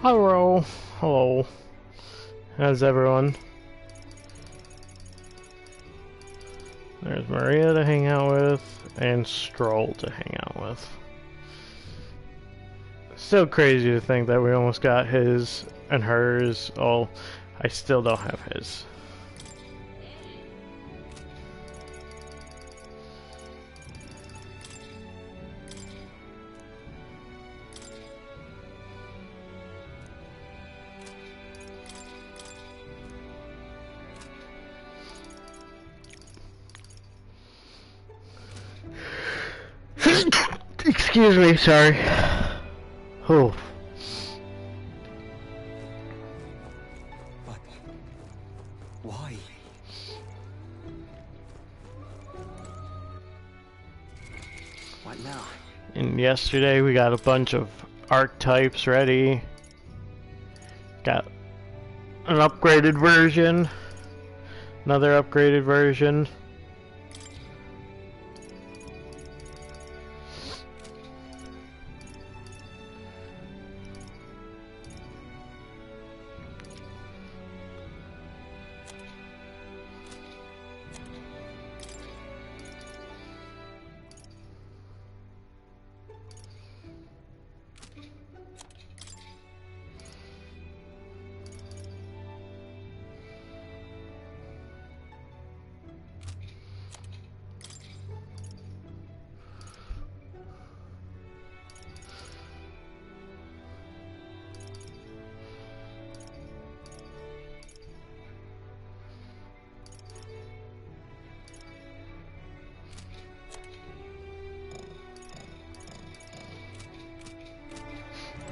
Hello. Hello. How's everyone? There's Maria to hang out with, and Stroll to hang out with. Still crazy to think that we almost got his and hers. Oh, I still don't have his. Excuse me, sorry. Oh. But why? What now? And yesterday we got a bunch of archetypes ready. Got an upgraded version. Another upgraded version.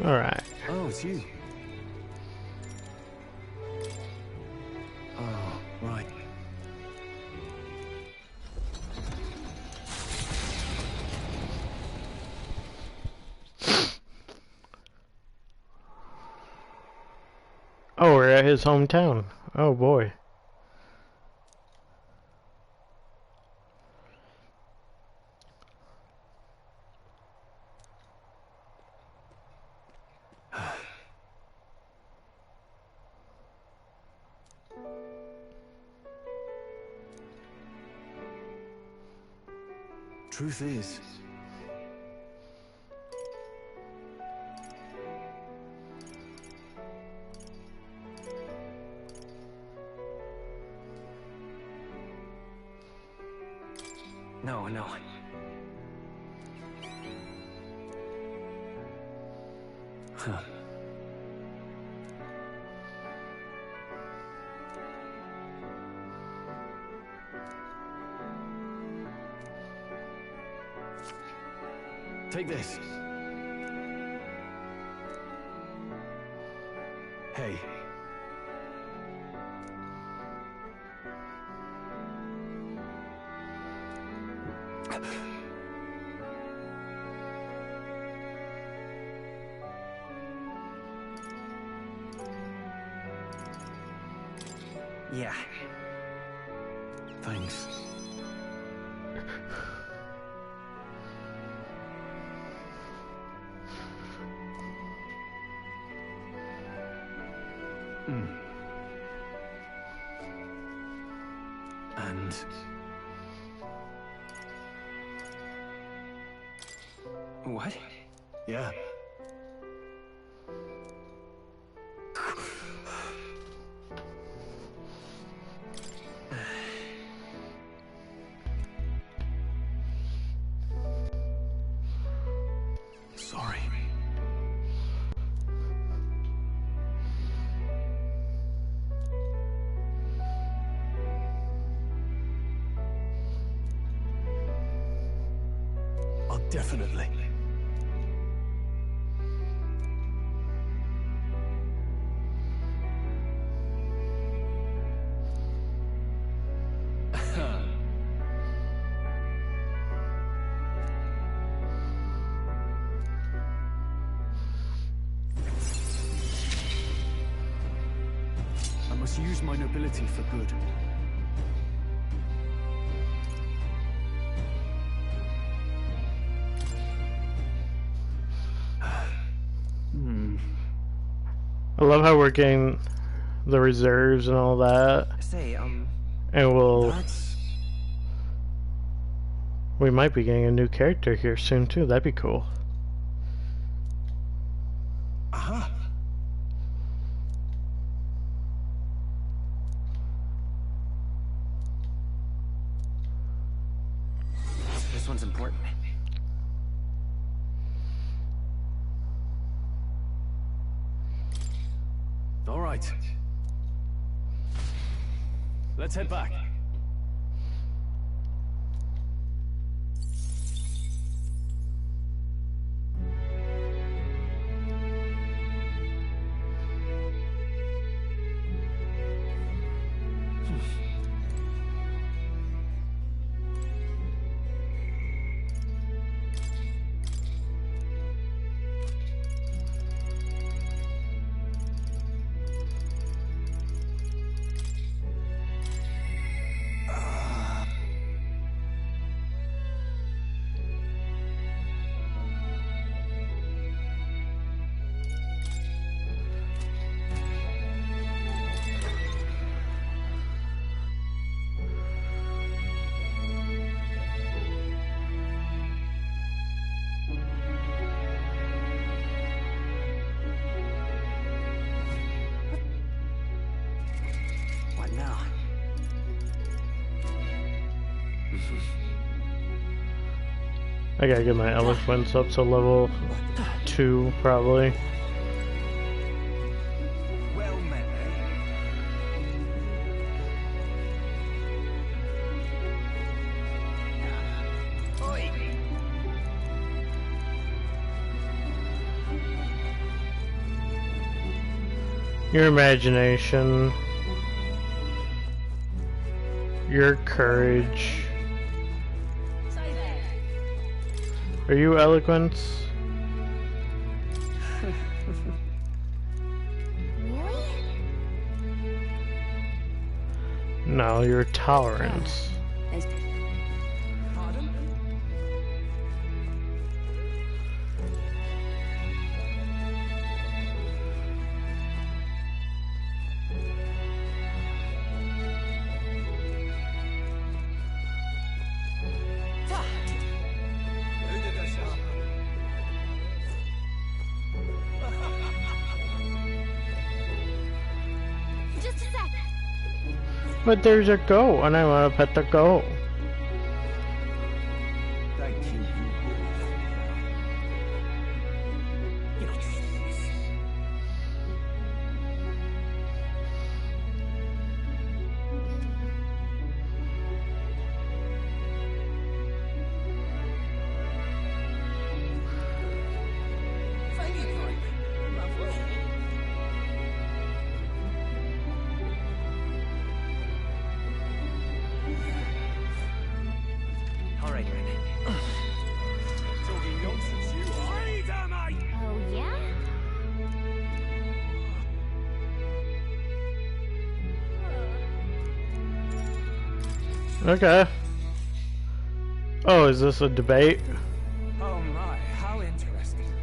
Alright. Oh, it's you. Oh, right. Oh, we're at his hometown. Oh boy. Truth is, no. Huh. Take this. Hey. Yeah. Thanks. And what? Yeah. Sorry. I'll definitely. I must use my nobility for good. I love how we're getting the reserves and all that. Say, And we might be getting a new character here soon too. That'd be cool. Aha. This one's important. All right. Let's head back. Now. I gotta get my eloquence up to level 2 probably. Well met, eh? Oi. Your imagination. Your courage. Are you eloquence? No, you're tolerance. Pardon? Just a sec. But there's a goat, and I want to pet the goat. Thank you. All right. Talking nonsense, you are. Freedom, mate! Oh, yeah? Okay. Oh, is this a debate? Oh my, how interesting.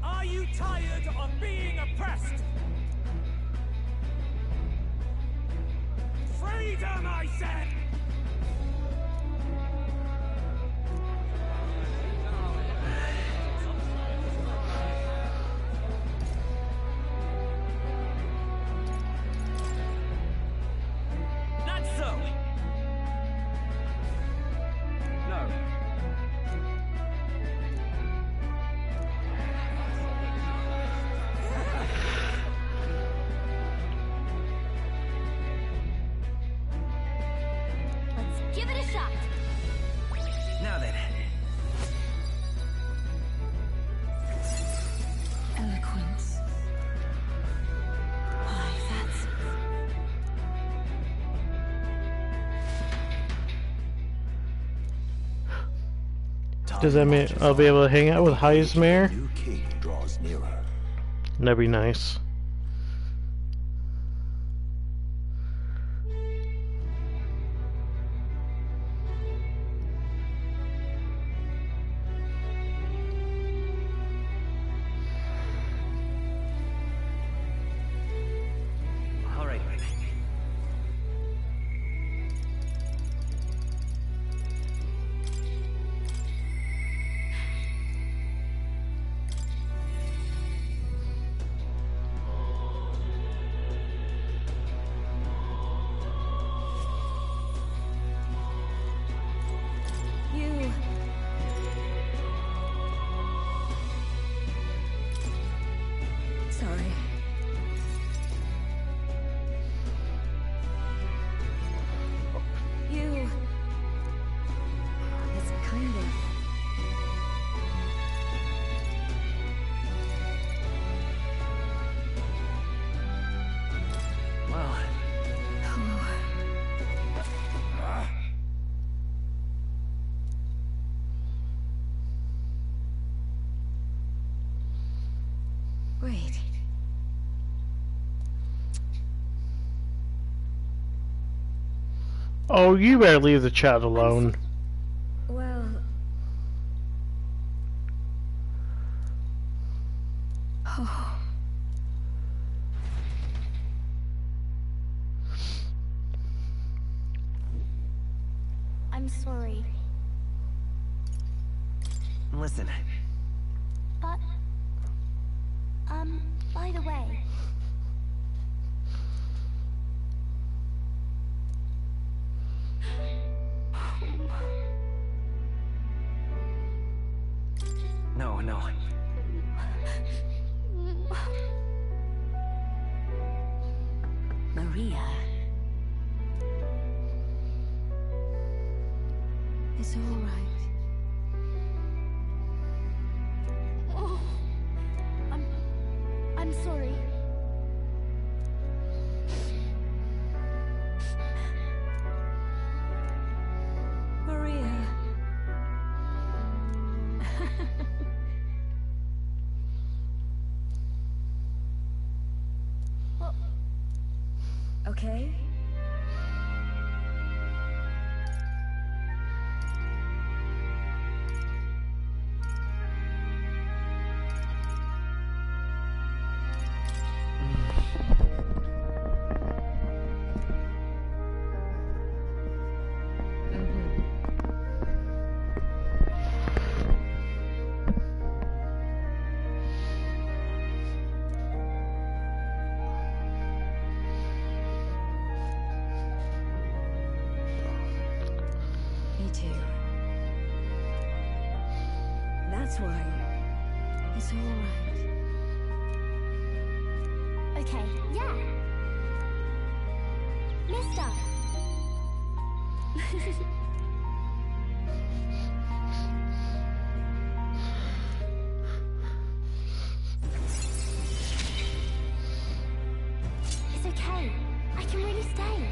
Are you tired of being oppressed? Freedom, I said! Not so! No. Let's give it a shot. Now then. Eloquence. Why, that's... Does that mean I'll be able to hang out with Heismere? New king draws nearer. That'd be nice. Oh, you better leave the chat alone. Well... Oh. I'm sorry. Listen. But... by the way... No, no. Maria. It's all right. Oh, I'm sorry. Maria. Well, Okay? Me too. That's why. It's all right. okay, yeah. Mister. It's okay. I can really stay.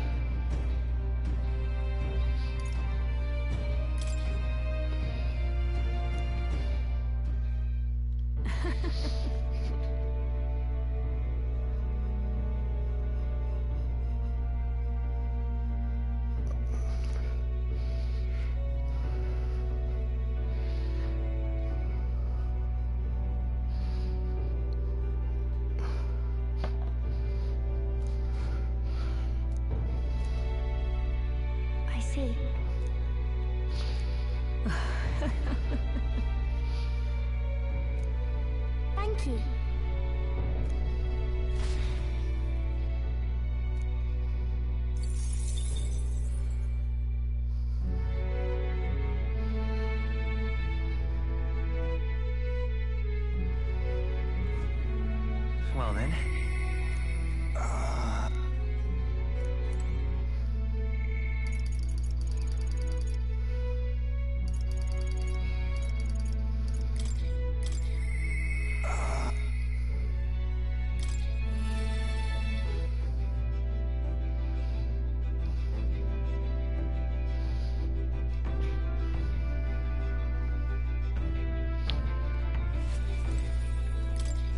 I see. Thank you. Well then.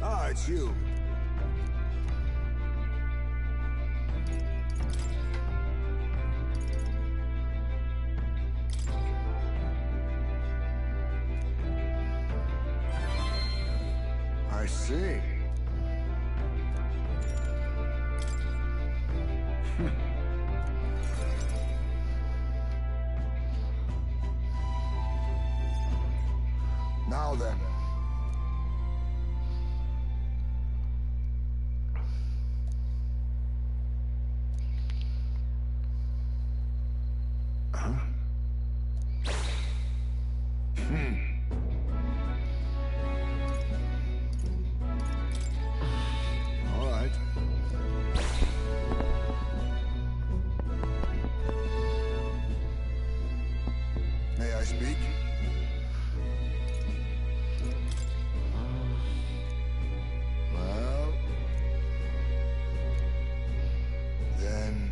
Ah, it's you. I see. Now then. Huh? All right. May I speak? Well, then.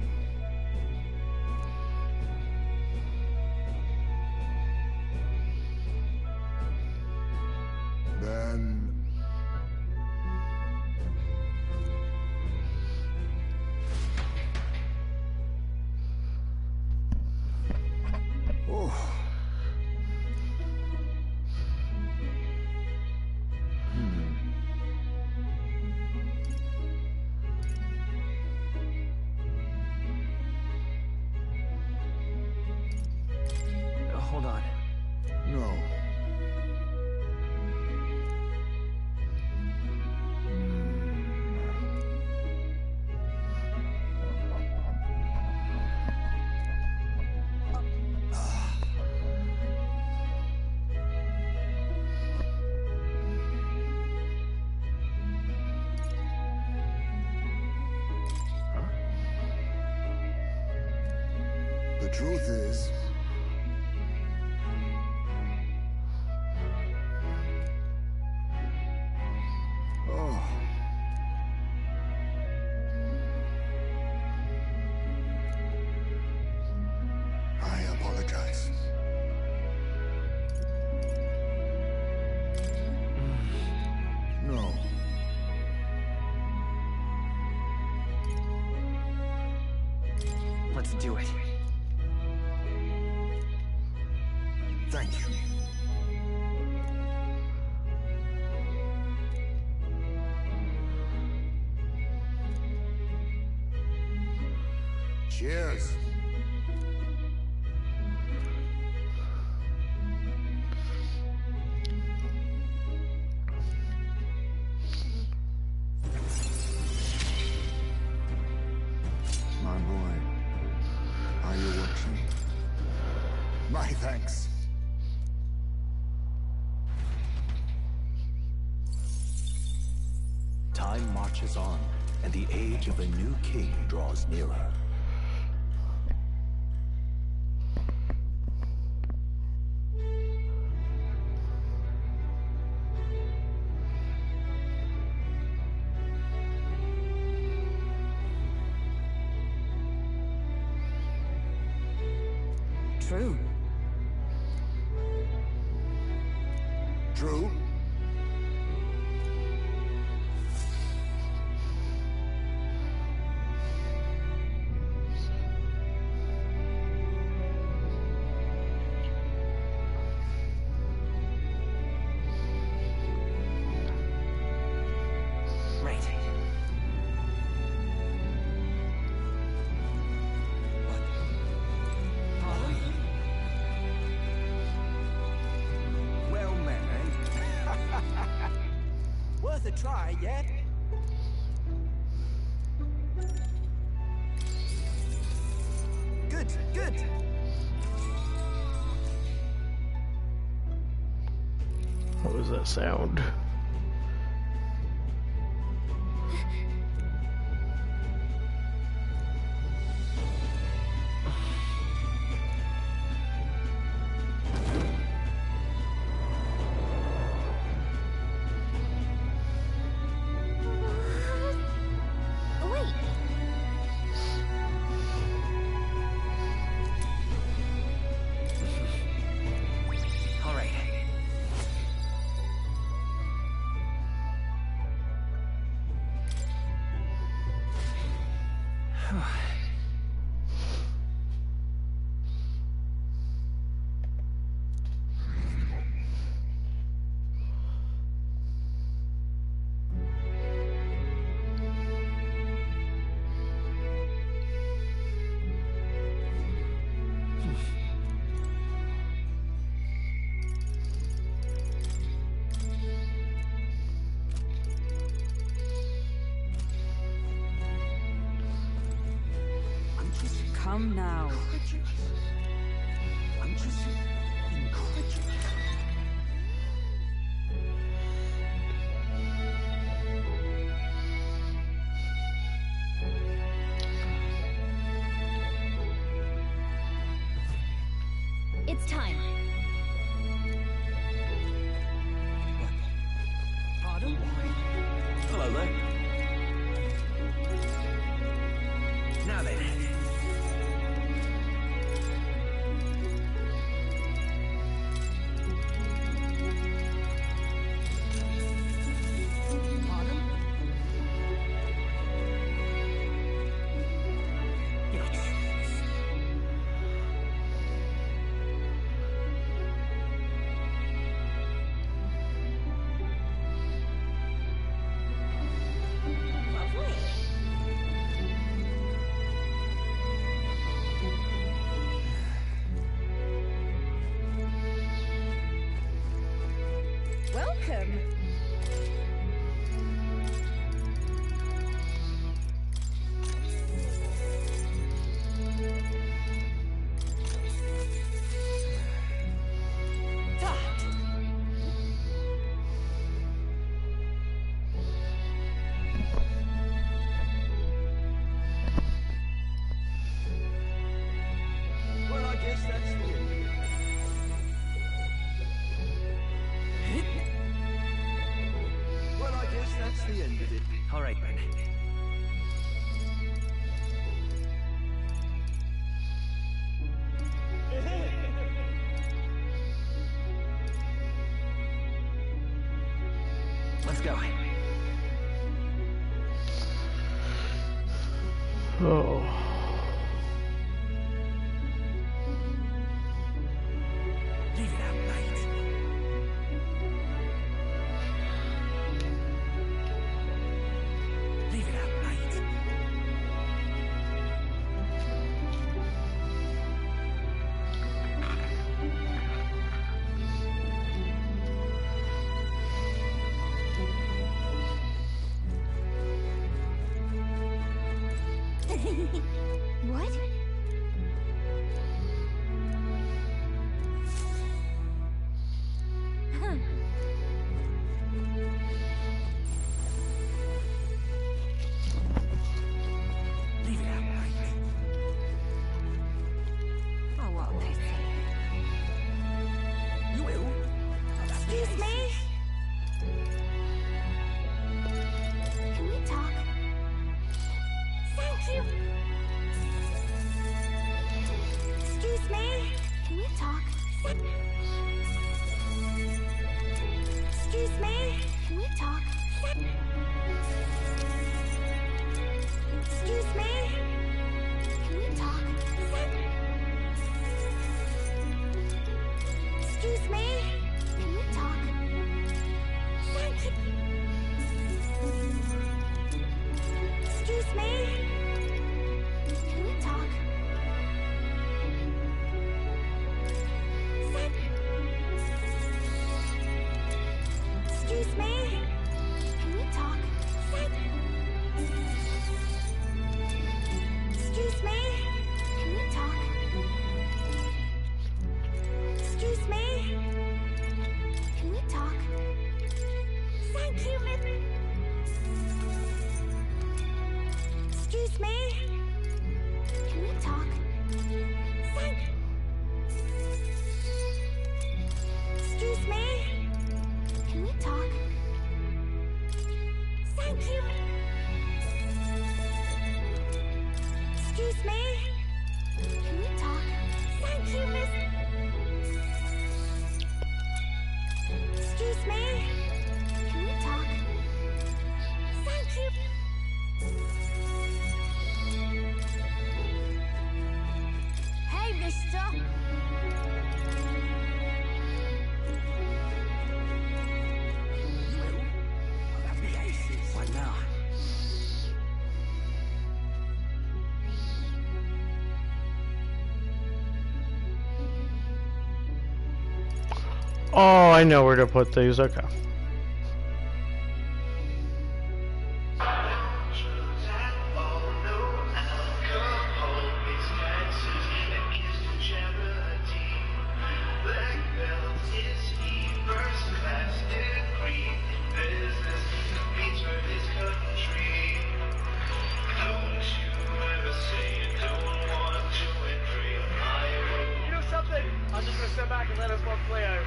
The truth is, oh, I apologize. No. Let's do it. Thank you. Cheers. My boy, are you watching? My thanks. Time marches on, and the age of a new king draws nearer. True. True? Right. Well met, eh? Worth a try, yet? Good, good. What was that sound? Wait. All right. Come now. I'm just incredulous. It's time. Pardon? Hello there. Now then. Pardon? Yes. Lovely. Let's go. Oh. Leave it out, mate. Leave it out, mate. What? Huh. Leave it out, mate. Oh, what a pity. You will? Excuse me? Can we talk? Thank you. Excuse me? Can we talk? Excuse me? Can we talk? Excuse me? Can we talk? Excuse me? Can we talk? Thank you. Excuse me? Can we talk? Excuse me? Can we talk? Excuse me? Can we talk? Excuse me? Can we talk? Thank you, Miss. Excuse me? Can we talk? Thank you. Excuse me? Can we talk? Thank you. Excuse me? Can we talk? Thank you, Miss. Excuse me? Can we talk? Thank you. Hey, mister. What now? Oh, I know where to put these. Okay. You know something? I'm just gonna step back and let us both play out.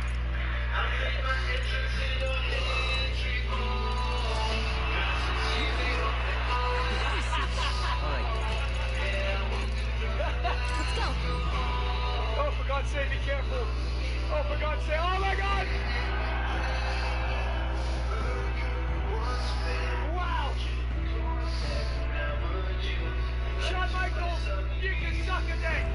Let's go. Oh, for God's sake, be careful. Oh, for God's sake. Oh, my God! Wow! Shawn Michaels, you can suck a dick!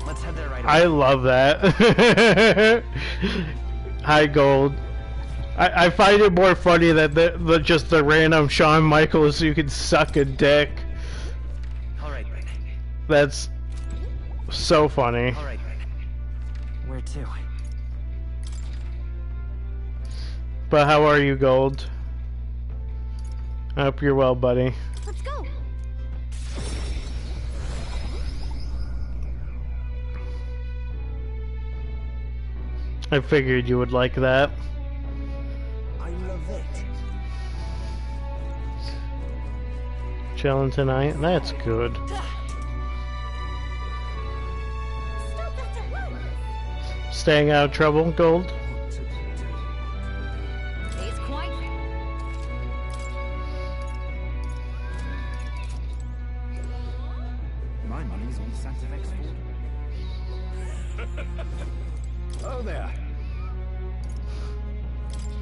Let's head there right I away. love that. Hi, Gold. I find it more funny that the just the random Shawn Michaels who can suck a dick. Alright. That's so funny. Alright. Where to? But how are you, Gold? I hope you're well, buddy. Let's go. I figured you would like that. chilling tonight. That's good. Stop that at once! Staying out of trouble, Gold? It's quite... My money's on Santa Vex Ford. Oh there.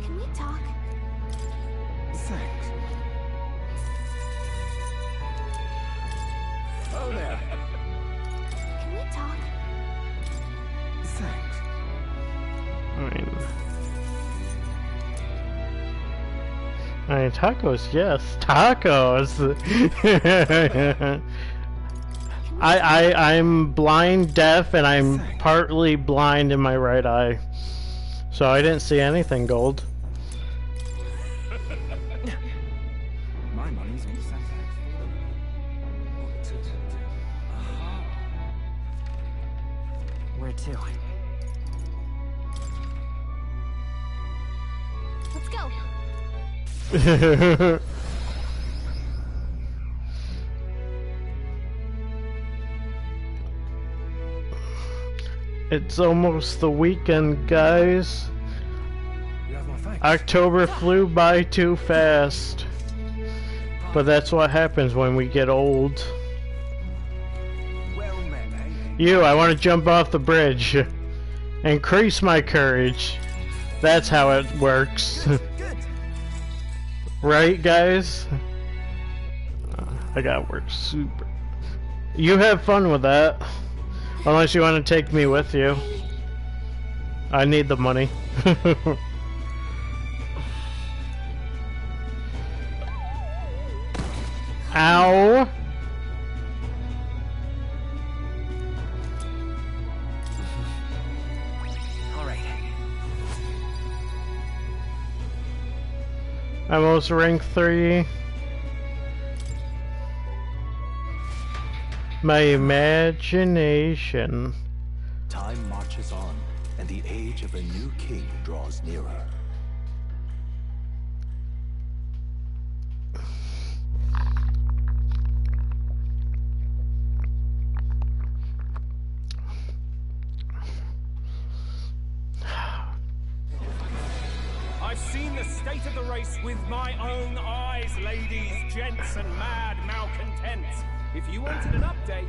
Can we talk? Thanks. Oh there. Can we talk? Thanks. I mean, tacos, yes, tacos. I'm blind, deaf, and I'm partly blind in my right eye, so I didn't see anything, Gold. My money's on Santa Vex Ford. Where to? Let's go. It's almost the weekend, guys. You have my thanks. October flew by too fast. But that's what happens when we get old. Well met, eh? You, I want to jump off the bridge. Increase my courage. That's how it works. Good. Right, guys? I gotta work super. You have fun with that. Unless you want to take me with you. I need the money. Ow! Alright. I'm almost rank 3. My imagination. Time marches on, and the age of a new king draws nearer. I've seen the state of the race with my own eyes, ladies, gents, and mad malcontents. If you wanted an update,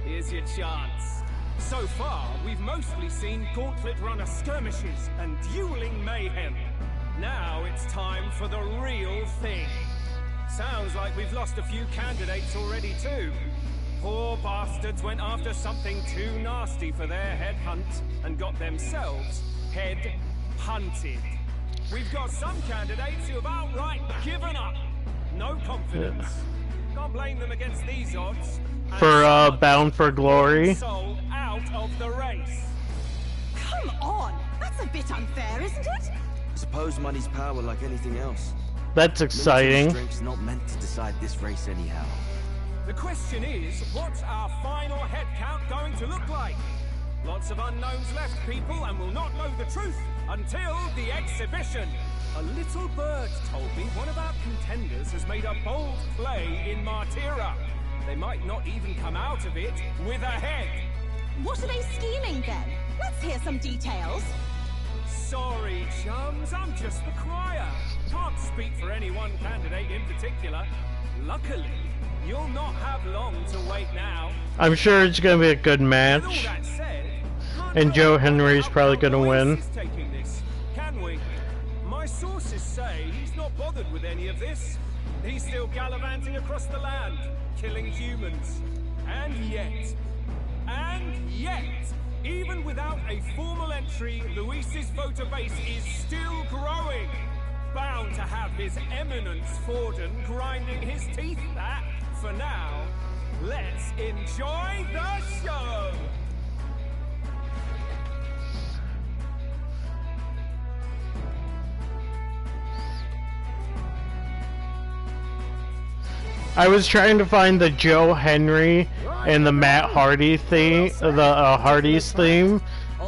here's your chance. So far, we've mostly seen gauntlet runner skirmishes and dueling mayhem. Now it's time for the real thing. Sounds like we've lost a few candidates already too. Poor bastards went after something too nasty for their head hunt and got themselves head hunted. We've got some candidates who have outright given up. No confidence. Can't blame them against these odds. For Bound for Glory. Sold out of the race. Come on! That's a bit unfair, isn't it? I suppose money's power like anything else. That's exciting. Strength's not meant to decide this race anyhow. The question is, what's our final head count going to look like? Lots of unknowns left, people, and we'll not know the truth until the exhibition. A little bird told me one of our contenders has made a bold play in Martira. They might not even come out of it with a head. What are they scheming then? Let's hear some details. Sorry, chums, I'm just the crier. Can't speak for any one candidate in particular. Luckily, you'll not have long to wait now. I'm sure it's gonna be a good With all match. that said, And Joe Henry's probably gonna win. taking this, can we? My sources say he's not bothered with any of this. He's still gallivanting across the land, killing humans. And yet, even without a formal entry, Luis's voter base is still growing. Bound to have his eminence Forden grinding his teeth at. For now, let's enjoy the show! I was trying to find the Joe Henry and the Matt Hardy theme, the Hardy's theme,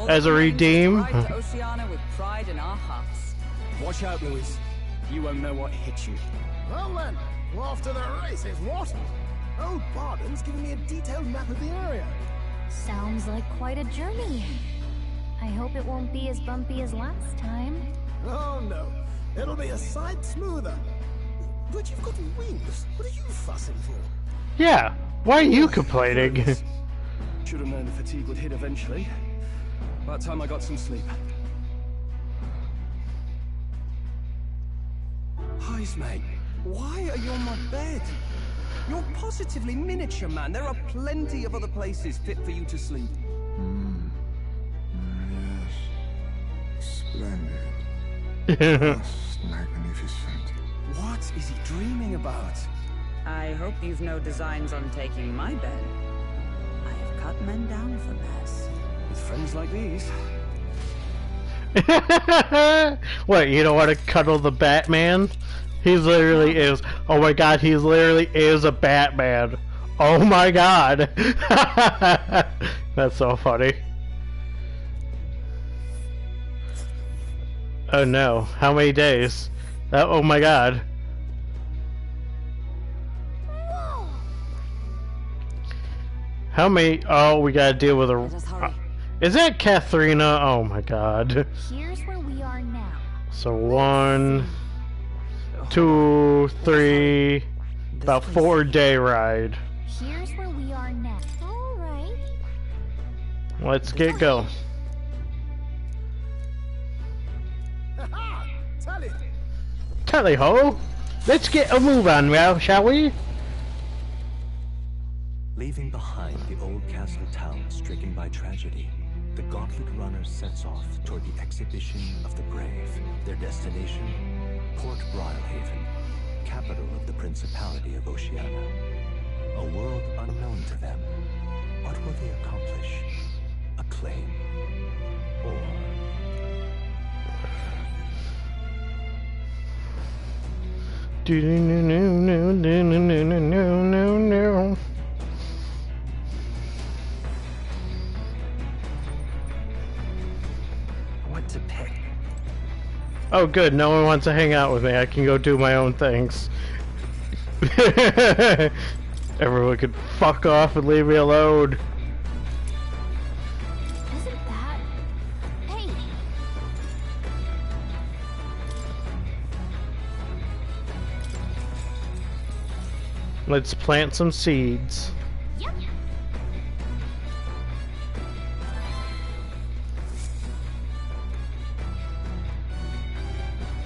as a redeem. Oceana with pride in our hearts. Watch out, Luis. You won't know what hit you. Well then, After the races, what? Old Barden's giving me a detailed map of the area. Sounds like quite a journey. I hope it won't be as bumpy as last time. Oh no, it'll be a sight smoother. But you've got wings. What are you fussing for? Yeah, why are you complaining? Should have known the fatigue would hit eventually. By the time I got some sleep. Heis, mate. Why are you on my bed? You're positively miniature, man. There are plenty of other places fit for you to sleep. Yes. Splendid. Just magnificent. What is he dreaming about? I hope you've no designs on taking my bed. I have cut men down for less. With friends like these. What, you don't want to cuddle the Batman? He literally is. Oh my god, he literally is a Batman. Oh my god. That's so funny. Oh no, how many days? Oh my god. How many? Oh, we gotta deal with a... Is that Katharina? Oh my god. Here's where we are now. So 1, 2, 3, about 4-day ride. Here's where we are now. All right. Let's get going. Tally. Tally ho! Let's get a move on now, shall we? Leaving behind the old castle town stricken by tragedy, the Gauntlet Runner sets off toward the exhibition of the brave. Their destination, Port Briarhaven, capital of the Principality of Oceania. A world unknown to them. What will they accomplish? Acclaim? Or... What to pick? Oh good, no one wants to hang out with me. I can go do my own things. Everyone can fuck off and leave me alone. Isn't that... Hey! Let's plant some seeds. Yep.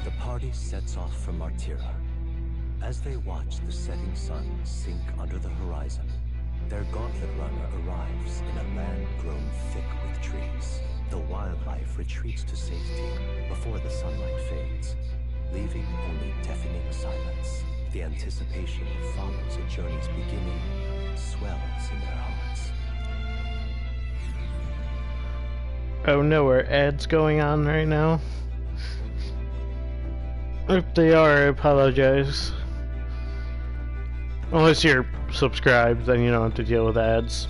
The party sets off for Martira. As they watch the setting sun sink under the horizon, their Gauntlet Runner arrives in a land grown thick with trees. The wildlife retreats to safety before the sunlight fades, leaving only deafening silence. The anticipation that follows a journey's beginning swells in their hearts. Oh no, are ads going on right now? If they are, I apologize. Unless you're subscribed, then you don't have to deal with ads.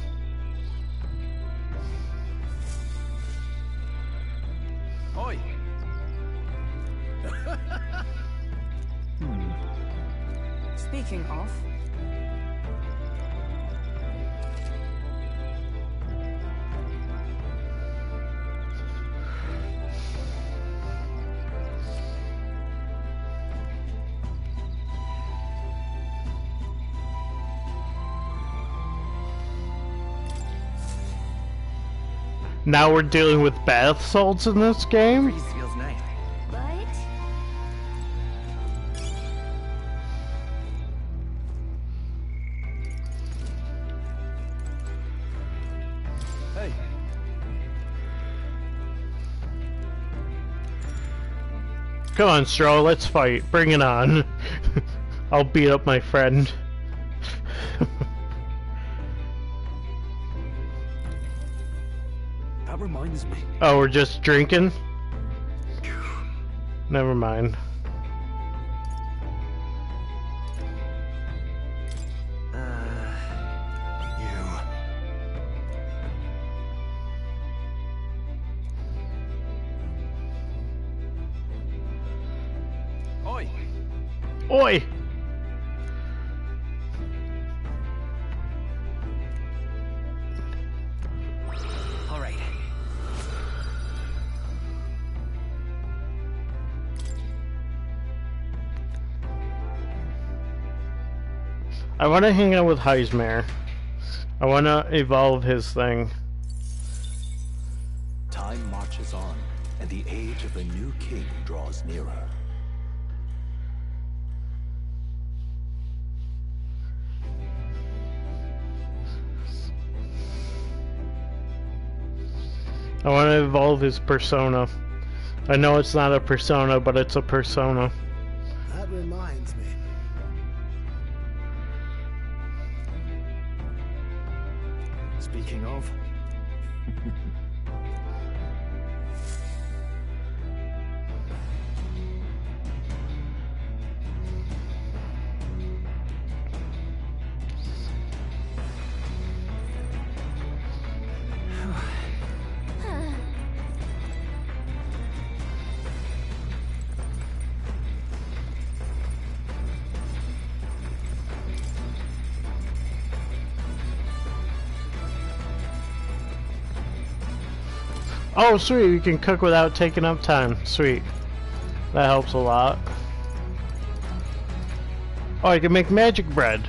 Oi! Speaking of... Now we're dealing with bath salts in this game? Breeze feels nice. But... Hey. Come on, Stroll, let's fight. Bring it on. I'll beat up my friend. That reminds me. Oh, we're just drinking? Never mind. Oi! Oi! I want to hang out with Heismare. I want to evolve his thing. Time marches on, and the age of a new king draws nearer. I want to evolve his persona. I know it's not a persona, but it's a persona. That reminds me. Speaking of... Oh, sweet, you can cook without taking up time. Sweet. That helps a lot. Oh, I can make magic bread.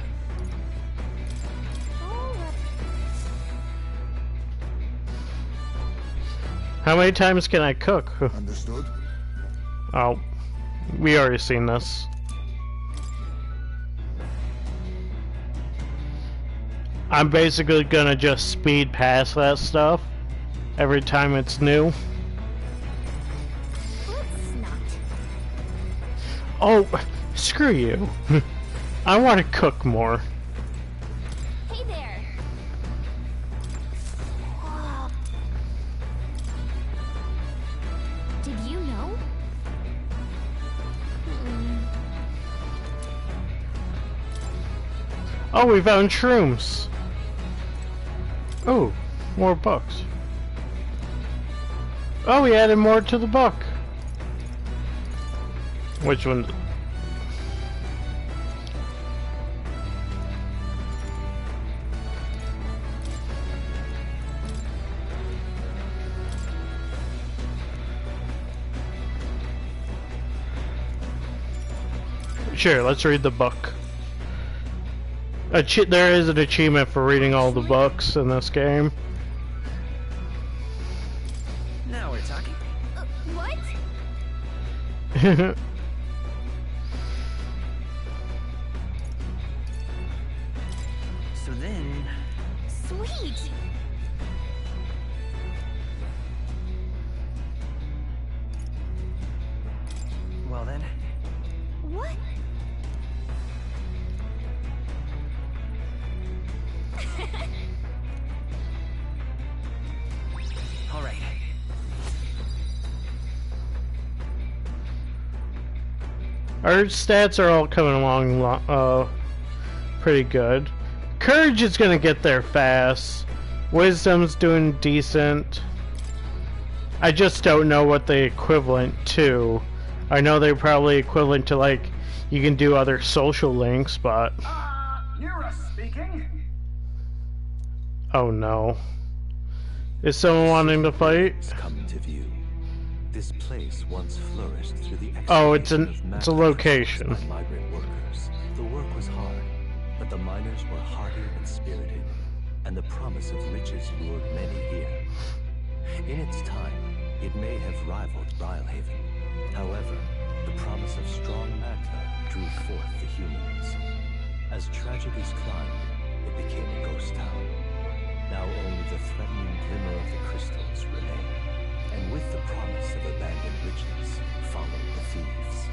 How many times can I cook? Understood? Oh, we already seen this. I'm basically gonna just speed past that stuff every time it's new. Oh, screw you. I want to cook more. Hey there. Whoa. Did you know? Oh, we found shrooms. Oh, more books. Oh, we added more to the book. Which one? Sure, let's read the book. There is an achievement for reading all the books in this game. Now we're talking. What? So then... Sweet. Well then... What? All right. Our stats are all coming along pretty good. Courage is gonna get there fast. Wisdom's doing decent. I just don't know what they equivalent to. I know they're probably equivalent to, like, you can do other social links, but... Nira speaking. Oh no. Is someone wanting to fight? Come to view. This place once flourished through the Oh, it's a excavation of location. by migrant workers. The work was hard, but the miners were hardy and spirited, and the promise of riches lured many here. In its time, it may have rivaled Brylehaven. However, the promise of strong magma drew forth the humans. As tragedies climbed, it became a ghost town. Now only the threatening glimmer of the crystals remain. And with the promise of abandoned riches, followed the thieves.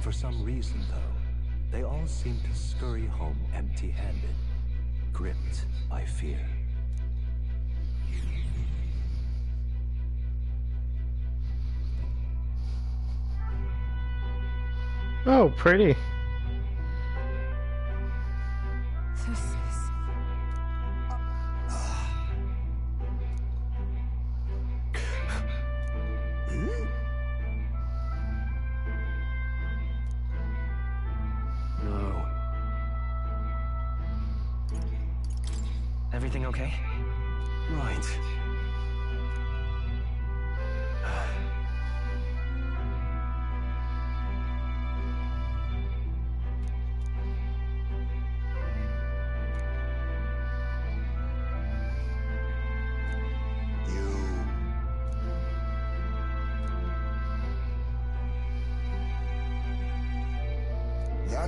For some reason, though, they all seem to scurry home empty-handed, gripped by fear. Oh, pretty. This is... No. Everything okay? Right.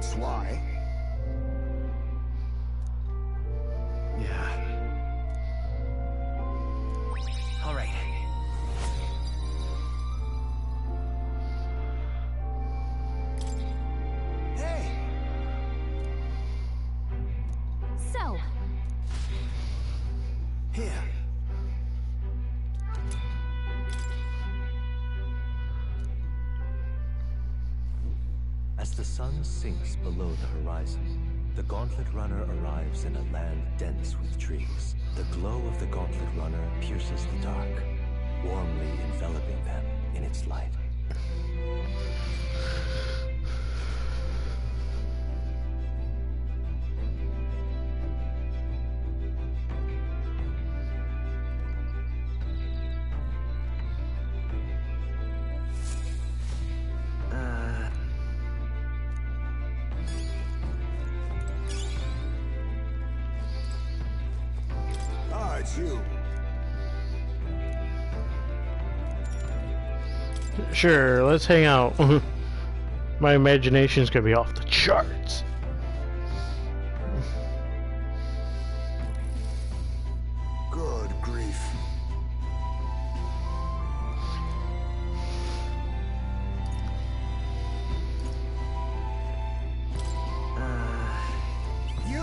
That's why. Yeah. All right. Hey! So, Here. As the sun sinks below the horizon, the Gauntlet Runner arrives in a land dense with trees. The glow of the Gauntlet Runner pierces the dark, warmly enveloping them in its light. Ah, it's you. Sure, let's hang out. My imagination's gonna be off the charts. Good grief. You?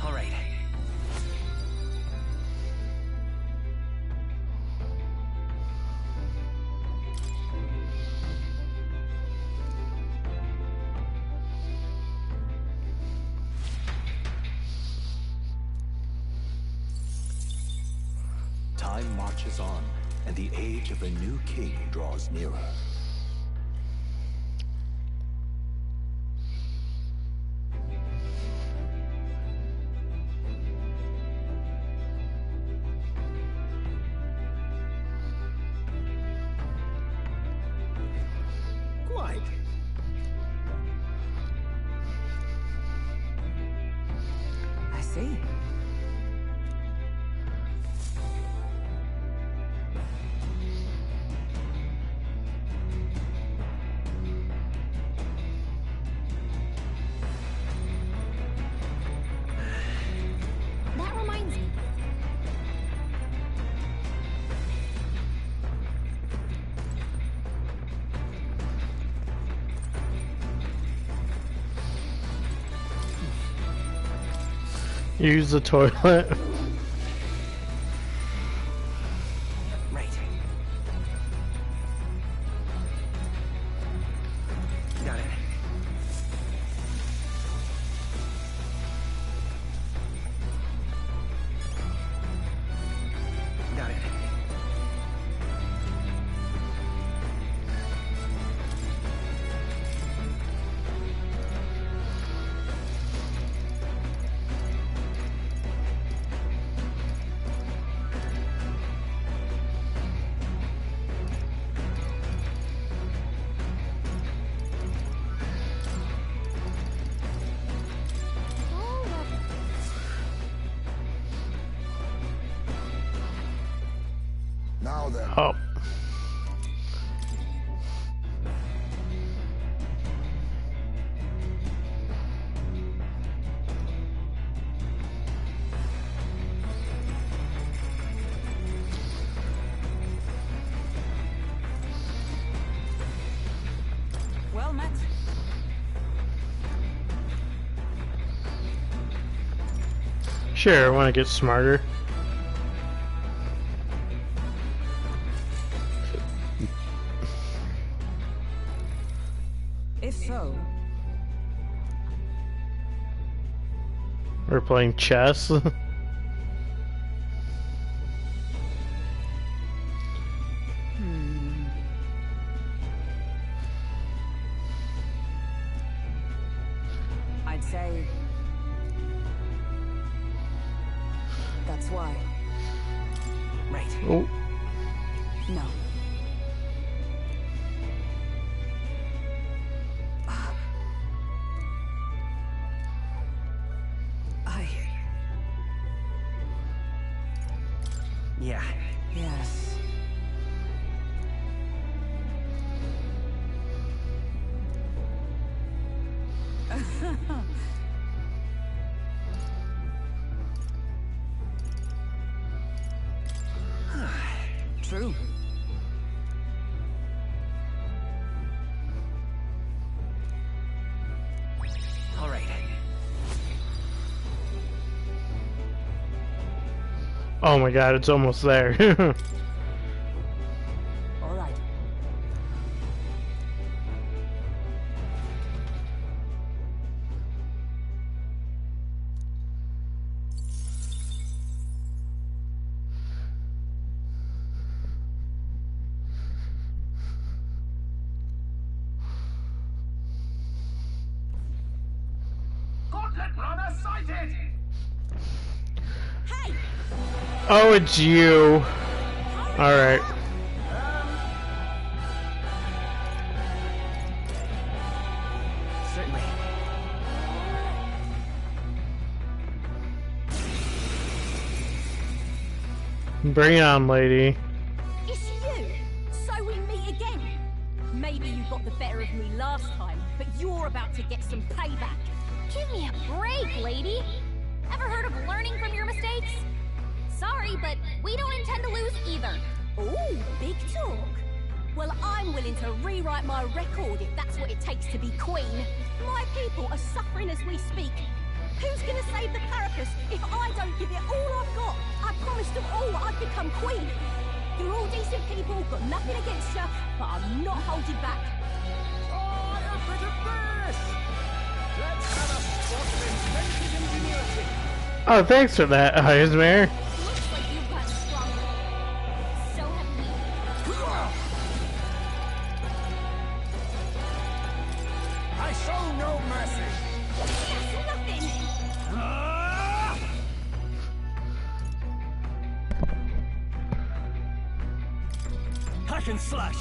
All right. Time marches on, and the age of a new king draws nearer. Quite. I see. that reminds me. Use the toilet. Right. Got it. Got it. Oh, Now then. Oh. Well met. Sure, I want to get smarter. If so, We're playing chess. I'd say that's why. Right. Oh. No. Yeah. Yes. True. All right. Oh my god, it's almost there. All right. Gauntlet runner sighted! Hey! Oh, it's you. Alright. Certainly. Bring it on, lady. It's you! So we meet again! Maybe you got the better of me last time, but you're about to get some payback. Give me a break, lady. Ever heard of learning from your mistakes? Sorry, but we don't intend to lose either. Ooh, big talk. Well, I'm willing to rewrite my record if that's what it takes to be queen. My people are suffering as we speak. Who's gonna save the carapace if I don't give it all I've got? I promised them all I'd become queen. You're all decent people, got nothing against you, but I'm not holding back. Oh, a bit of this! Let's have a spot of inventive ingenuity. Oh, thanks for that, Eismer. Looks like you've gotten stronger. So have we. I show no mercy. That's nothing. Hack and slash.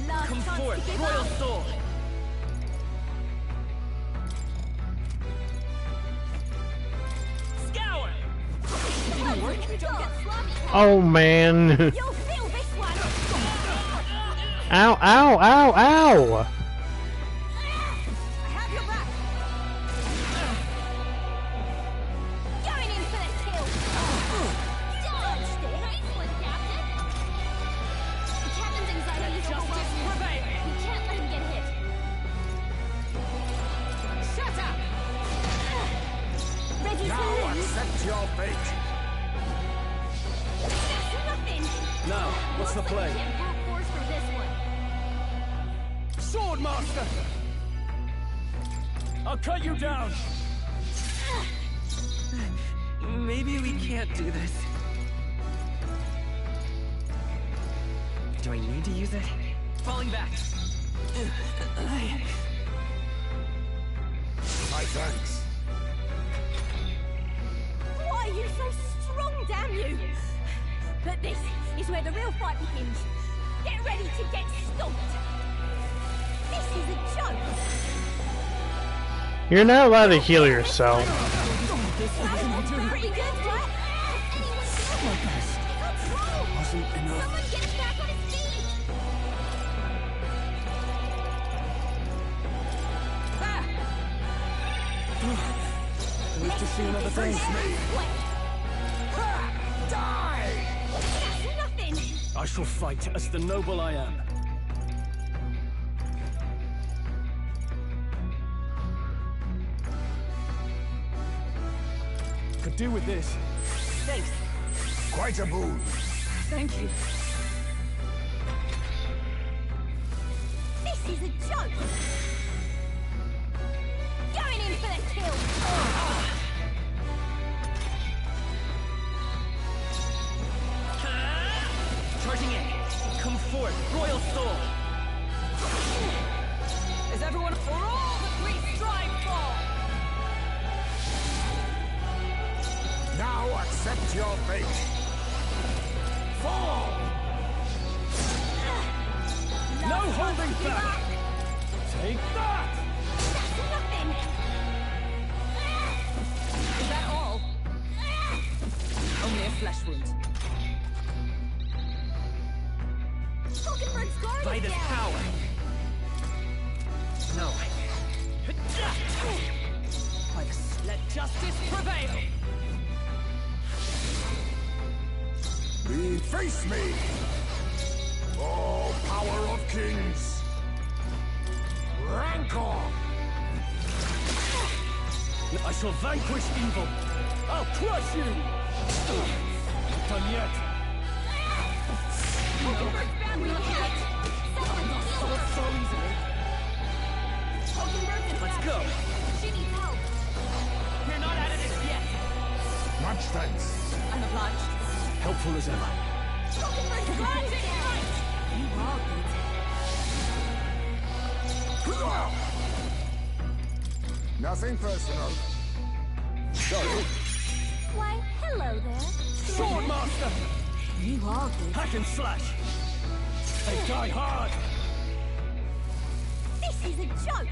Last Come chance forth, to give royal up. soul. Scour. Didn't work. Don't get sloppy. Oh, man. You'll feel this one. Ow, ow, ow, ow. I have your back. Going in for the kill. Dodged it. Nice one, Captain. The captain's anxiety is overwhelming. We can't let him get hit. Shut up. Ready to Now lose? accept your fate. That's nothing. Now, what's the Looks like play? we can't brute force for this one. Swordmaster! I'll cut you down. Maybe we can't do this. Do I need to use it? Falling back. My thanks. Why are you so strong, damn you? But this is where the real fight begins. Get ready to get stomped. This is a joke. You're not allowed to heal yourself. That's pretty good, right? Wasn't enough. Someone get him back on his feet! Wish to see another thing. Die! That's nothing. I shall fight as the noble I am. Could do with this. Thanks. Quite a boon. Thank you. This is a joke. Going in for the kill. Charging in. Come forth, royal soul. Is everyone For all that we strive for. Now accept your fate. Fall! No holding back. Take that. That's nothing. Is that all? Only flesh wound. Hulkenberg's guard By is this down. power. No. By the... Let justice prevail. Face me! All power of kings! Rancor! I shall vanquish evil. I'll crush you! Not done yet. Hulkenberg's badly hit. Someone heal her. So easily. Hulkenberg's in Let's bad go. shape. She needs help. We're not out of this yet. Much thanks. I'm obliged. Helpful as ever. Hulkenberg's guard is down. You are good. Nothing personal. Sorry. Why, hello there. Sword Master! You are good. Hack and slash! They die hard! This is a joke.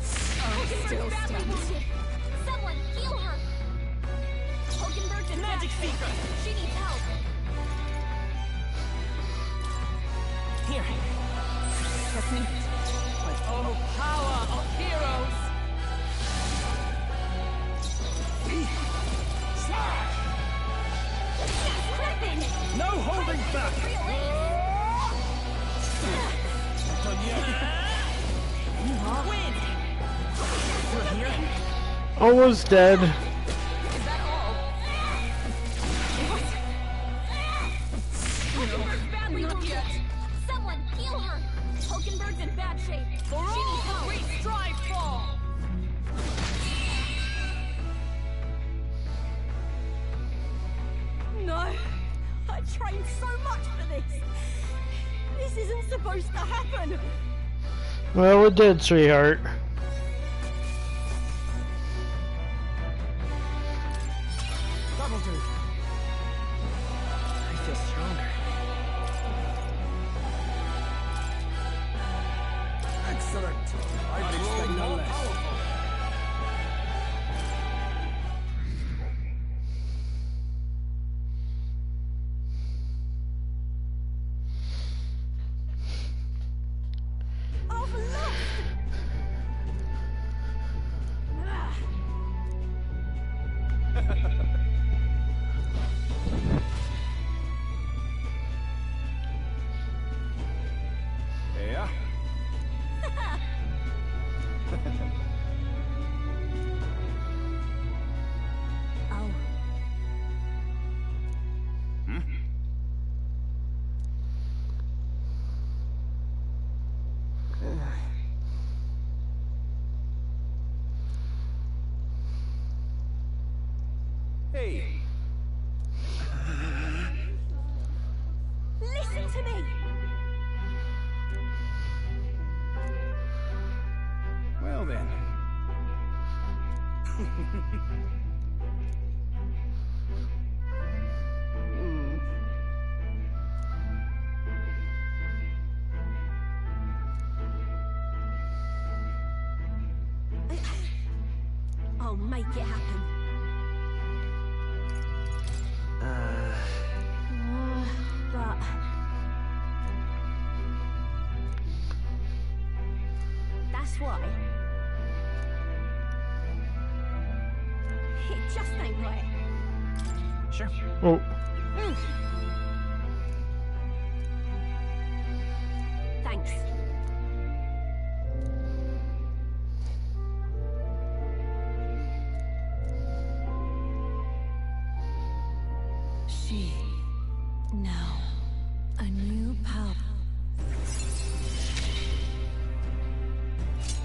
Still Hulkenberg's badly standing. wounded. Someone heal her. Hulkenberg's in Magic bad shape. Seeker! She needs help. Here. That's me. Oh, power of heroes! Slash! She's creeping. No holding back! Real Not done yet. You are Win! You're here? Almost dead. Is that all? Hulkenberg's badly wounded. Someone heal her. Hulkenberg's in bad shape. For She needs all help. we strive for! No. I trained so much for this. This isn't supposed to happen. Well, it did, sweetheart. That'll do. I feel stronger. Excellent. I would expect no less. I've lost. Yeah? Oh. Hey! Listen to me. Well then. I'll make it happen. But that's why it just ain't right. Sure. Oh, Thanks. She now a new power.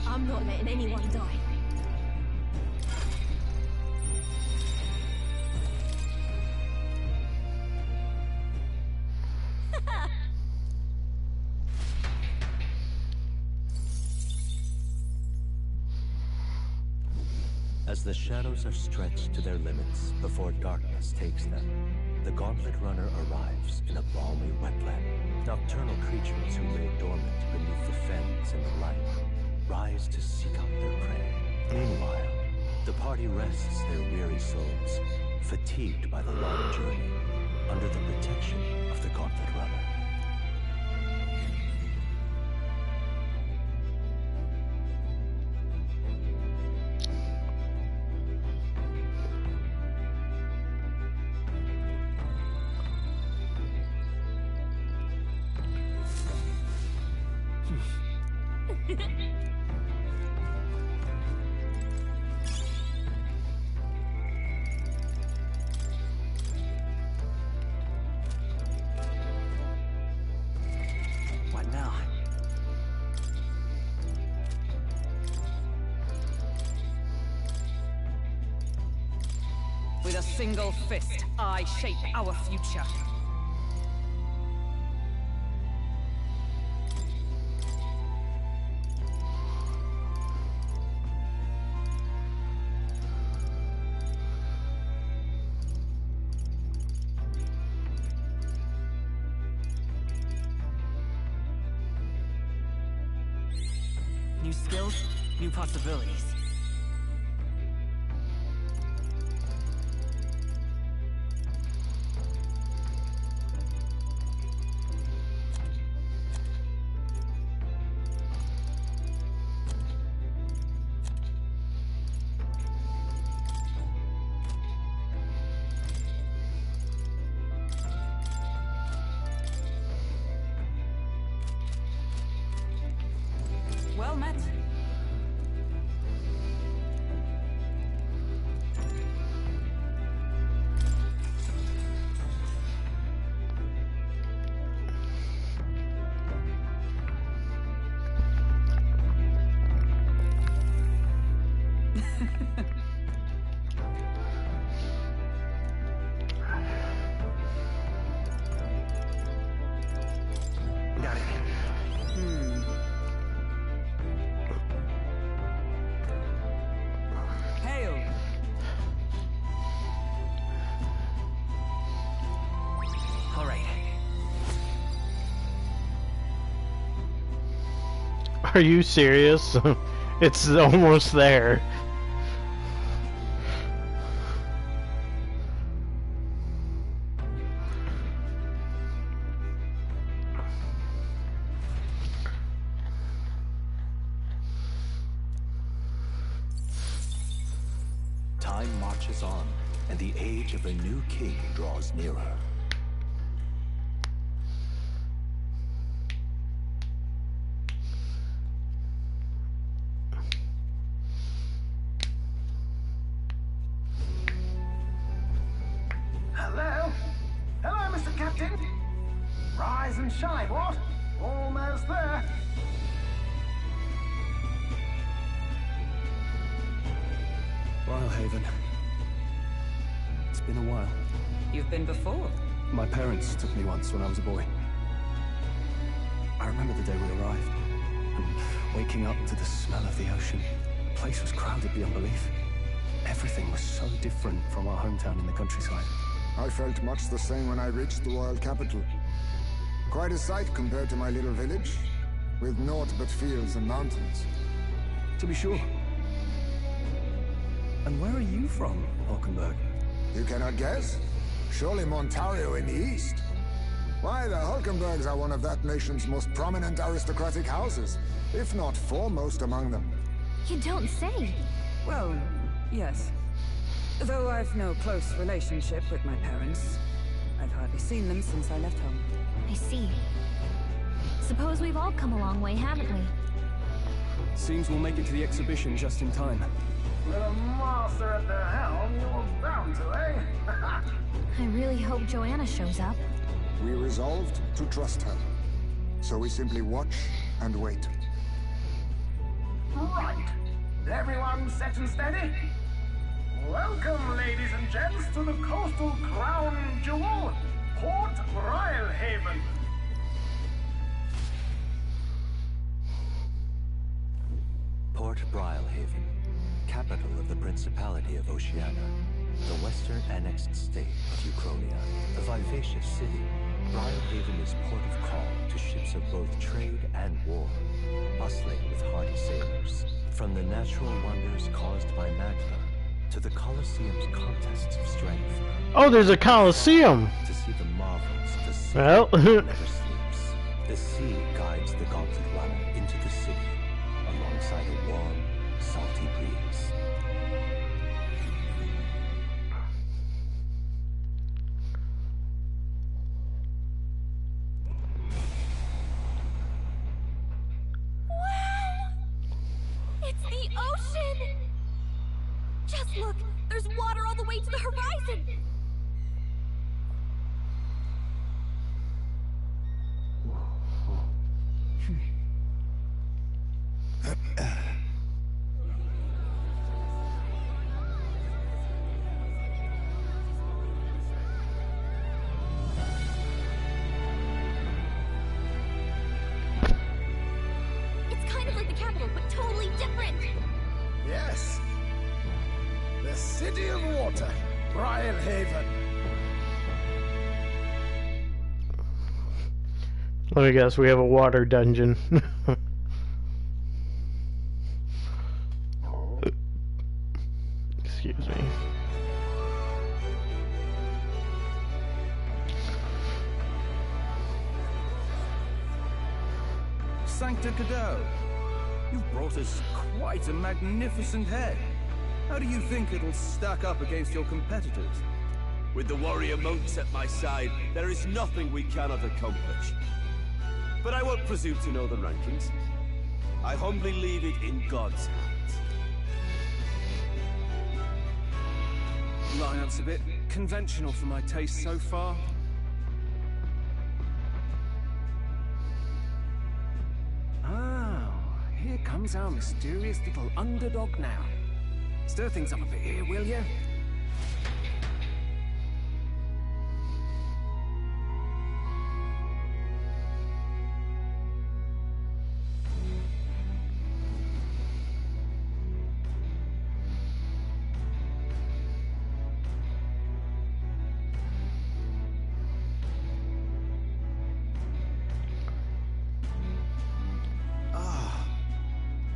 I'm not letting anyone die. As the shadows are stretched to their limits before darkness takes them, the Gauntlet Runner arrives in a balmy wetland. Nocturnal creatures who lay dormant beneath the fens in the light rise to seek out their prey. Meanwhile, The party rests their weary souls, fatigued by the long journey, under the protection of the Gauntlet Runner. What now? With a single fist, I shape our future. New skills, new possibilities. Well met. Got it. Hail. All right. Are you serious? It's almost there. Time marches on, and the age of a new king draws nearer. Hello? Hello, Mr. Captain. Rise and shine, what? Almost there. Haven. It's been a while. You've been before? My parents took me once when I was a boy. I remember the day we arrived, and waking up to the smell of the ocean. The place was crowded beyond belief. Everything was so different from our hometown in the countryside. I felt much the same when I reached the royal capital. Quite a sight compared to my little village, with naught but fields and mountains. To be sure. And where are you from, Hulkenberg? You cannot guess? Surely Montario in the east. Why, the Hulkenbergs are one of that nation's most prominent aristocratic houses, if not foremost among them. You don't say. Well, yes. Though I've no close relationship with my parents. I've hardly seen them since I left home. I see. Suppose we've all come a long way, haven't we? Seems we'll make it to the exhibition just in time. With a master at the helm, you were bound to, eh? I really hope Joanna shows up. We resolved to trust her. So we simply watch and wait. Right. Everyone set and steady? Welcome, ladies and gents, to the coastal crown jewel, Port Rhylehaven. Port Rhylehaven, capital of the Principality of Oceania, the western annexed state of Uchronia. A vivacious city, Rhylehaven is port of call to ships of both trade and war, bustling with hardy sailors. From the natural wonders caused by magma to the Colosseum's contests of strength. Oh, there's a Colosseum! To see the marvels the sea Well, never sleeps. The sea guides the gauntlet runner into the city, alongside a warm, salty breeze. It's the ocean! Just look! There's water all the way to the horizon! It's kind of like the capital, but totally different! Yes. The City of Water, Rhylehaven. Let me guess, we have a water dungeon. Excuse me. Sancta Cadeau, you've brought us quite a magnificent head. How do you think it'll stack up against your competitors? With the warrior monks at my side, there is nothing we cannot accomplish. But I won't presume to know the rankings. I humbly leave it in God's hands. Lineup's a bit conventional for my taste so far. Oh, here comes our mysterious little underdog now. Stir things up a bit here, will you?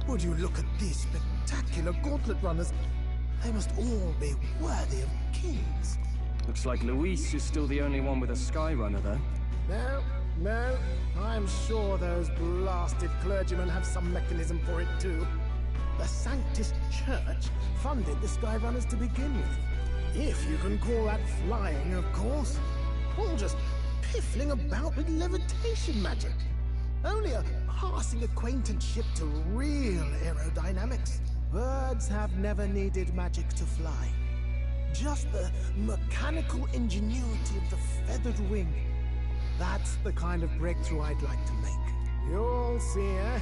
Would you look at these spectacular gauntlet runners? They must all be worthy of kings. Looks like Luis is still the only one with a Skyrunner, though. No. I'm sure those blasted clergymen have some mechanism for it too. The Sanctus Church funded the Skyrunners to begin with. If you can call that flying, of course. All just piffling about with levitation magic. Only a passing acquaintanceship to real aerodynamics. Birds have never needed magic to fly. Just the mechanical ingenuity of the feathered wing. That's the kind of breakthrough I'd like to make. You'll see, eh?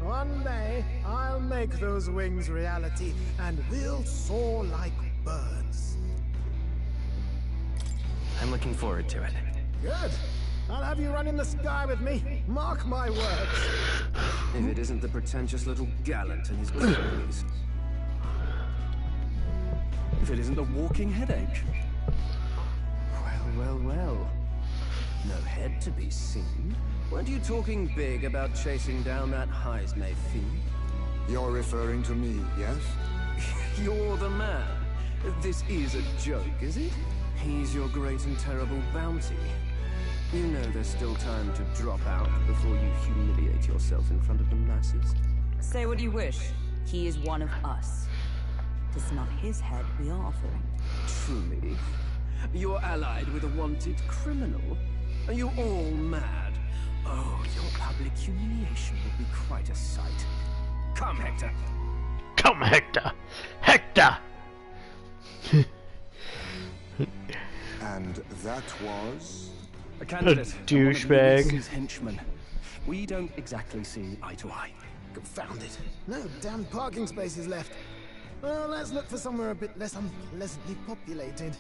One day, I'll make those wings reality, and we'll soar like birds. I'm looking forward to it. Good. I'll have you run in the sky with me. Mark my words. If it isn't the pretentious little gallant and his ways. If it isn't the walking headache. Well. No head to be seen. Weren't you talking big about chasing down that Heismay fiend? You're referring to me, yes? You're the man. This is a joke, is it? He's your great and terrible bounty. You know there's still time to drop out before you humiliate yourself in front of the masses. Say what you wish. He is one of us. It is not his head we are offering. Truly? You're allied with a wanted criminal? Are you all mad? Oh, your public humiliation will be quite a sight. Come, Hector! Come, Hector! Hector! And that was... A candidate. A douchebag. His henchman. We don't exactly see eye to eye. Confound it. No damn parking spaces left. Well, let's look for somewhere a bit less unpleasantly populated.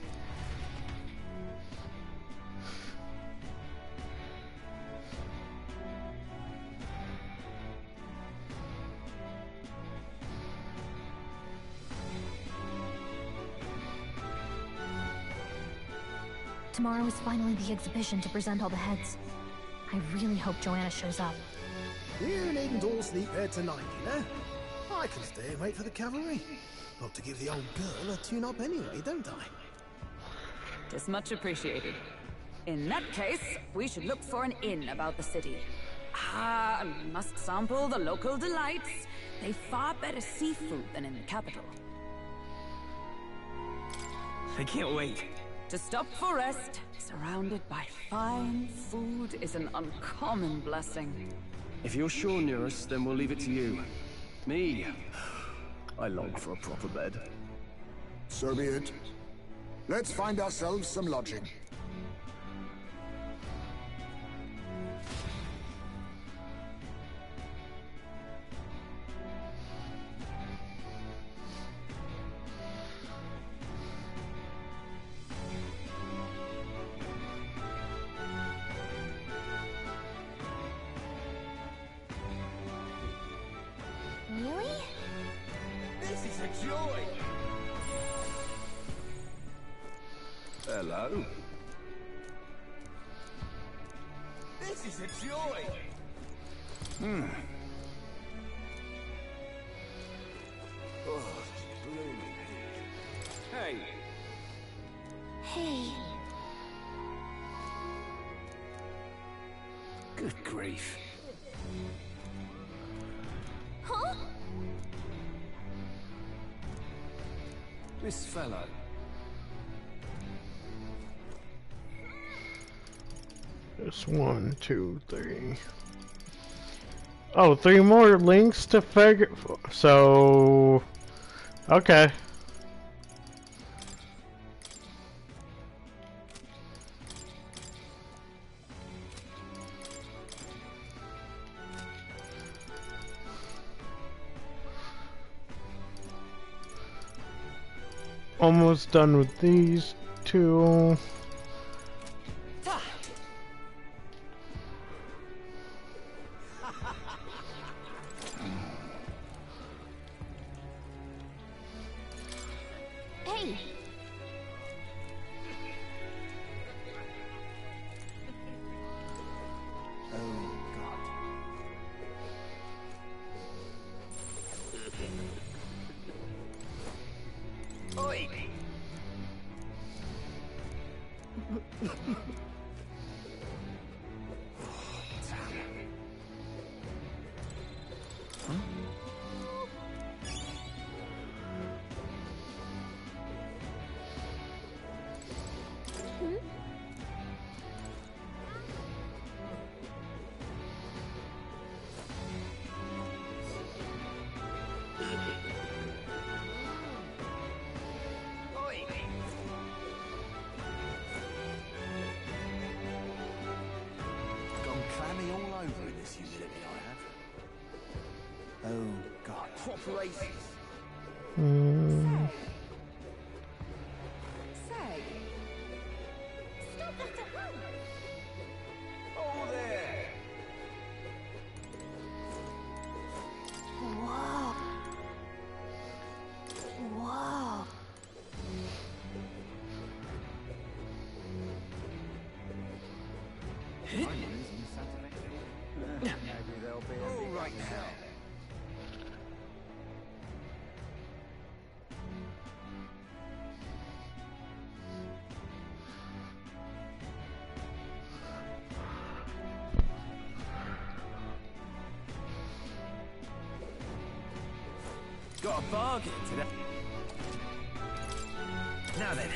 Tomorrow is finally the exhibition to present all the heads. I really hope Joanna shows up. You needn't all sleep here tonight, you know? I can stay and wait for the cavalry. Got to give the old girl a tune-up anyway, don't I? Tis much appreciated. In that case, we should look for an inn about the city. Ah, must sample the local delights. They've far better seafood than in the capital. I can't wait. To stop for rest, surrounded by fine food, is an uncommon blessing. If you're sure, Nearest, then we'll leave it to you. Me, I long for a proper bed. So be it. Let's find ourselves some lodging. Really? This is a joy! Hello? This is a joy! Oh, blooming. Hey! Hey. Good grief. Huh? This fellow. Just 1, 2, 3. Oh, 3 more links to figure. So, okay. Almost done with these 2. Hey. Oh, God. Oi! Gone clammy all over in this humility I have. Oh, God. Proper aces! Say, Stop that at once. Oh there! Whoa. Whoa. All right now. Got a bargain today. Now then.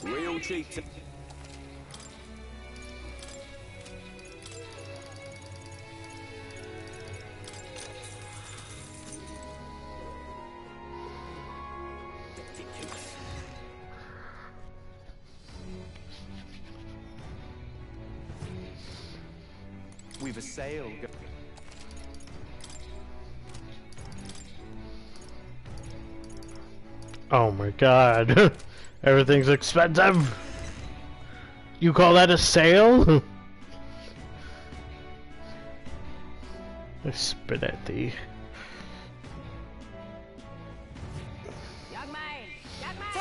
Real cheap. We've a sale. Oh my god. Everything's expensive. You call that a sale? I spit at thee. Young man! Young man!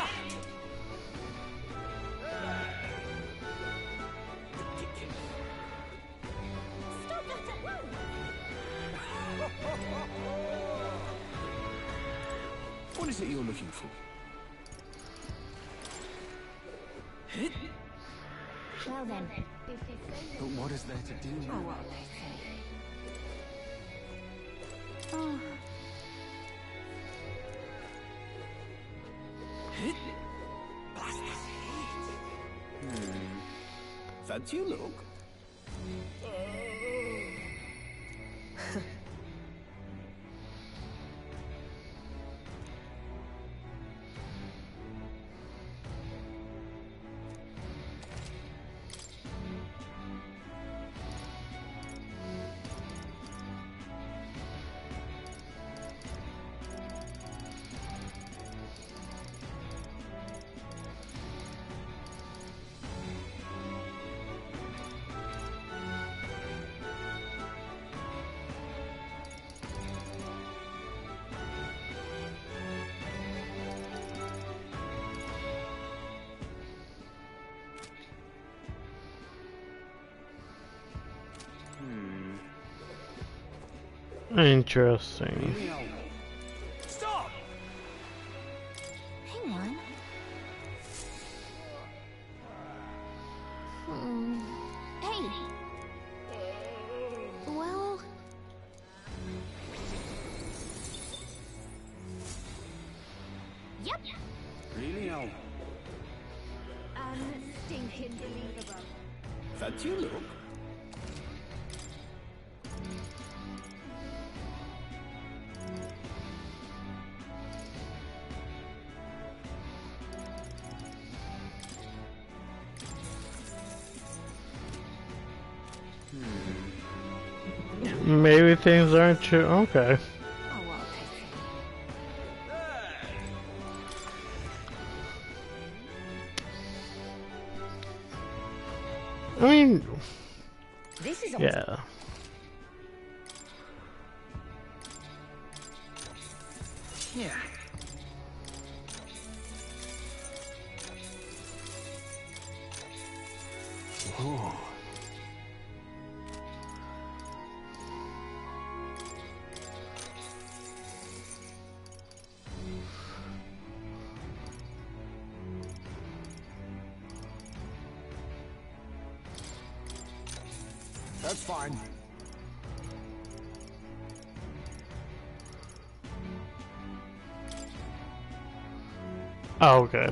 Stop that at once! What is it you're looking for? Well then, But what is there to do? Oh, what they say. oh, Fancy a look? Interesting. Stop! hang on. Hey. Well. Yep. Really now? Unstinking believable. Fancy a look? Maybe things aren't true. Okay. Oh, what they say. I mean, This is yeah. Yeah. Whoa. That's fine. Oh, okay.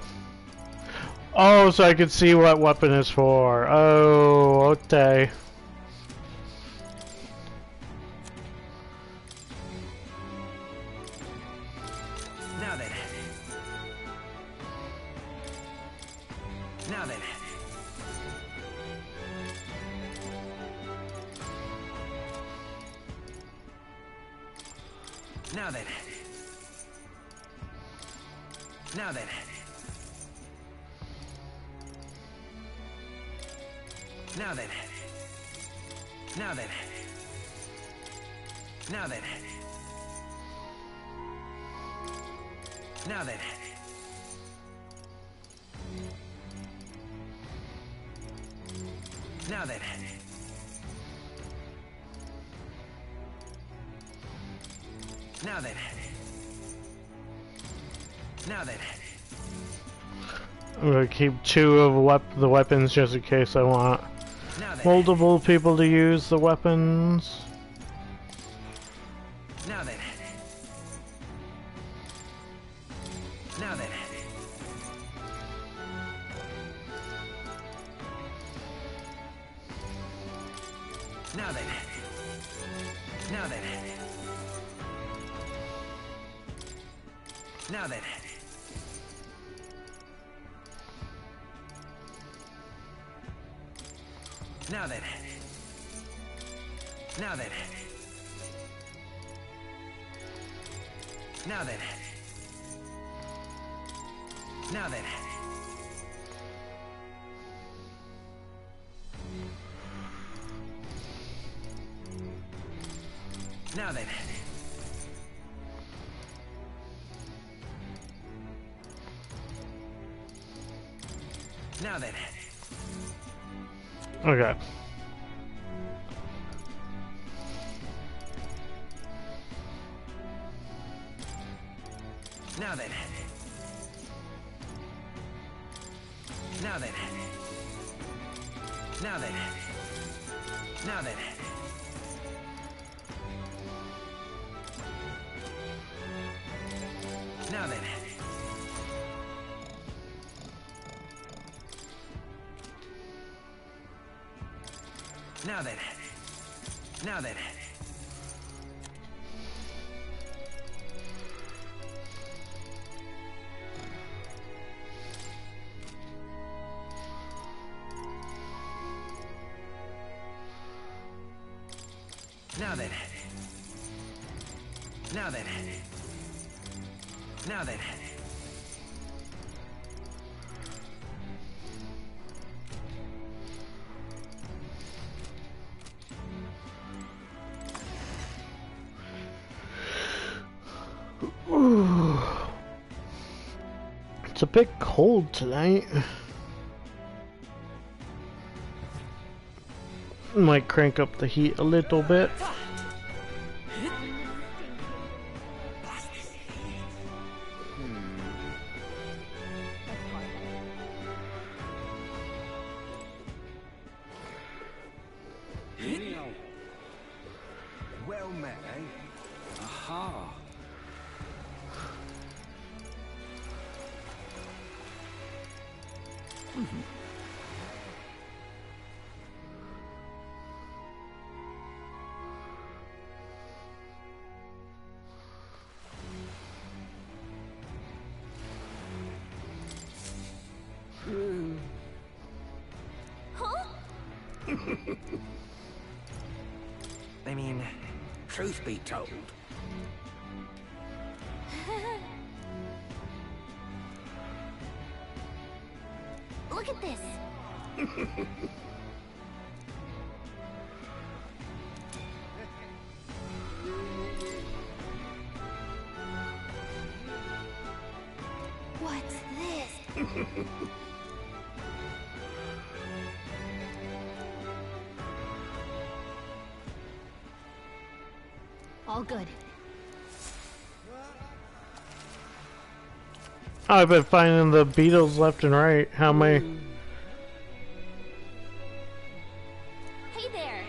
Oh, so I can see what weapon is for. Oh, okay. Now then. Now then. Now then. Now then. Now then. Now then. Now then. Now then. Now then. Now then. Now then. I'm gonna keep two of the weapons just in case I want Now then. multiple people to use the weapons. Now then. Now then. Now then. Now then. Now then. Now then. Now then. Now then. Now then. Now then. Now then. Okay. Now then. Now then. Now then. Now then. Now then. Now then. Now then. Now then. Now then. Now then. Ooh. It's a bit cold tonight. Might crank up the heat a little bit. Well met, eh? Aha. I mean, truth be told. Look at this. What's this? All good. I've been finding the beetles left and right. How many? Hey there.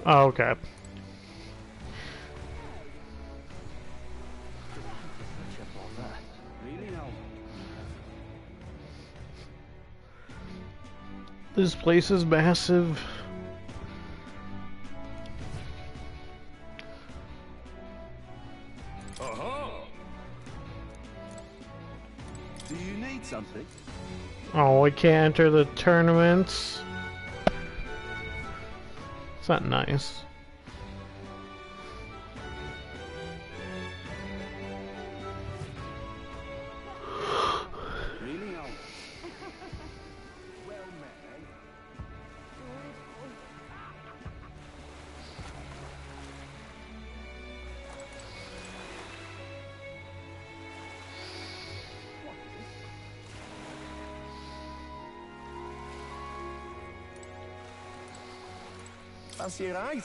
Oh, okay. This place is massive. Do you need something? Oh, we can't enter the tournaments. It's not nice. Fancy a ride?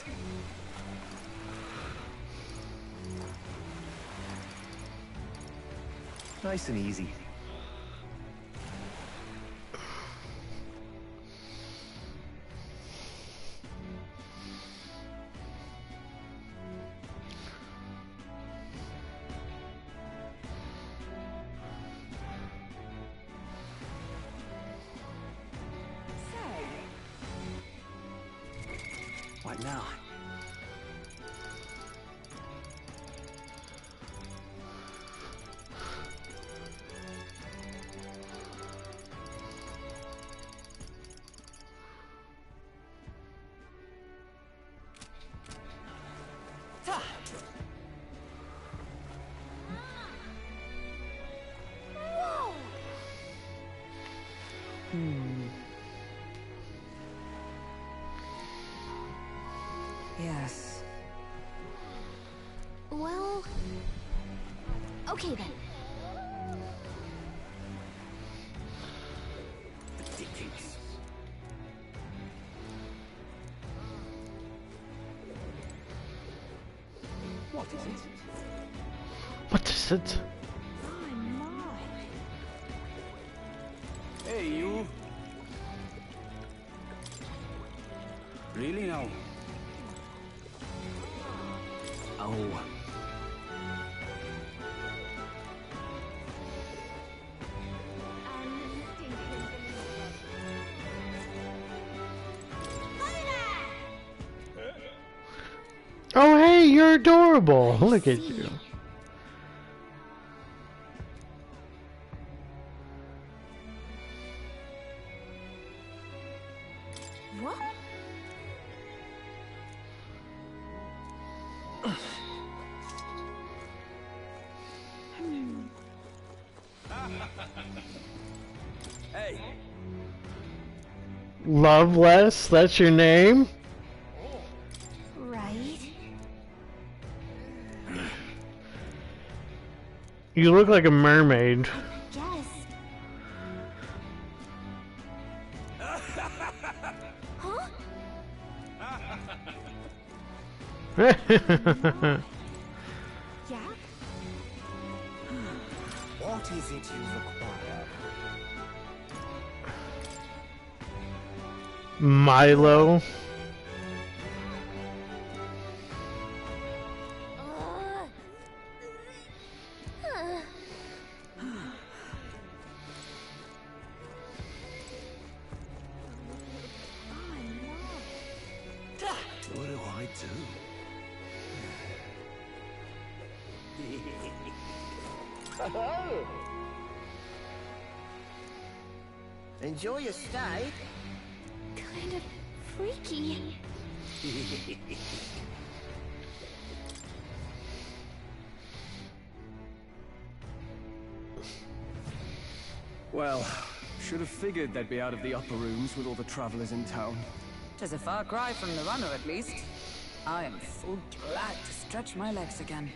Nice and easy. What now? Okay then. Ridiculous. What is it? What is it? Hey, you. Really now? Oh. Oh, hey, you're adorable. Look at you. What? Hey. Loveless, that's your name? Right. You look like a mermaid. Yes. Huh? Yeah? What is it you require? Milo. What do I do? Enjoy your stay. Kind of freaky. Well, should have figured they'd be out of the upper rooms with all the travelers in town. 'Tis a far cry from the runner, at least. I am full glad to stretch my legs again.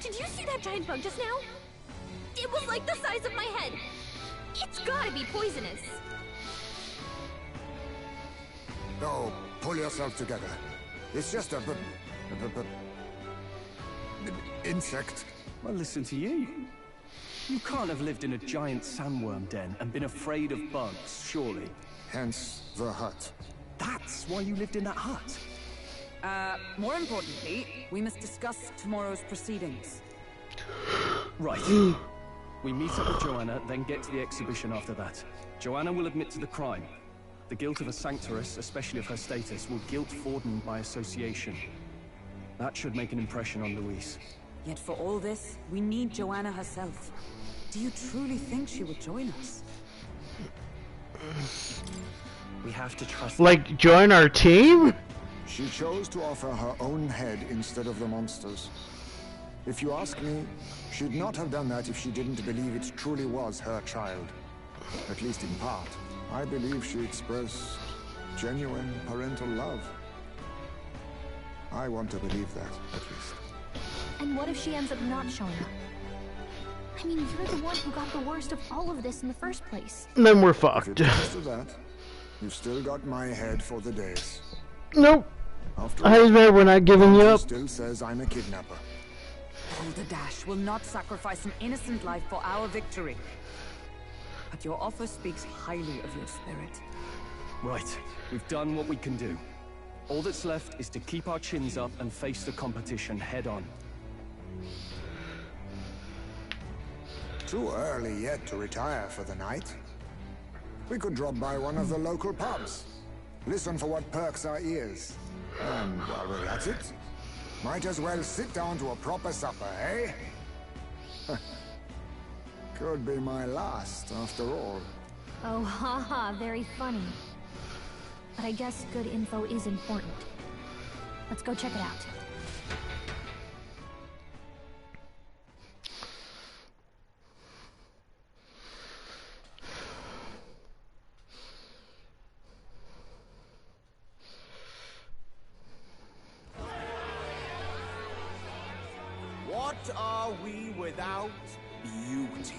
Did you see that giant bug just now? It was like the size of my head. It's gotta be poisonous. Oh, pull yourself together. It's just a insect. Well, listen to you. You can't have lived in a giant sandworm den and been afraid of bugs, surely. Hence the hut. That's why you lived in that hut. More importantly, we must discuss tomorrow's proceedings. Right. We meet up with Joanna, then get to the exhibition after that. Joanna will admit to the crime. The guilt of a sanctoress, especially of her status, will guilt Forden by association. That should make an impression on Louise. Yet for all this, we need Joanna herself. Do you truly think she would join us? We have to trust. Like, join our team? She chose to offer her own head instead of the monster's. If you ask me, she'd not have done that if she didn't believe it truly was her child. At least in part. I believe she expressed genuine parental love. I want to believe that, at least. And what if she ends up not showing up? I mean, you're the one who got the worst of all of this in the first place. Then we're If fucked. it comes to that, you've still got my head for the days. Nope. After I all, admit we're not giving you she up. still says I'm a kidnapper. Balderdash will not sacrifice an innocent life for our victory. But your offer speaks highly of your spirit. Right. We've done what we can do. All that's left is to keep our chins up and face the competition head on. Too early yet to retire for the night. We could drop by one of the local pubs. Listen for what perks our ears. And while we're at it, might as well sit down to a proper supper, eh? Could be my last, after all. Oh, haha, very funny. But I guess good info is important. Let's go check it out. What are we without beauty?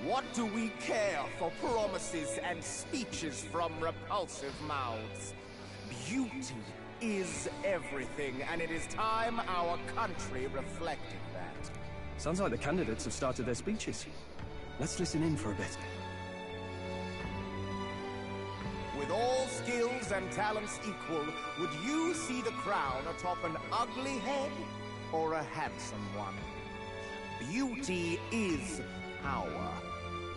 What do we care for promises and speeches from repulsive mouths? Beauty is everything, and it is time our country reflected that. Sounds like the candidates have started their speeches. Let's listen in for a bit. With all skills and talents equal, would you see the crown atop an ugly head or a handsome one? Beauty is power.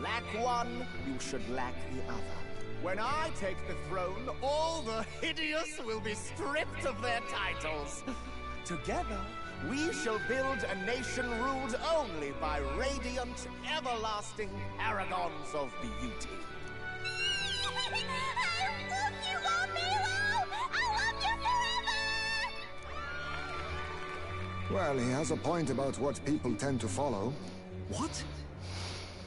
Lack one, you should lack the other. When I take the throne, all the hideous will be stripped of their titles. Together, we shall build a nation ruled only by radiant, everlasting paragons of beauty. Well, he has a point about what people tend to follow. What?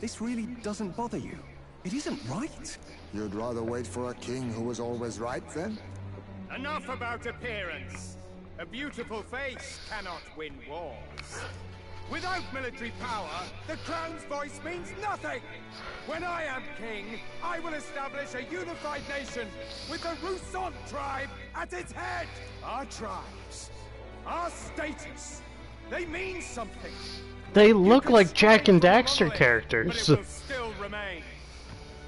This really doesn't bother you? It isn't right. You'd rather wait for a king who was always right, then? Enough about appearance. A beautiful face cannot win wars. Without military power, the crown's voice means nothing! When I am king, I will establish a unified nation with the Roussan tribe at its head! Our tribes, our status, they mean something. They look like Jack and Daxter characters. But it will still remain.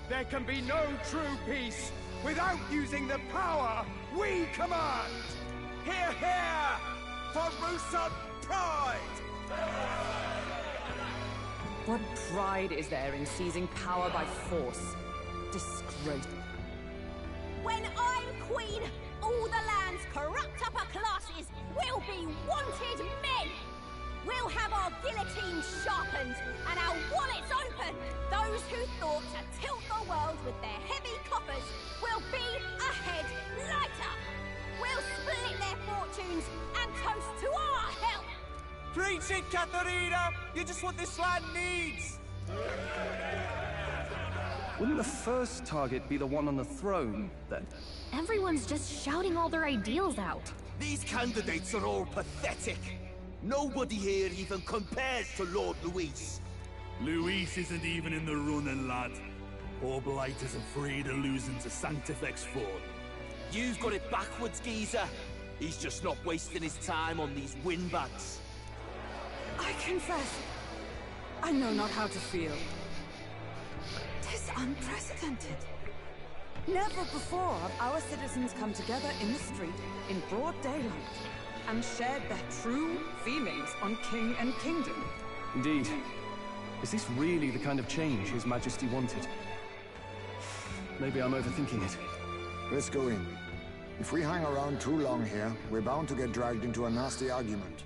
There can be no true peace without using the power we command! Hear, hear! For Roussan pride! What pride is there in seizing power by force? Disgrace. When I'm queen, all the land's corrupt upper classes will be wanted men! We'll have our guillotines sharpened and our wallets open. Those who thought to tilt the world with their heavy coffers will be a head lighter. We'll split their fortunes and toast to our help. Preach it, Katharina! You're just what this land needs! Wouldn't the first target be the one on the throne, then? Everyone's just shouting all their ideals out. These candidates are all pathetic. Nobody here even compares to Lord Luis. Luis isn't even in the running, lad. Poor Blight is afraid of losing to Sanctifex Ford. You've got it backwards, geezer. He's just not wasting his time on these windbags. I confess, I know not how to feel. 'Tis unprecedented. Never before have our citizens come together in the street in broad daylight and shared their true feelings on king and kingdom. Indeed. Is this really the kind of change His Majesty wanted? Maybe I'm overthinking it. Let's go in. If we hang around too long here, we're bound to get dragged into a nasty argument.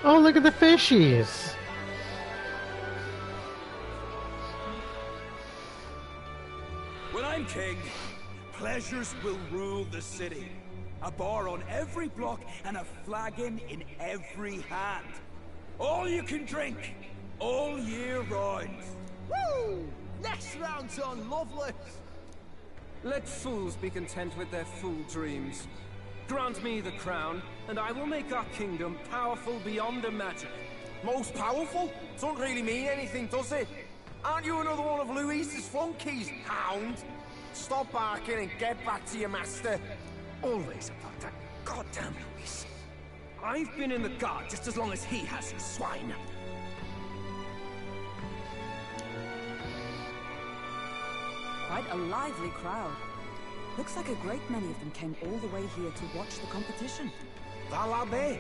Oh, look at the fishies! When I'm king, pleasures will rule the city. A bar on every block and a flagon in every hand. All you can drink, all year round. Woo! Next round's on lovely. Let fools be content with their fool dreams. Grant me the crown, and I will make our kingdom powerful beyond imagine. Most powerful? Doesn't really mean anything, does it? Aren't you another one of Luis's flunkies, hound? Stop barking and get back to your master. Always about that goddamn Luis. I've been in the guard just as long as he has, you swine. Quite a lively crowd. Looks like a great many of them came all the way here to watch the competition. That lad there?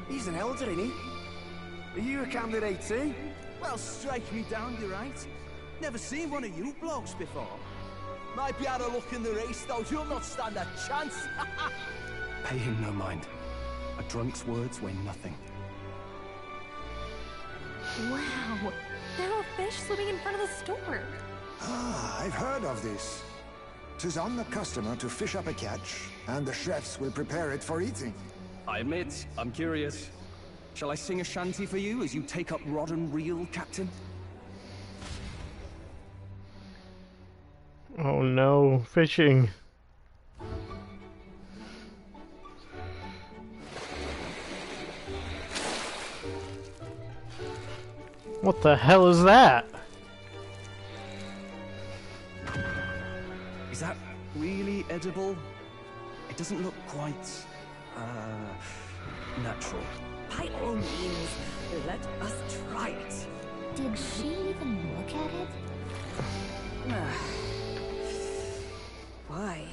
He's an elder, isn't he? Are you a candidate too? Well, strike me down, you're right. Never seen one of you blokes before. Might be out of luck in the race, though. You'll not stand a chance. Pay him no mind. A drunk's words weigh nothing. Wow, there are fish swimming in front of the store. Ah, I've heard of this. 'Tis on the customer to fish up a catch, and the chefs will prepare it for eating. I admit, I'm curious. Shall I sing a shanty for you as you take up rod and reel, Captain? Oh no, fishing. What the hell is that? Is that really edible? It doesn't look quite, natural. By all means, let us try it. Did she even look at it? Why,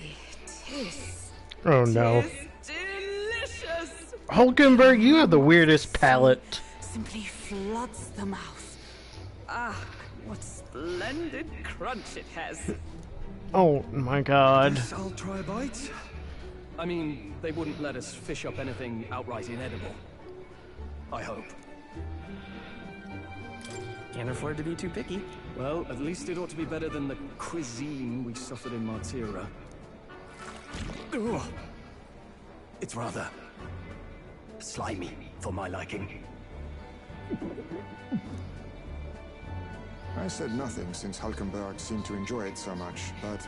tis... Oh no. delicious! Hulkenberg, you have the weirdest palate. Simply floods the mouth. Ah, what splendid crunch it has. Oh my god. Guess I'll try a bite. I mean, they wouldn't let us fish up anything outright inedible. I hope. Can't afford to be too picky. Well, at least it ought to be better than the cuisine we suffered in Martira. Ugh. It's rather slimy for my liking. I said nothing since Hulkenberg seemed to enjoy it so much, but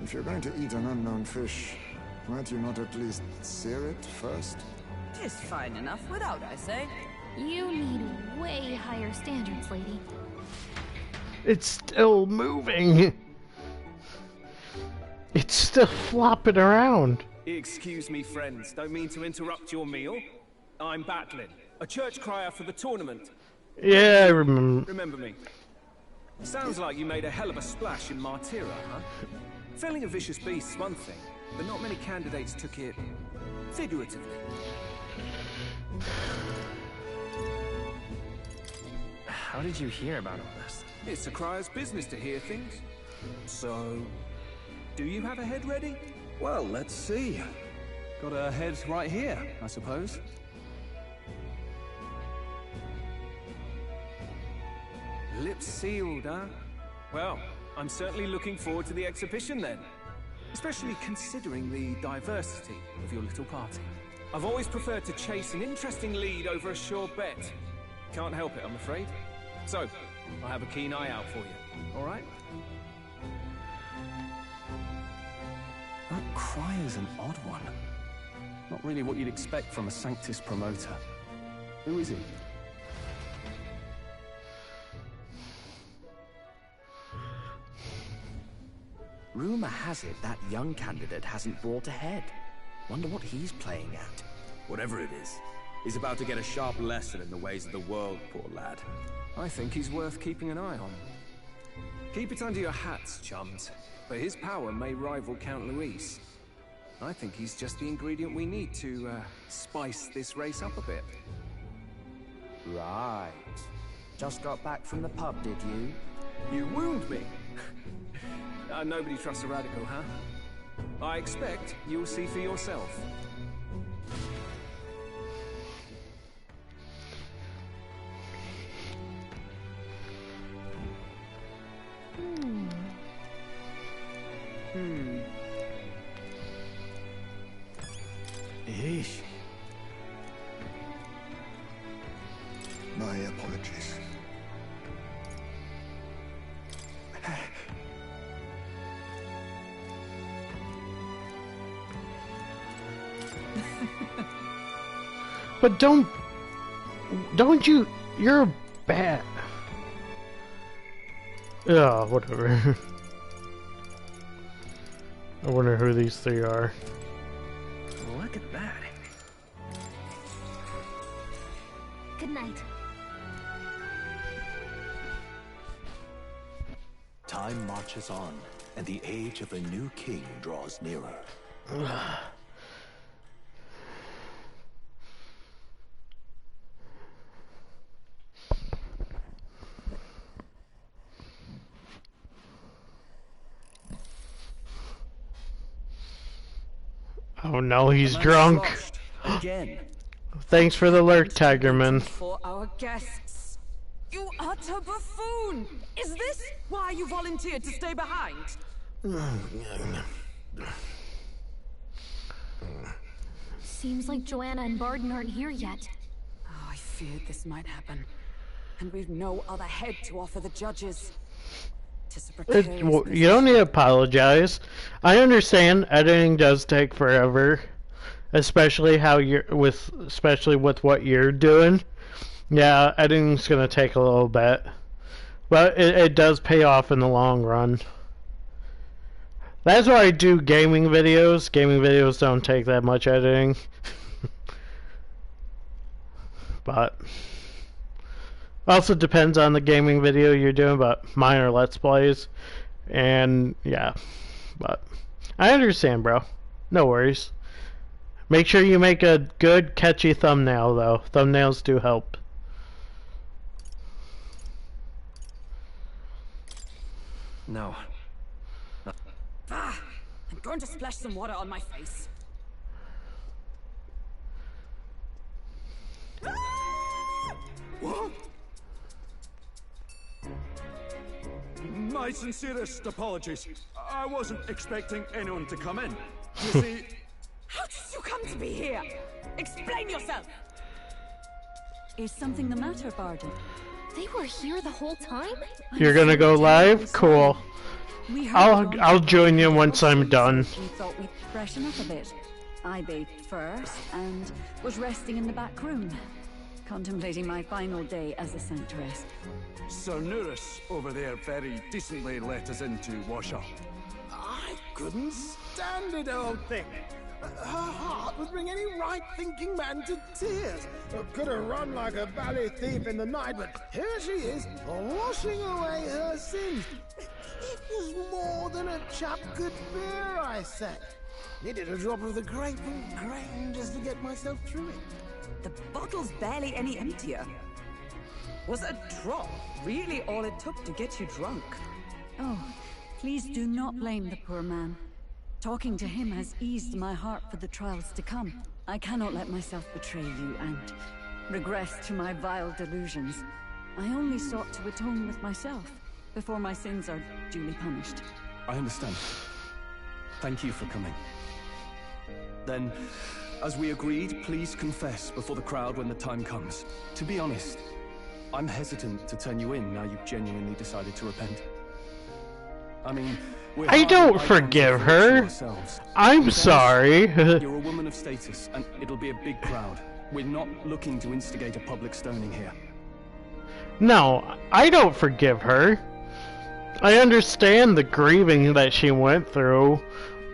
if you're going to eat an unknown fish, might you not at least sear it first? Tis fine enough without, I say. You need way higher standards, lady. It's still moving. It's still flopping around. Excuse me, friends. Don't mean to interrupt your meal. I'm Batlin, a church crier for the tournament. Yeah, I remember. Remember me. Sounds like you made a hell of a splash in Martira, huh? Felling a vicious beast's one thing, but not many candidates took it figuratively. How did you hear about all this? It's a crier's business to hear things. So, do you have a head ready? Well, let's see. Got a head right here, I suppose. Lips sealed, huh? Well, I'm certainly looking forward to the exhibition then. Especially considering the diversity of your little party. I've always preferred to chase an interesting lead over a sure bet. Can't help it, I'm afraid. So, I'll have a keen eye out for you, alright? That crier's an odd one. Not really what you'd expect from a Sanctus promoter. Who is he? Rumor has it that young candidate hasn't brought ahead. Wonder what he's playing at. Whatever it is, he's about to get a sharp lesson in the ways of the world, poor lad. I think he's worth keeping an eye on. Keep it under your hats, chums, but his power may rival Count Luis. I think he's just the ingredient we need to, spice this race up a bit. Right. Just got back from the pub, did you? You wound me? Nobody trusts a radical, huh? I expect you'll see for yourself. Eesh. My apologies. But don't you, you're a bat. Yeah, whatever. I wonder who these three are. Look at that. Good night. Time marches on, and the age of a new king draws nearer. Oh no, he's drunk. Again. Thanks for the alert, Tigerman. For our guests. You utter buffoon! Is this why you volunteered to stay behind? Seems like Joanna and Barden aren't here yet. Oh, I feared this might happen. And we've no other head to offer the judges. You don't need to apologize. I understand editing does take forever, especially especially with what you're doing. Yeah, editing's gonna take a little bit, but it does pay off in the long run. That's why I do gaming videos. Gaming videos don't take that much editing. But also depends on the gaming video you're doing, but mine are Let's Plays. And yeah, but I understand, bro. No worries. Make sure you make a good, catchy thumbnail, though. Thumbnails do help. No. I'm going to splash some water on my face. What? My sincerest apologies. I wasn't expecting anyone to come in. You see... How did you come to be here? Explain yourself! Is something the matter, Barden? They were here the whole time? You're gonna go live? Cool. I'll join you once I'm done. We thought we'd freshen up a bit. I bathed first and was resting in the back room, contemplating my final day as a sanctress. Sir Nuris over there very decently let us in to wash up. I couldn't stand it, old thing. Her heart would bring any right-thinking man to tears. Could have run like a valley thief in the night, but here she is, washing away her sins. It was more than a chap could bear, I say. Needed a drop of the grateful grain just to get myself through it. The bottle's barely any emptier. Was a drop really all it took to get you drunk? Oh, please do not blame the poor man. Talking to him has eased my heart for the trials to come. I cannot let myself betray you and regress to my vile delusions. I only sought to atone with myself before my sins are duly punished. I understand. Thank you for coming. Then, as we agreed, please confess before the crowd when the time comes. To be honest, I'm hesitant to turn you in now you've genuinely decided to repent. I mean, I don't forgive her. I'm sorry. You're a woman of status, and it'll be a big crowd. We're not looking to instigate a public stoning here. No, I don't forgive her. I understand the grieving that she went through,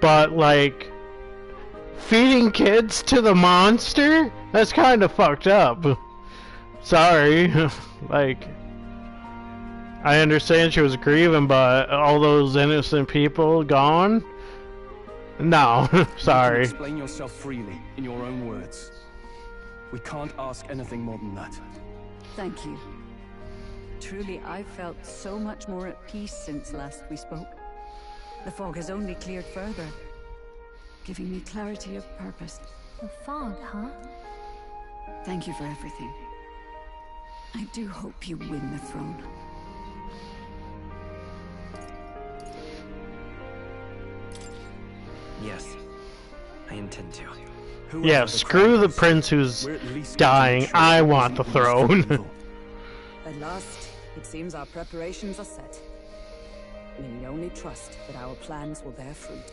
but like, feeding kids to the monster? That's kind of fucked up. Sorry. Like, I understand she was grieving, but all those innocent people gone? No, sorry. Explain yourself freely, in your own words. We can't ask anything more than that. Thank you. Truly, I've felt so much more at peace since last we spoke. The fog has only cleared further, giving me clarity of purpose. The fog, huh? Thank you for everything. I do hope you win the throne. Yes, I intend to. Yeah, screw the prince who's dying. I want the throne. At last, it seems our preparations are set. We need only trust that our plans will bear fruit.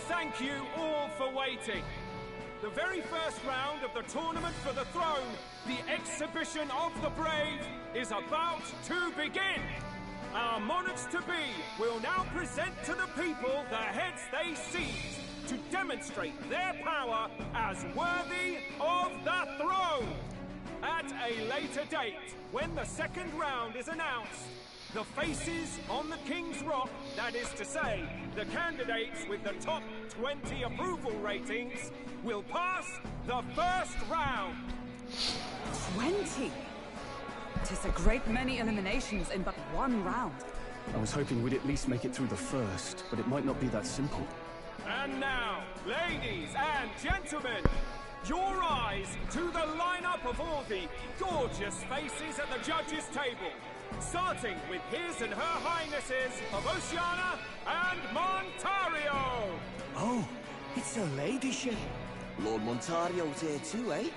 Thank you all for waiting. The very first round of the tournament for the throne, the exhibition of the brave, is about to begin. Our monarchs-to-be will now present to the people the heads they seized to demonstrate their power as worthy of the throne. At a later date, when the second round is announced, the faces on the King's Rock, that is to say, the candidates with the top 20 approval ratings, will pass the first round. 20? 'Tis a great many eliminations in but one round. I was hoping we'd at least make it through the first, but it might not be that simple. And now, ladies and gentlemen, your eyes to the lineup of all the gorgeous faces at the judges' table, starting with his and her highnesses of Oceana and Montario. Oh, it's her ladyship. Lord Montario's here too, eh?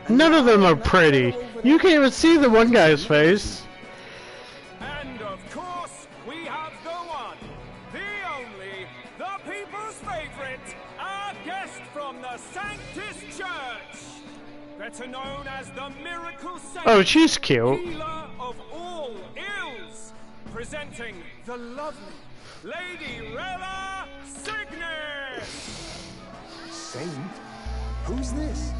None of them are pretty. You can't even see the one guy's face. And of course, we have the one, the only, the people's favorite, our guest from the Sanctus Church, better known as the Miracle Saint. Oh, she's cute. Healer of all ills, presenting the lovely Lady Rella Cygnus. Saint? Who's this?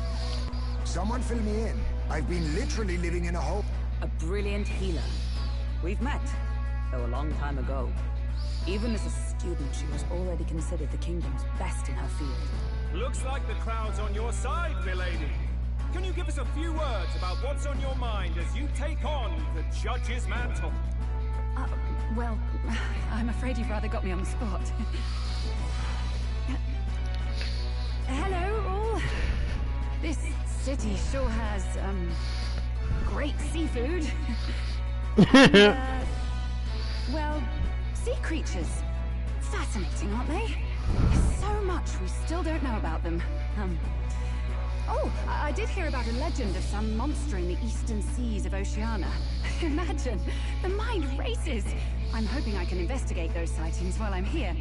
Someone fill me in. I've been literally living in a hole. A brilliant healer. We've met, though a long time ago. Even as a student, she was already considered the kingdom's best in her field. Looks like the crowd's on your side, milady. Can you give us a few words about what's on your mind as you take on the judge's mantle? Well, I'm afraid you've rather got me on the spot. Hello, all. This city sure has, great seafood. And, well, sea creatures. Fascinating, aren't they? There's so much we still don't know about them. Oh, I did hear about a legend of some monster in the eastern seas of Oceana. Imagine, the mind races. I'm hoping I can investigate those sightings while I'm here.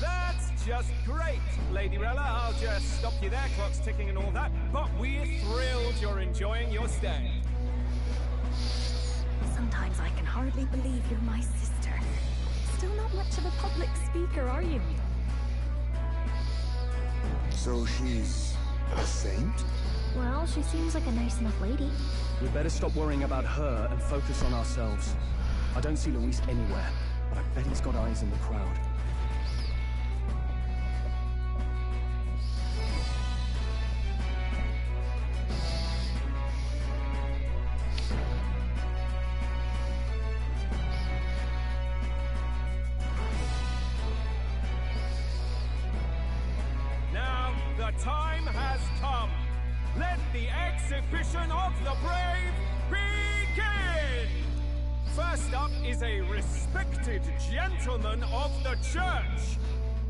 That's just great, Lady Rella. I'll just stop you there, clock's ticking and all that. But we're thrilled you're enjoying your stay. Sometimes I can hardly believe you're my sister. Still not much of a public speaker, are you? So she's a saint? Well, she seems like a nice enough lady. We'd better stop worrying about her and focus on ourselves. I don't see Luis anywhere, but I bet he's got eyes in the crowd. Now, the time has come. Let the exhibition of the brave begin! First up is a respected gentleman of the church.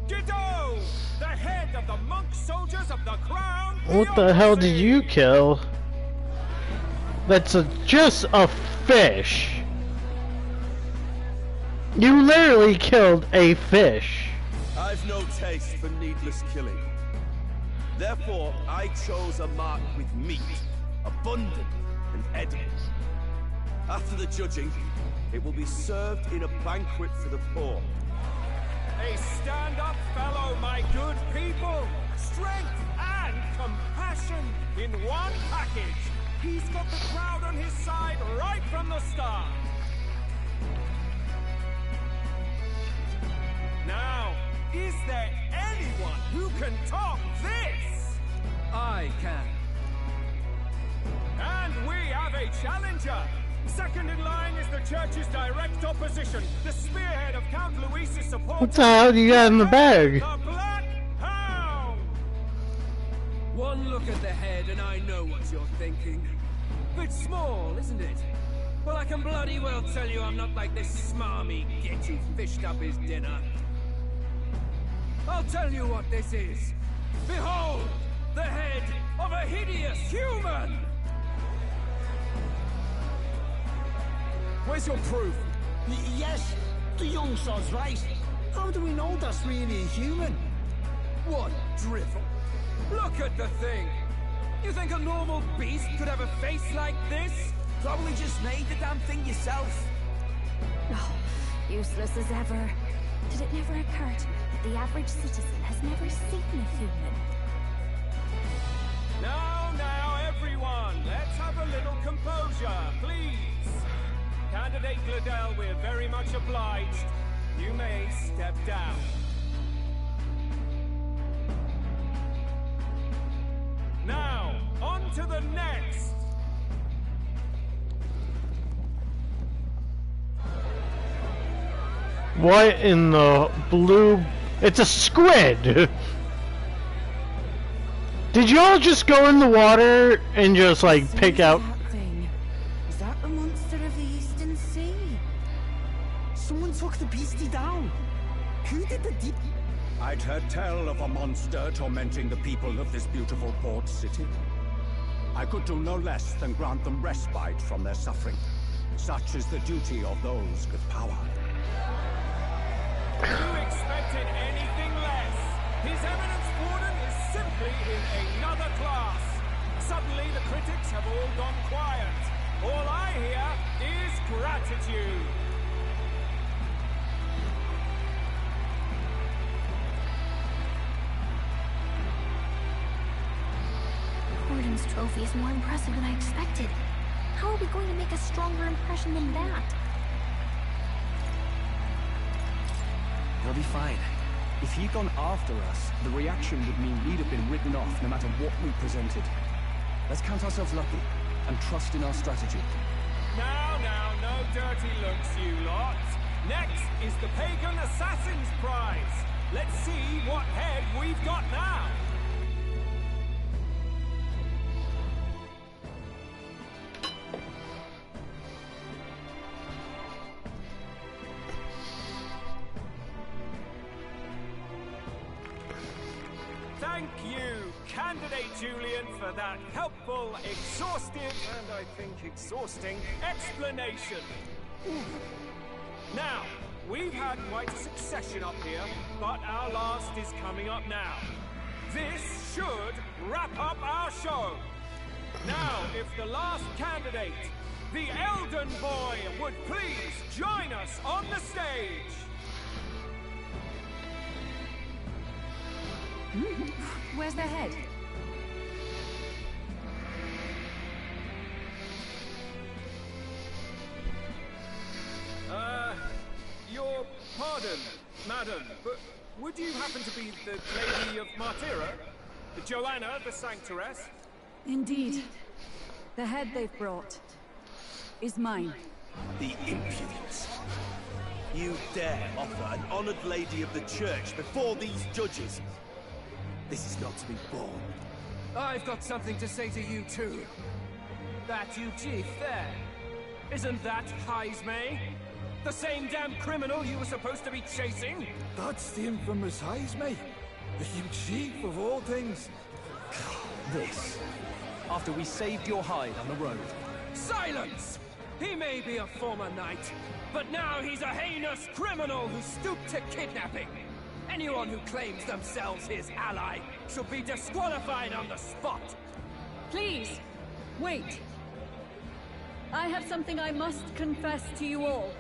Guido, the head of the monk soldiers of the crown. What the hell did you kill? That's just a fish. You literally killed a fish. I've no taste for needless killing. Therefore, I chose a mark with meat, abundant and edible. After the judging, it will be served in a banquet for the poor. A stand-up fellow, my good people. Strength and compassion in one package. He's got the crowd on his side right from the start. Now, is there anyone who can top this? I can. And we have a challenger. Second in line is the church's direct opposition, the spearhead of Count Luis's support. What the hell do you got in the bag? The Black Hound! One look at the head and I know what you're thinking. Bit small, isn't it? Well, I can bloody well tell you I'm not like this smarmy git who fished up his dinner. I'll tell you what this is. Behold, the head of a hideous human! Where's your proof? Yes, the young sod's right. How do we know that's really a human? What drivel? Look at the thing! You think a normal beast could have a face like this? Probably just made the damn thing yourself. Oh, useless as ever. Did it never occur to me that the average citizen has never seen a human? Now, everyone, let's have a little composure, please. Candidate Gladell, we're very much obliged. You may step down. Now, on to the next. What in the blue? It's a squid! Did Did you all just go in the water and just like pick out? That thing. Is that the monster of the Eastern Sea? Someone took the beastie down. Who did the deep? I'd heard tell of a monster tormenting the people of this beautiful port city. I could do no less than grant them respite from their suffering. Such is the duty of those with power. You expected anything less? His Eminence Warden is simply in another class. Suddenly the critics have all gone quiet. All I hear is gratitude. Warden's trophy is more impressive than I expected. How are we going to make a stronger impression than that? You'll be fine. If he'd gone after us, the reaction would mean we'd have been written off no matter what we presented. Let's count ourselves lucky and trust in our strategy. Now, no dirty looks, you lot. Next is the Pagan Assassin's Prize. Let's see what head we've got now. Thank you, Candidate Julian, for that helpful, exhaustive, and I think exhausting explanation. Now, we've had quite a succession up here, but our last is coming up now. This should wrap up our show. Now, if the last candidate, the Elden Boy, would please join us on the stage. Where's their head? Your pardon, madam, but would you happen to be the Lady of Martyra? Joanna, the Sanctoress? Indeed. The head they've brought is mine. The impudence. You dare offer an honored lady of the church before these judges? This is not to be borne. I've got something to say to you too. That you chief there. Isn't that Heismay? The same damn criminal you were supposed to be chasing? That's the infamous Heismay. The huge chief of all things. This. After we saved your hide on the road. Silence! He may be a former knight, but now he's a heinous criminal who stooped to kidnapping. Anyone who claims themselves his ally should be disqualified on the spot. Please, wait. I have something I must confess to you all.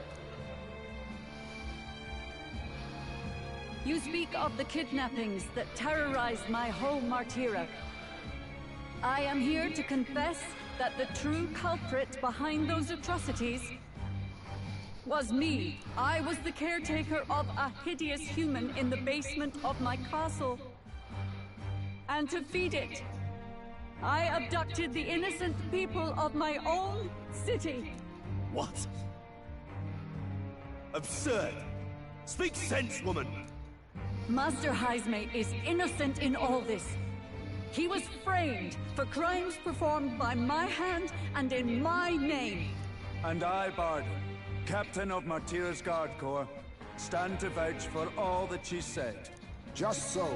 You speak of the kidnappings that terrorized my home, Martyra. I am here to confess that the true culprit behind those atrocities was me. I was the caretaker of a hideous human in the basement of my castle. And to feed it, I abducted the innocent people of my own city. What? Absurd! Speak sense, woman! Master Heismay is innocent in all this. He was framed for crimes performed by my hand and in my name. And I, Barden, Captain of Martyra's Guard Corps, stand to vouch for all that she said. Just so.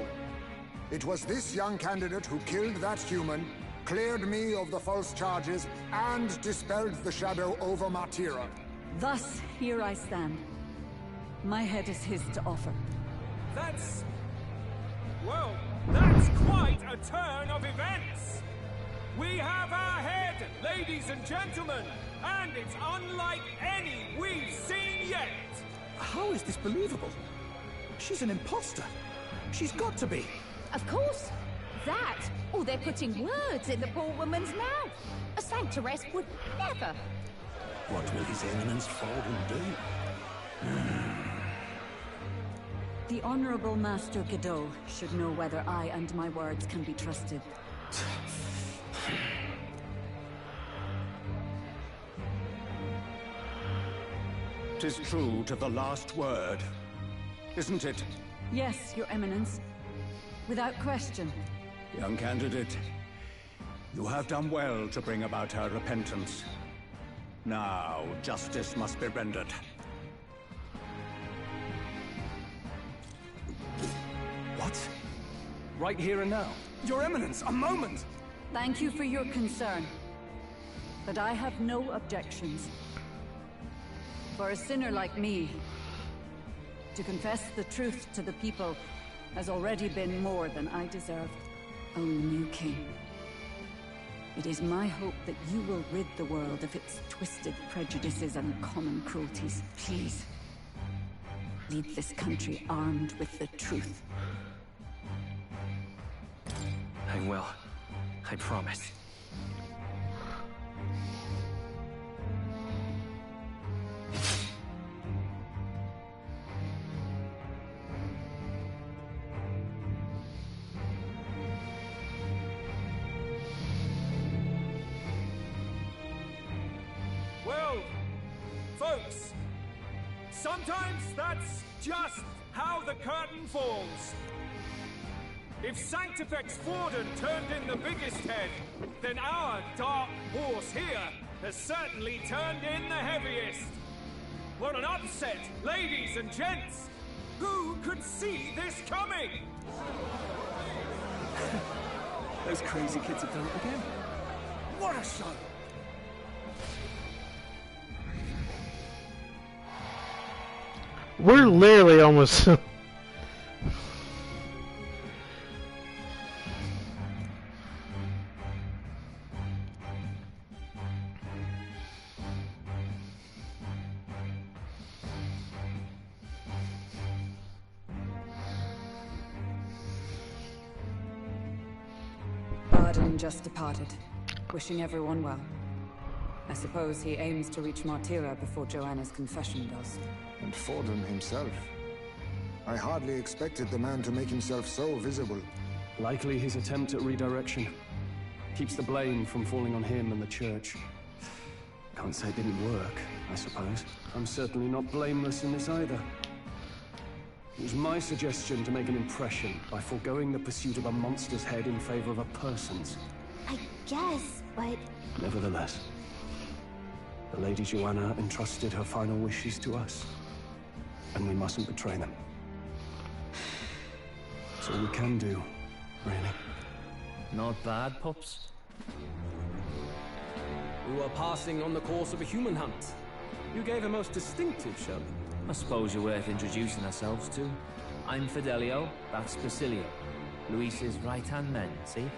It was this young candidate who killed that human, cleared me of the false charges, and dispelled the shadow over Martyra. Thus, here I stand. My head is his to offer. That's... well, that's quite a turn of events. We have our head, ladies and gentlemen, and it's unlike any we've seen yet. How is this believable? She's an imposter. She's got to be. Of course. That, or they're putting words in the poor woman's mouth. A Sanctoress would never. What will His Eminence Fallen do? The Honorable Master Godot should know whether I and my words can be trusted. 'Tis true to the last word, isn't it? Yes, Your Eminence. Without question. Young candidate, you have done well to bring about her repentance. Now, justice must be rendered. What? Right here and now? Your Eminence, a moment! Thank you for your concern. But I have no objections. For a sinner like me, to confess the truth to the people has already been more than I deserved. O new king, it is my hope that you will rid the world of its twisted prejudices and common cruelties. Please, lead this country armed with the truth. I will. I promise. Well, folks, sometimes that's just how the curtain falls. If Sanctifex Forden turned in the biggest head, then our dark horse here has certainly turned in the heaviest. What an upset, ladies and gents! Who could see this coming? Those crazy kids have done it again. What a show! We're literally almost... Arden just departed, wishing everyone well. I suppose he aims to reach Martira before Joanna's confession does. And Forden himself. I hardly expected the man to make himself so visible. Likely his attempt at redirection. Keeps the blame from falling on him and the church. Can't say it didn't work, I suppose. I'm certainly not blameless in this either. It was my suggestion to make an impression by foregoing the pursuit of a monster's head in favor of a person's. I guess, but... Nevertheless, the Lady Joanna entrusted her final wishes to us, and we mustn't betray them. That's all we can do, really. Not bad, pups. We were passing on the course of a human hunt. You gave a most distinctive show. I suppose you're worth introducing ourselves to. I'm Fidelio, that's Basilio. Luis's right-hand men, see?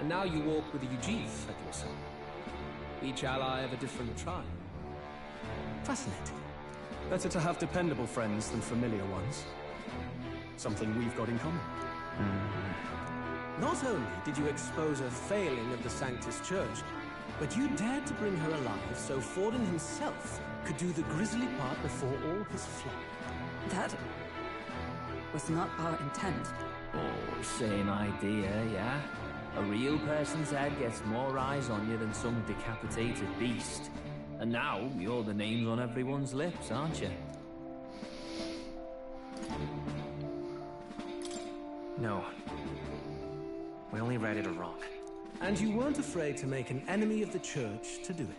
And now you walk with a Eugene at your side. Each ally of a different tribe. Fascinating. Better to have dependable friends than familiar ones. Something we've got in common. Not only did you expose a failing of the Sanctus Church, but you dared to bring her alive so Forden himself could do the grisly part before all his flock. That was not our intent. Oh, same idea, yeah? A real person's head gets more eyes on you than some decapitated beast. And now, you're the names on everyone's lips, aren't you? No. We only read it wrong. And you weren't afraid to make an enemy of the church to do it.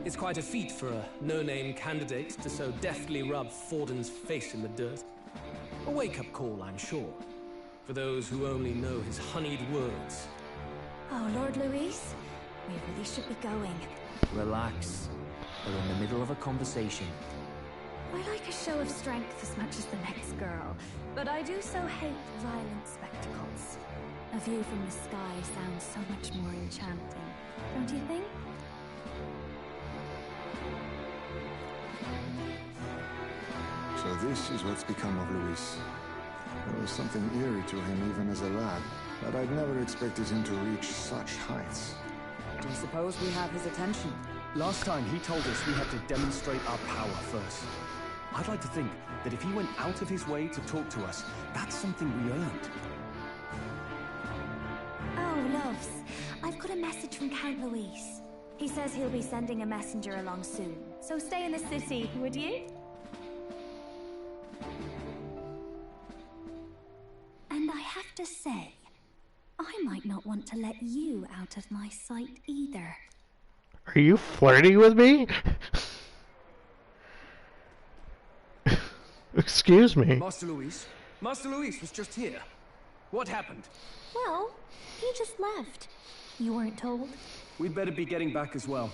It's quite a feat for a no-name candidate to so deftly rub Forden's face in the dirt. A wake-up call, I'm sure, for those who only know his honeyed words. Oh, Lord Luis, we really should be going. Relax. We're in the middle of a conversation. I like a show of strength as much as the next girl, but I do so hate violent spectacles. A view from the sky sounds so much more enchanting, don't you think? So this is what's become of Luis. There was something eerie to him even as a lad, but I'd never expected him to reach such heights. Do you suppose we have his attention? Last time he told us we had to demonstrate our power first. I'd like to think that if he went out of his way to talk to us, that's something we earned. Oh, loves, I've got a message from Count Luis. He says he'll be sending a messenger along soon, so stay in the city, would you? And I have to say, I I might not want to let you out of my sight either. Are you flirting with me? Excuse me. Master Luis was just here. What happened? Well, he just left. You weren't told? We'd better be getting back as well.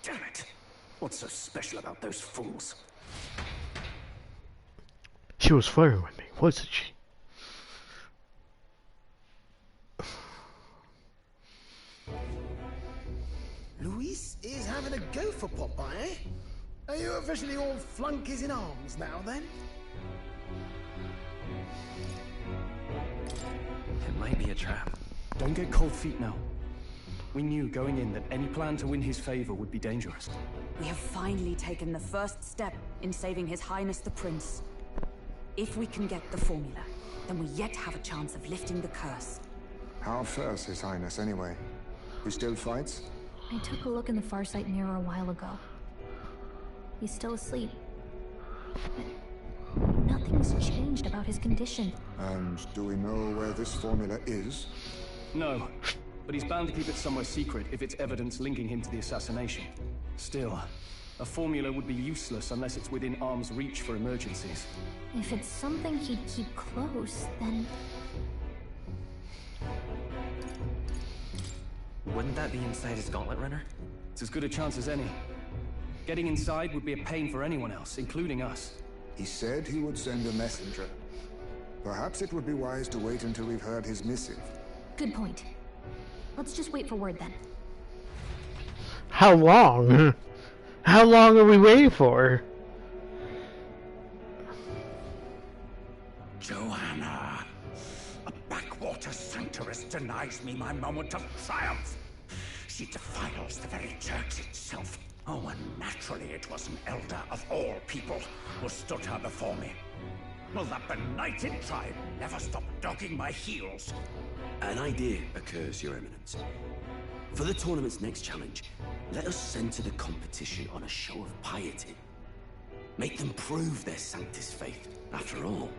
Damn it! What's so special about those fools? She was flirting with me, wasn't she? Luis is having a go for Popeye, eh? Are you officially all flunkies in arms now, then? It might be a trap. Don't get cold feet now. We knew going in that any plan to win his favor would be dangerous. We have finally taken the first step in saving His Highness the Prince. If we can get the formula, then we yet have a chance of lifting the curse. How fares His Highness, anyway? He still fights? I took a look in the Farsight mirror a while ago. He's still asleep. Nothing's changed about his condition. And do we know where this formula is? No, but he's bound to keep it somewhere secret if it's evidence linking him to the assassination. Still, a formula would be useless unless it's within arm's reach for emergencies. If it's something he'd keep close, then... Wouldn't that be inside his gauntlet runner? It's as good a chance as any. Getting inside would be a pain for anyone else, including us. He said he would send a messenger. Perhaps it would be wise to wait until we've heard his missive. Good point. Let's just wait for word then. How long? How long are we waiting for? Joanna! A backwater sanctuarist denies me my moment of triumph! She defiles the very church itself. Oh, and naturally it was an elder of all people who stood her before me. Will that benighted tribe never stop dogging my heels? An idea occurs, Your Eminence. For the tournament's next challenge, let us center the competition on a show of piety. Make them prove their Sanctus faith. After all,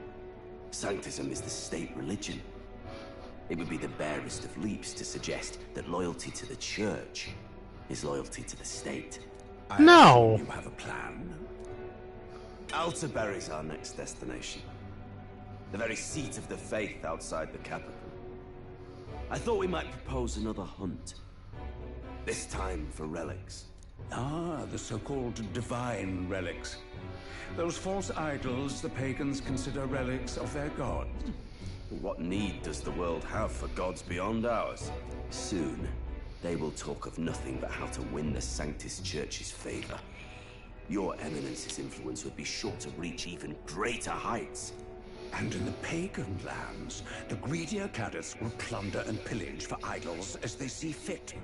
Sanctism is the state religion. It would be the barest of leaps to suggest that loyalty to the church is loyalty to the state. No! You have a plan? Altaberry's our next destination. The very seat of the faith outside the capital. I thought we might propose another hunt. This time for relics. Ah, the so-called divine relics. Those false idols the pagans consider relics of their gods. What need does the world have for gods beyond ours? Soon, they will talk of nothing but how to win the Sanctus Church's favor. Your Eminence's influence would be sure to reach even greater heights. And in the pagan lands, the greedier cadets will plunder and pillage for idols as they see fit.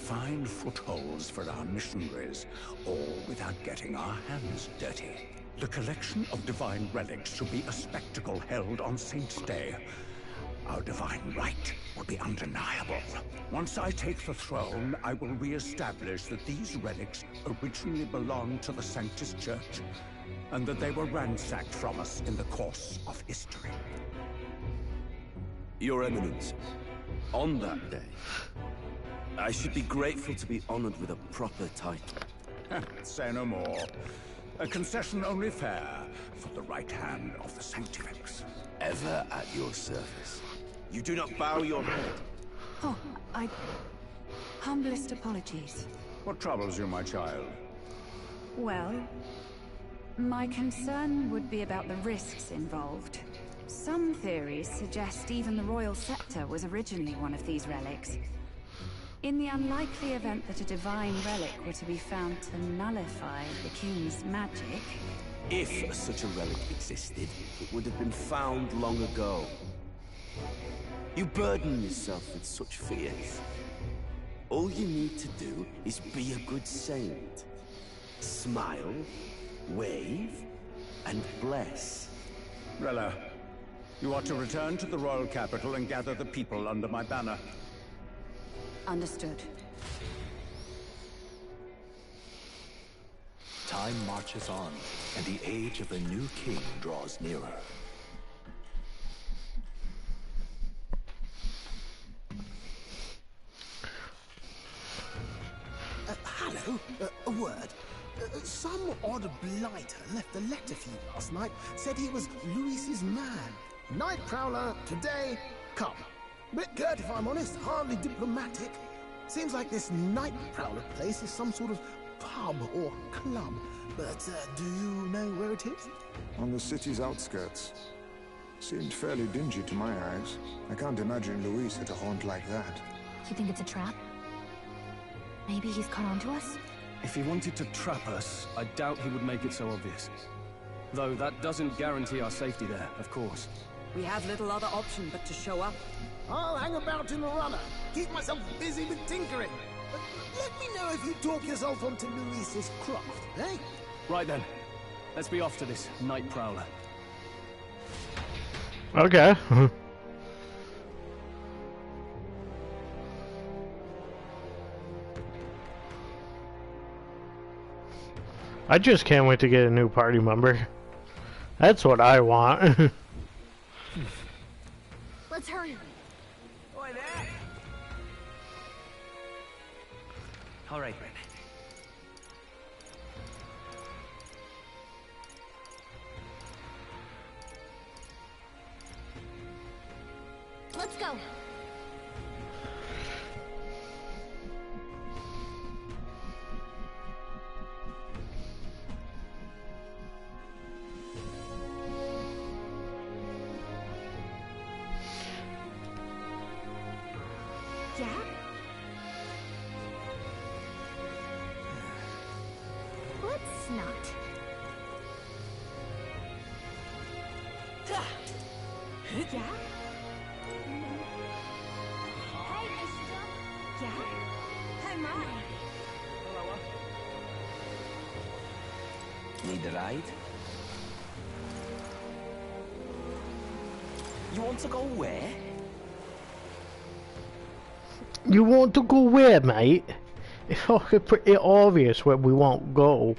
Fine footholds for our missionaries, all without getting our hands dirty. The collection of divine relics should be a spectacle held on Saint's Day. Our divine right will be undeniable. Once I take the throne, I will re-establish that these relics originally belonged to the Sanctus Church, and that they were ransacked from us in the course of history. Your Eminence, on that day, I should be grateful to be honored with a proper title. Say no more. A concession only fair for the right hand of the Sanctifex. Ever at your service. You do not bow your head. Oh, humblest apologies. What troubles you, my child? Well, my concern would be about the risks involved. Some theories suggest even the royal scepter was originally one of these relics. In the unlikely event that a divine relic were to be found to nullify the king's magic... If such a relic existed, it would have been found long ago. You burden yourself with such fears. All you need to do is be a good saint. Smile, wave, and bless. Rella, you are to return to the royal capital and gather the people under my banner. Understood. Time marches on, and the age of a new king draws nearer. Hello, a word. Some odd blighter left a letter for you last night. Said he was Luis's man. Night Prowler, today, come. Bit curt if I'm honest, hardly diplomatic. Seems like this Night Prowler place is some sort of pub or club. But do you know where it is? On the city's outskirts. Seemed fairly dingy to my eyes. I can't imagine Luis at a haunt like that. You think it's a trap? Maybe he's caught on to us? If he wanted to trap us, I doubt he would make it so obvious. Though that doesn't guarantee our safety there, of course. We have little other option but to show up. I'll hang about in the runner. Keep myself busy with tinkering. Let me know if you talk yourself onto Luis's craft, eh? Right then. Let's be off to this Night Prowler. Okay. I just can't wait to get a new party member. That's what I want. Let's hurry. Oi there! All right, then. Let's go. Yeah? Let's not. Yeah? Hey, mister. Yeah? Hey, Mike. Need a ride? You want to go where? You want to go where, mate? It's fucking pretty obvious where we won't go.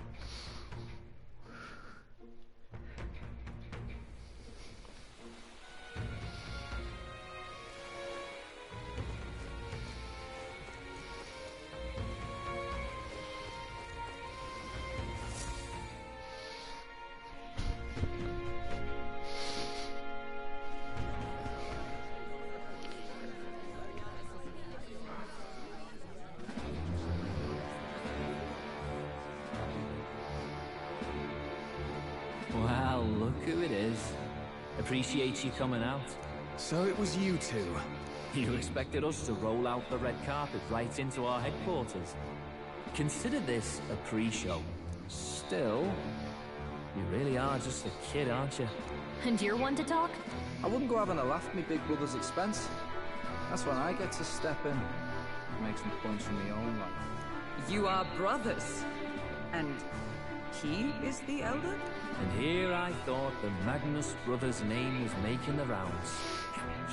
Wow, look who it is. Appreciate you coming out. So it was you two. You expected us to roll out the red carpet right into our headquarters. Consider this a pre-show. Still, you really are just a kid, aren't you? And you're one to talk? I wouldn't go having a laugh at me big brother's expense. That's when I get to step in and make some points from my own life. You are brothers. And he is the elder? And here I thought the Magnus brothers' name was making the rounds.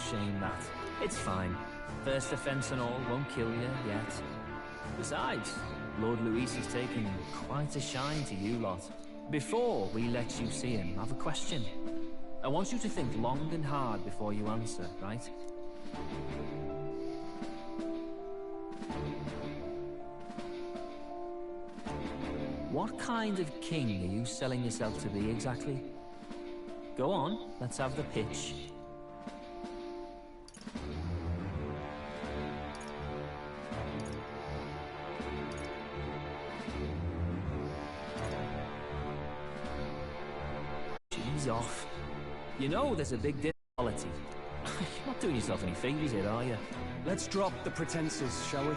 Shame that. It's fine. First offense and all won't kill you yet. Besides, Lord Luis has taken quite a shine to you lot. Before we let you see him, I have a question. I want you to think long and hard before you answer, right? What kind of king are you selling yourself to be exactly? Go on, let's have the pitch. She's off. You know there's a big quality. You're not doing yourself any favors here, are you? Let's drop the pretenses, shall we?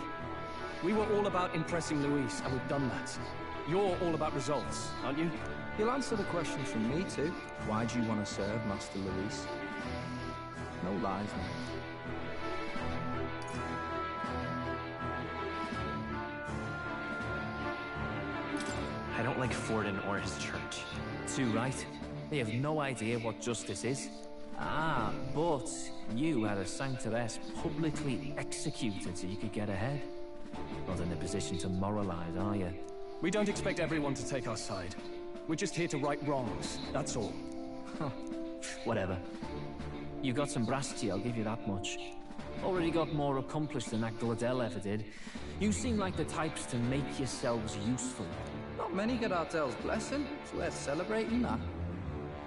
We were all about impressing Luis, and we've done that. You're all about results, aren't you? You'll answer the questions from me too. Why do you want to serve Master Luis? No lies, man. I don't like Forden or his church. Too right. They have no idea what justice is. Ah, but you had a sanctoress publicly executed so you could get ahead. Not in a position to moralize, are you? We don't expect everyone to take our side. We're just here to right wrongs, that's all. Huh. Whatever. You got some brass tea, I'll give you that much. Already got more accomplished than that Gladell ever did. You seem like the types to make yourselves useful. Not many get Artel's blessing. It's worth celebrating that.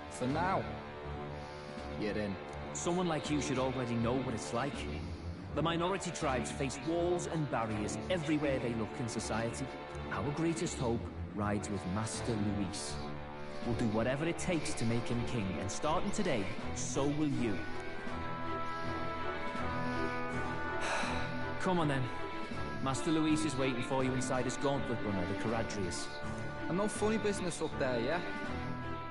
For now, you're in. Someone like you should already know what it's like. The minority tribes face walls and barriers everywhere they look in society. Our greatest hope rides with Master Luis. We'll do whatever it takes to make him king, and starting today, so will you. Come on then. Master Luis is waiting for you inside his gauntlet runner, the Caradrius. And no funny business up there, yeah?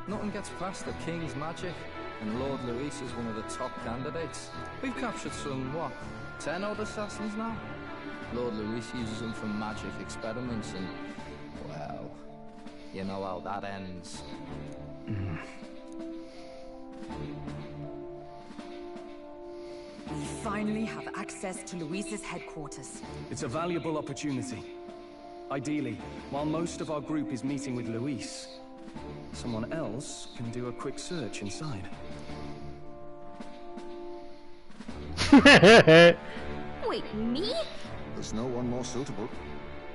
Nothing gets past the king's magic, and Lord Luis is one of the top candidates. We've captured some, what, 10 odd assassins now? Lord Luis uses them for magic experiments and, well, you know how that ends. We finally have access to Luis's headquarters. It's a valuable opportunity. Ideally, while most of our group is meeting with Luis, someone else can do a quick search inside. Wait, me? There's no one more suitable.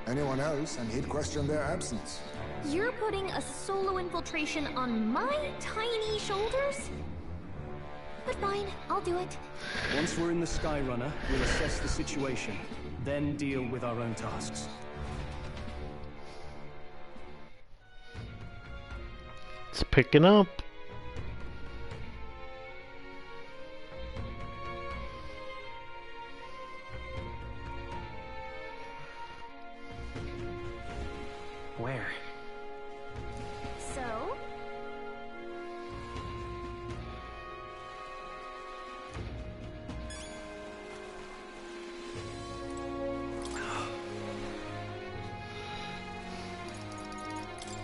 Anyone else, and he'd question their absence. You're putting a solo infiltration on my tiny shoulders? But fine, I'll do it. Once we're in the Skyrunner, we'll assess the situation, then deal with our own tasks. It's picking up. Where? So?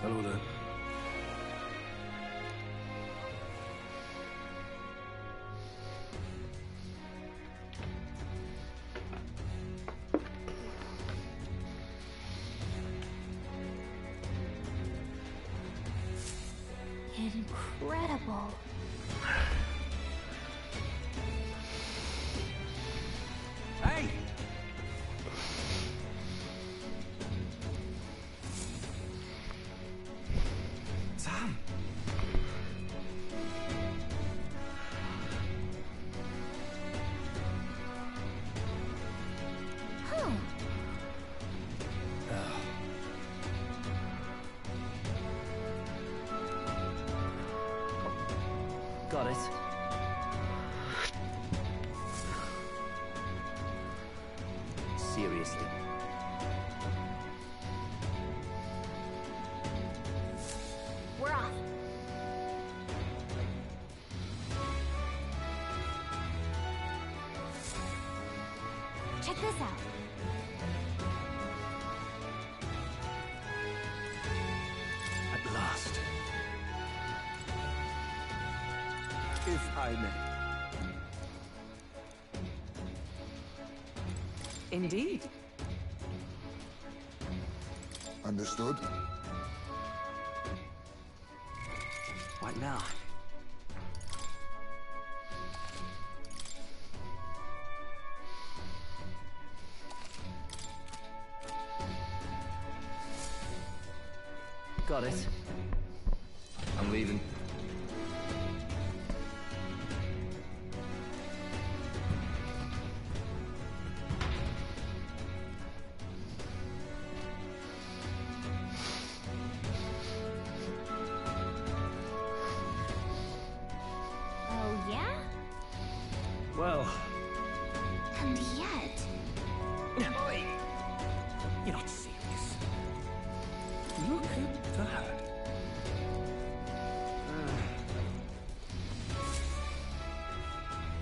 Hello there. Incredible. Hey! Sam! Huh. Got it. Seriously. We're off. Check this out. At last. If I may. Indeed. Understood? What now? Got it. I'm leaving. Oh, yeah? Well, And yet... you're not serious. Look at that.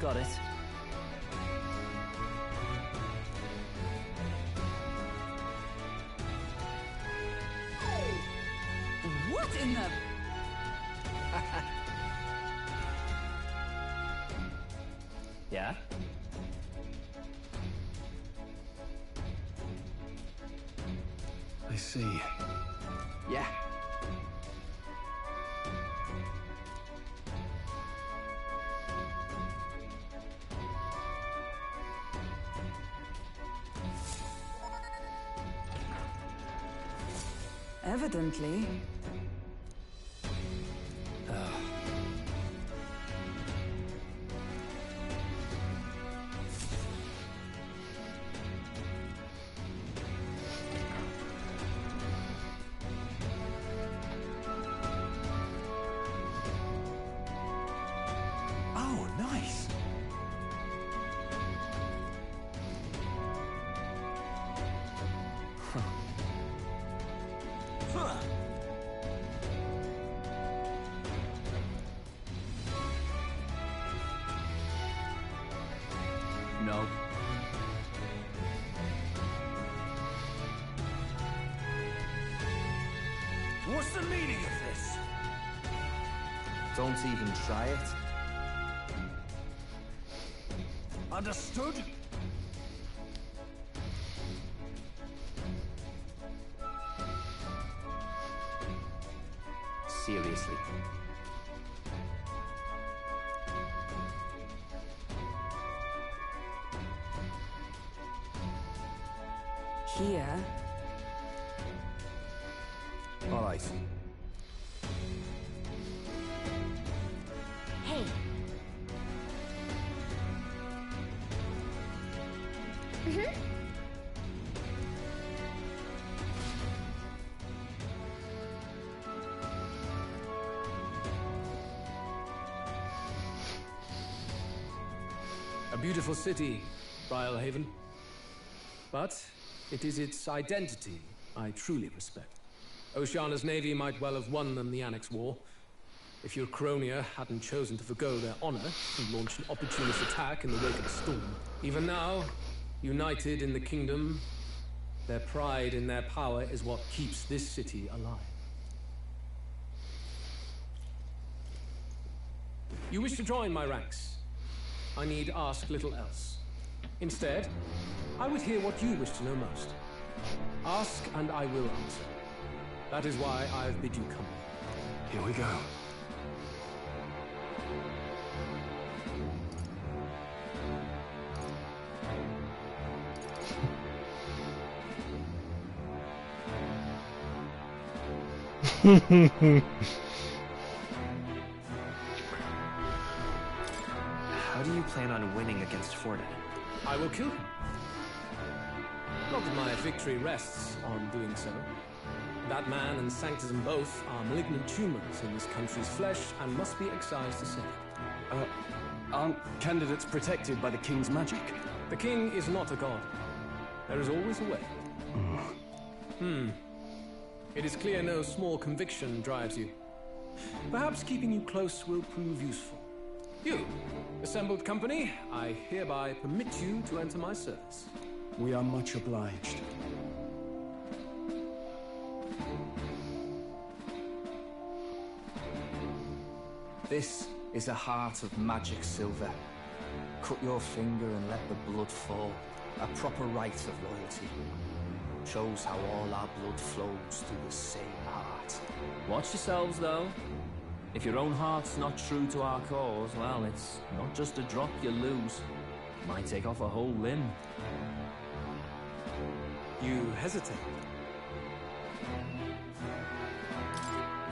Got it. What in the... Yeah? I see. Yeah. Evidently. Oh, nice. No. What's the meaning of this? Don't even try it. Understood? Seriously. Here. All right. Hey. Mm-hmm. A beautiful city, Briarhaven. But it is its identity I truly respect. Oceana's navy might well have won them the Annex War. If your Cronia hadn't chosen to forgo their honor and launch an opportunist attack in the wake of the storm. Even now, united in the kingdom, their pride in their power is what keeps this city alive. You wish to join my ranks. I need ask little else. Instead, I would hear what you wish to know most. Ask and I will answer. That is why I have bid you come. Here we go. How do you plan on winning against Forden? I will kill him. Not that my victory rests on doing so. That man and Sanctism both are malignant tumors in this country's flesh and must be excised to save it. Aren't candidates protected by the king's magic? The king is not a god. There is always a way. It is clear no small conviction drives you. Perhaps keeping you close will prove useful. You, assembled company, I hereby permit you to enter my service. We are much obliged. This is a heart of magic silver. Cut your finger and let the blood fall. A proper rite of loyalty. Shows how all our blood flows through the same heart. Watch yourselves, though. If your own heart's not true to our cause, well, it's not just a drop you lose. It might take off a whole limb. You hesitate.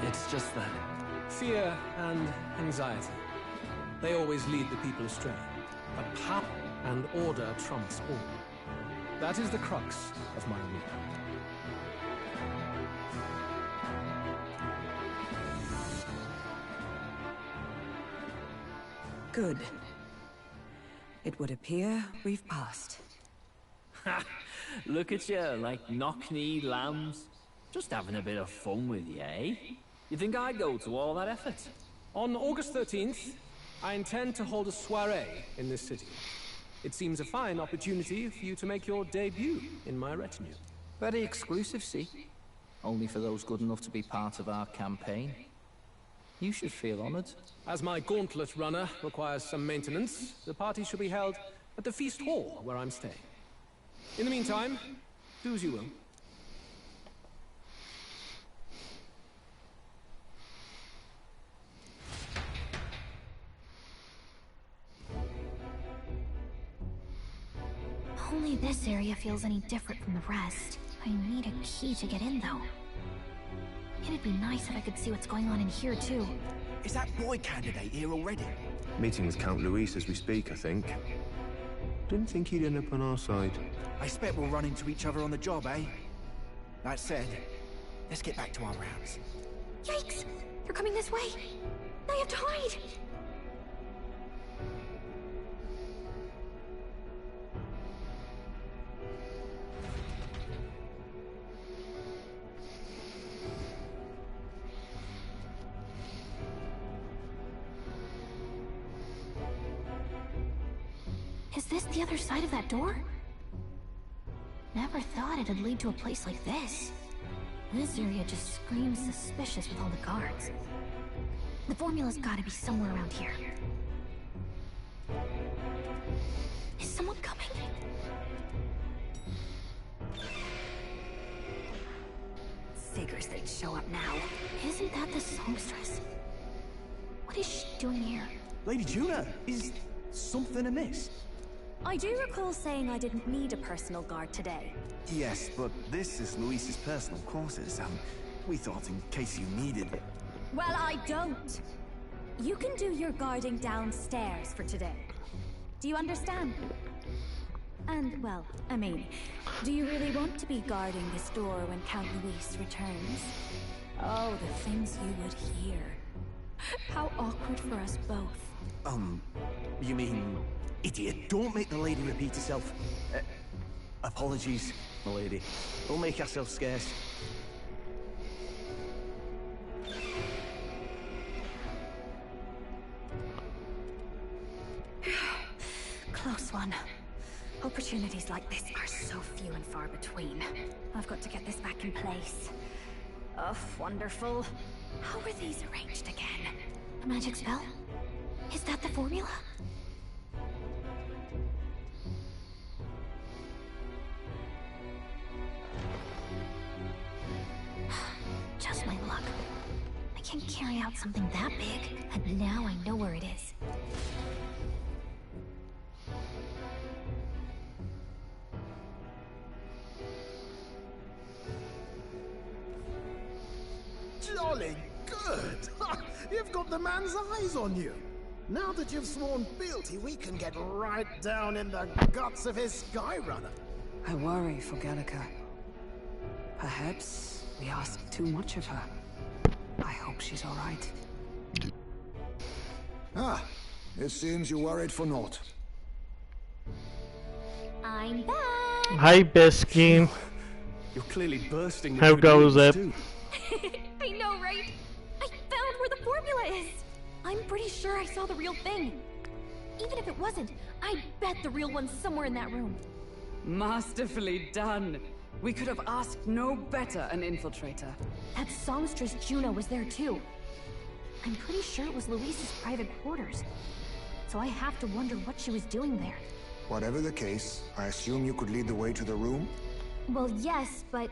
It's just that... Fear and anxiety. They always lead the people astray. But power and order trumps all. That is the crux of my rule. Good. It would appear we've passed. Ha! Look at you, like knock-kneed lambs. Just having a bit of fun with you, eh? You think I'd go to all that effort? On August 13th, I intend to hold a soiree in this city. It seems a fine opportunity for you to make your debut in my retinue. Very exclusive, see? Only for those good enough to be part of our campaign. You should feel honored. As my gauntlet runner requires some maintenance, the party shall be held at the feast hall where I'm staying. In the meantime, do as you will. Only this area feels any different from the rest. I need a key to get in, though. It'd be nice if I could see what's going on in here, too. Is that boy candidate here already? Meeting with Count Luis as we speak, I think. Didn't think he'd end up on our side. I expect we'll run into each other on the job, eh? That said, let's get back to our rounds. Yikes! They're coming this way! I have to hide! Is this the other side of that door? Never thought it'd lead to a place like this. This area just screams suspicious with all the guards. The formula's gotta be somewhere around here. Is someone coming? Figures they'd show up now. Isn't that the songstress? What is she doing here? Lady Juno, is something amiss? I do recall saying I didn't need a personal guard today. Yes, but this is Luis's personal quarters. We thought in case you needed it. Well, I don't. You can do your guarding downstairs for today. Do you understand? And, well, I mean, do you really want to be guarding this door when Count Luis returns? Oh, the things you would hear. How awkward for us both. You mean... Idiot, don't make the lady repeat herself. Apologies, my lady. Don't make ourselves scarce. Close one. Opportunities like this are so few and far between. I've got to get this back in place. Oh, wonderful. How are these arranged again? A magic spell? Is that the formula? Just my luck. I can't carry out something that big, and now I know where it is. Jolly good! You've got the man's eyes on you. Now that you've sworn fealty, we can get right down in the guts of his Skyrunner. I worry for Gallica. Perhaps we asked too much of her. I hope she's all right. Ah, it seems you worried for naught. I'm back! Hi, Bisky. You're clearly bursting. How goes it? I know, right? I found where the formula is! I'm pretty sure I saw the real thing. Even if it wasn't, I bet the real one's somewhere in that room. Masterfully done. We could have asked no better an infiltrator. That songstress Juno was there too. I'm pretty sure it was Luis's private quarters. So I have to wonder what she was doing there. Whatever the case, I assume you could lead the way to the room? Well, yes, but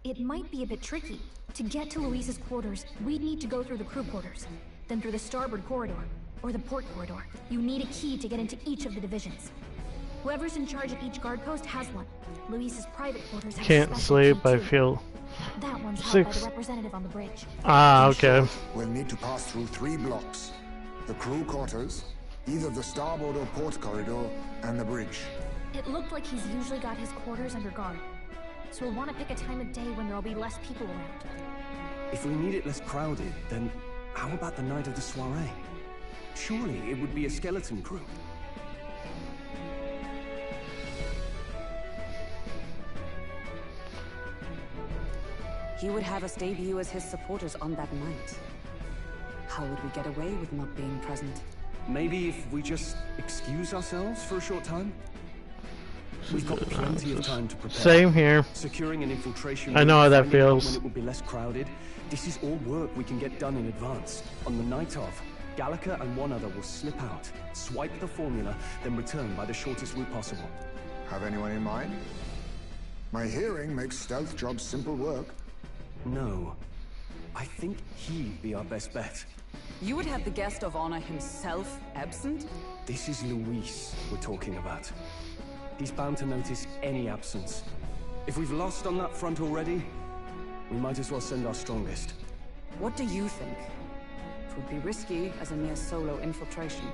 it might be a bit tricky. To get to Luis's quarters, we'd need to go through the crew quarters, then through the starboard corridor, or the port corridor. You need a key to get into each of the divisions. Whoever's in charge of each guard post has one. Luis's private quarters have Can't a special sleep, key I too. feel That one's held by sick. the representative on the bridge. Ah, okay. We'll need to pass through 3 blocks. The crew quarters, either the starboard or port corridor, and the bridge. It looked like he's usually got his quarters under guard. So we'll want to pick a time of day when there'll be less people around. If we need it less crowded, then how about the night of the soiree? Surely it would be a skeleton crew. He would have us debut as his supporters on that night. How would we get away with not being present? Maybe if we just excuse ourselves for a short time? We've got plenty of time to prepare. Same here. Securing an infiltration. I know how that finding out feels. When it will be less crowded. This is all work we can get done in advance. On the night of, Gallica and one other will slip out, swipe the formula, then return by the shortest route possible. Have anyone in mind? My hearing makes stealth jobs simple work. No. I think he'd be our best bet. You would have the guest of honor himself absent? This is Luis we're talking about. He's bound to notice any absence. If we've lost on that front already, We might as well send our strongest. What do you think? It would be risky as a mere solo infiltration.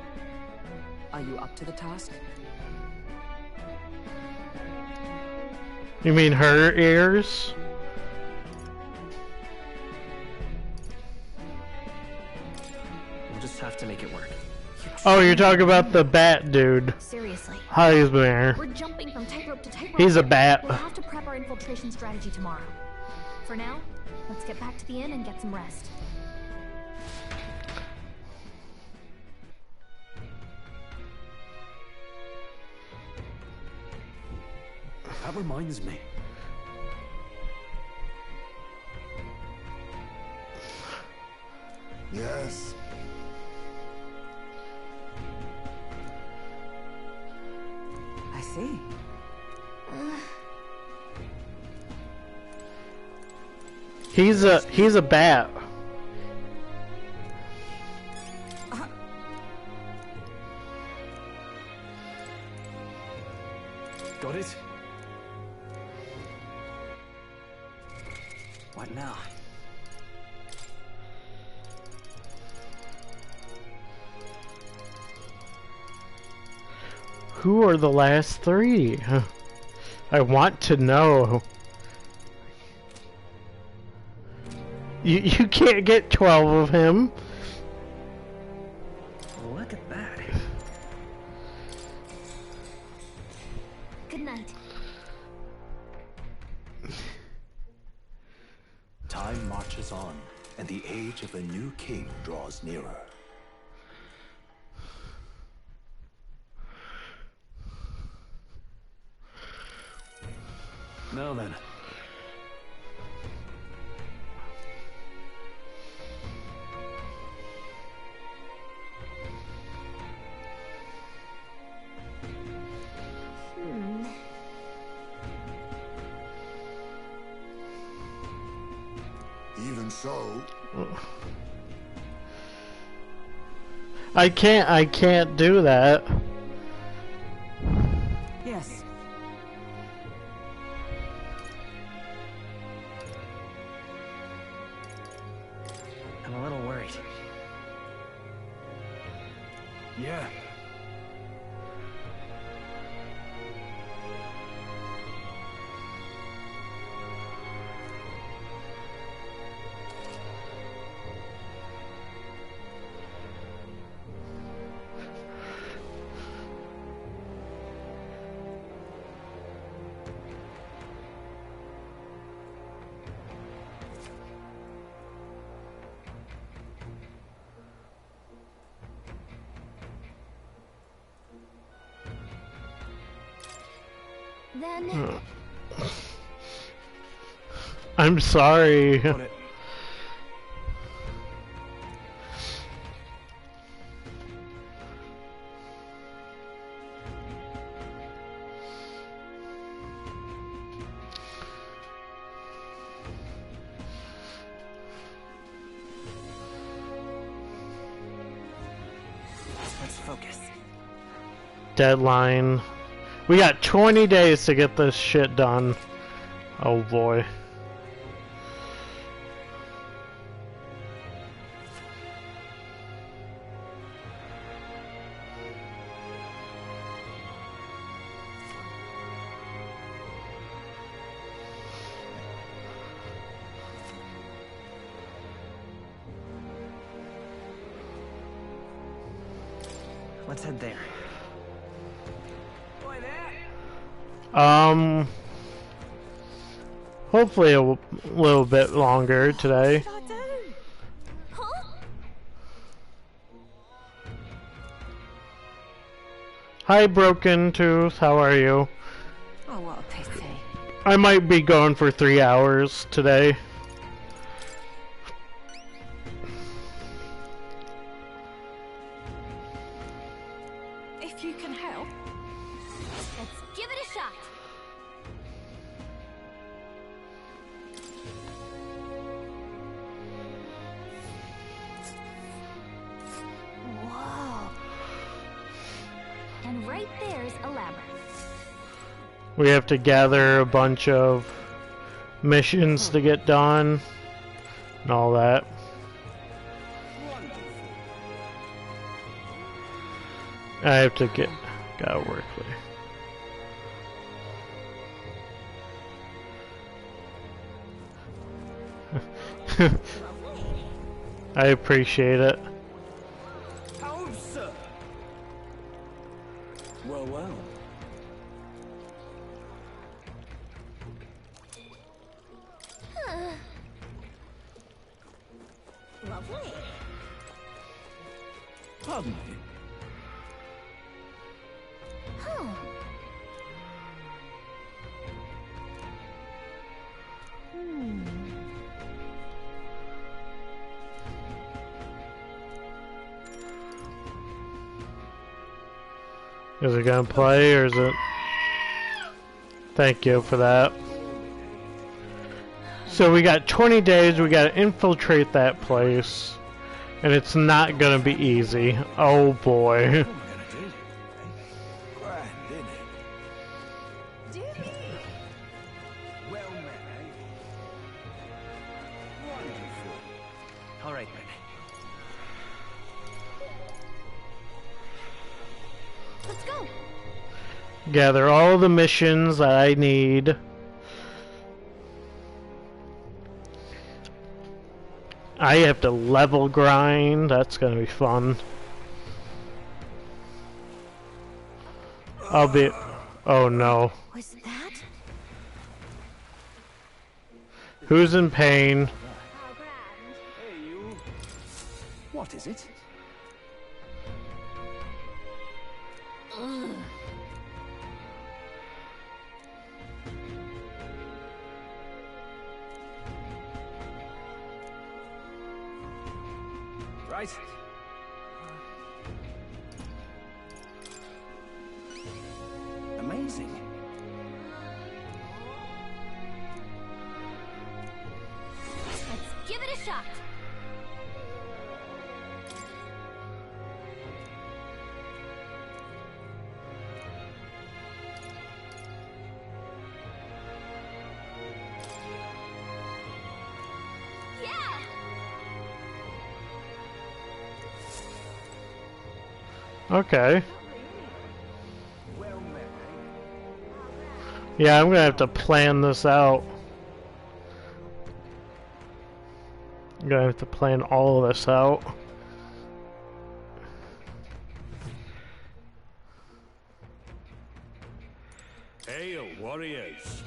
Are you up to the task? You mean her ears? We'll just have to make it work. Oh, you're talking about the bat dude. Seriously. Heisman. We're jumping from tightrope to tightrope. He's a bat. We'll have to prep our infiltration strategy tomorrow. For now, let's get back to the inn and get some rest. That reminds me. Yes. I see. He's a bat. Got it? What now? Who are the last three? I want to know. You can't get 12 of him. Look at that. Good night. Time marches on, and the age of a new king draws nearer. Now then. Even so. I can't do that. Yes. I'm a little worried. Yeah. Then... I'm sorry. Let's focus. Deadline. We got 20 days to get this shit done. Oh boy. Let's head there. Hopefully a little bit longer today. Hi, Broken Tooth. How are you? Oh, what a pity. I might be going for 3 hours today. If you can help. Let's give it a shot. Whoa. And right there's a labyrinth. We have to gather a bunch of missions to get done and all that. I have to gotta work later. I appreciate it. How, sir? Well, well. Lovely. Pardon me. Huh. Is it gonna play or is it? Thank you for that. So we got 20 days, we gotta infiltrate that place. And it's not gonna be easy. Oh boy. Alright then. Let's go. Gather all the missions that I need. I have to level grind. That's gonna be fun. I'll be... Oh no. Was that? Who's in pain? What is it? Ugh. Right. Amazing. Let's give it a shot. Okay. Yeah, I'm gonna have to plan this out. I'm gonna have to plan all of this out. Hail, warriors!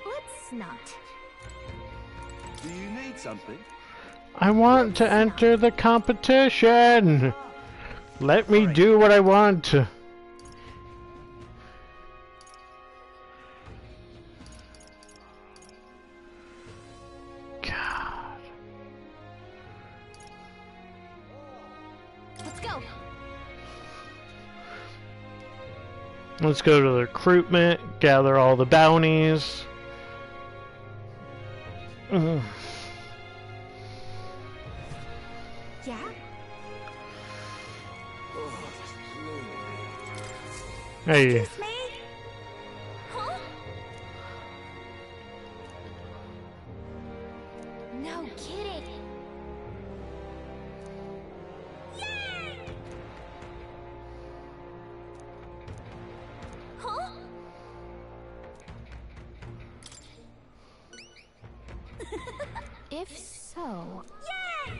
Let's not. Do you need something? I want to enter the competition! Let me do what I want. God. Let's go. Let's go to the recruitment, gather all the bounties. Yeah? Hey. Excuse me? Huh? No kidding. Yay! Huh? If so... Yay!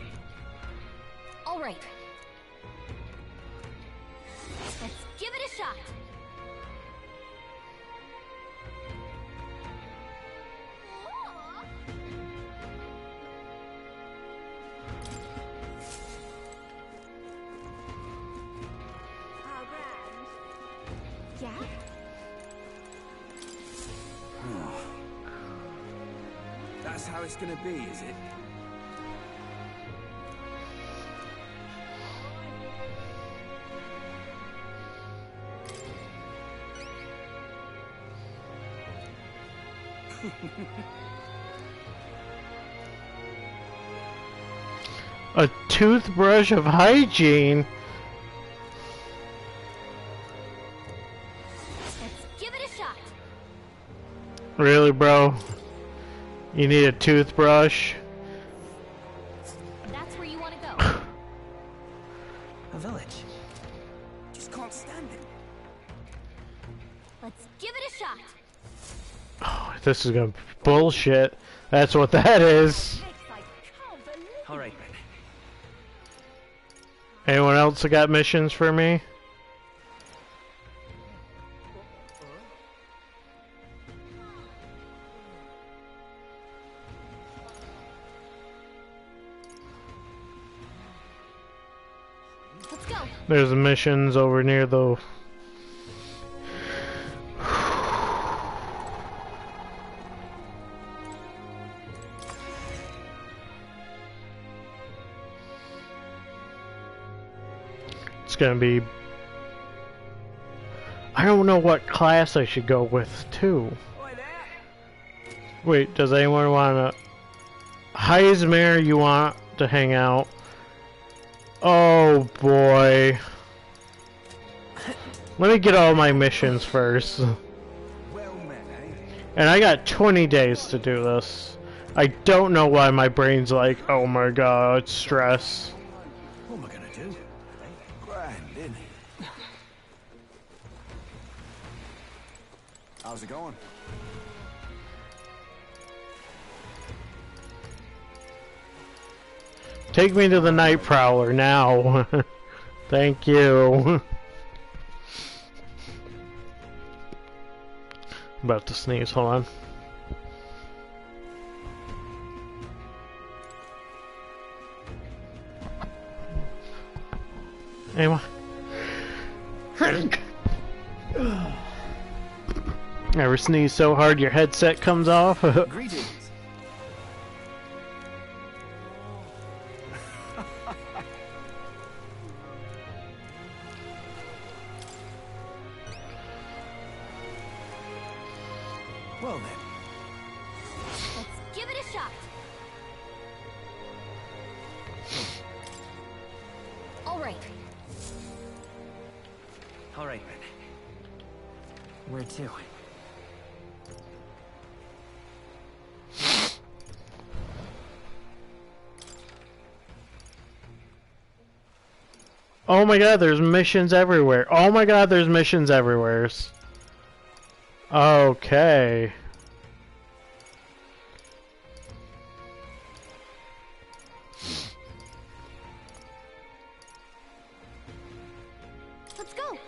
All right. Let's give it a shot. Yeah? That's how it's gonna be, is it? A toothbrush of hygiene? shot. Really, bro? You need a toothbrush? That's where you want to go. A village. Just can't stand it. Let's give it a shot. Oh, this is gonna be bullshit. That's what that is. All right, then. Anyone else got missions for me? Let's go. There's missions over near the... It's gonna be... I don't know what class I should go with, too. Wait, does anyone wanna... Heismere, you want to hang out? Oh boy. Let me get all my missions first. And I got 20 days to do this. I don't know why my brain's like, oh my god, stress. What am I gonna do? Grand, isn't it? How's it going? Take me to the Night Prowler now. Thank you. I'm about to sneeze, hold on. Anyway. Ever sneeze so hard your headset comes off? Greetings. Well then. Let's give it a shot. All right. All right then. Where to? Oh my god, there's missions everywhere. Oh my god, there's missions everywhere. Okay. Let's go.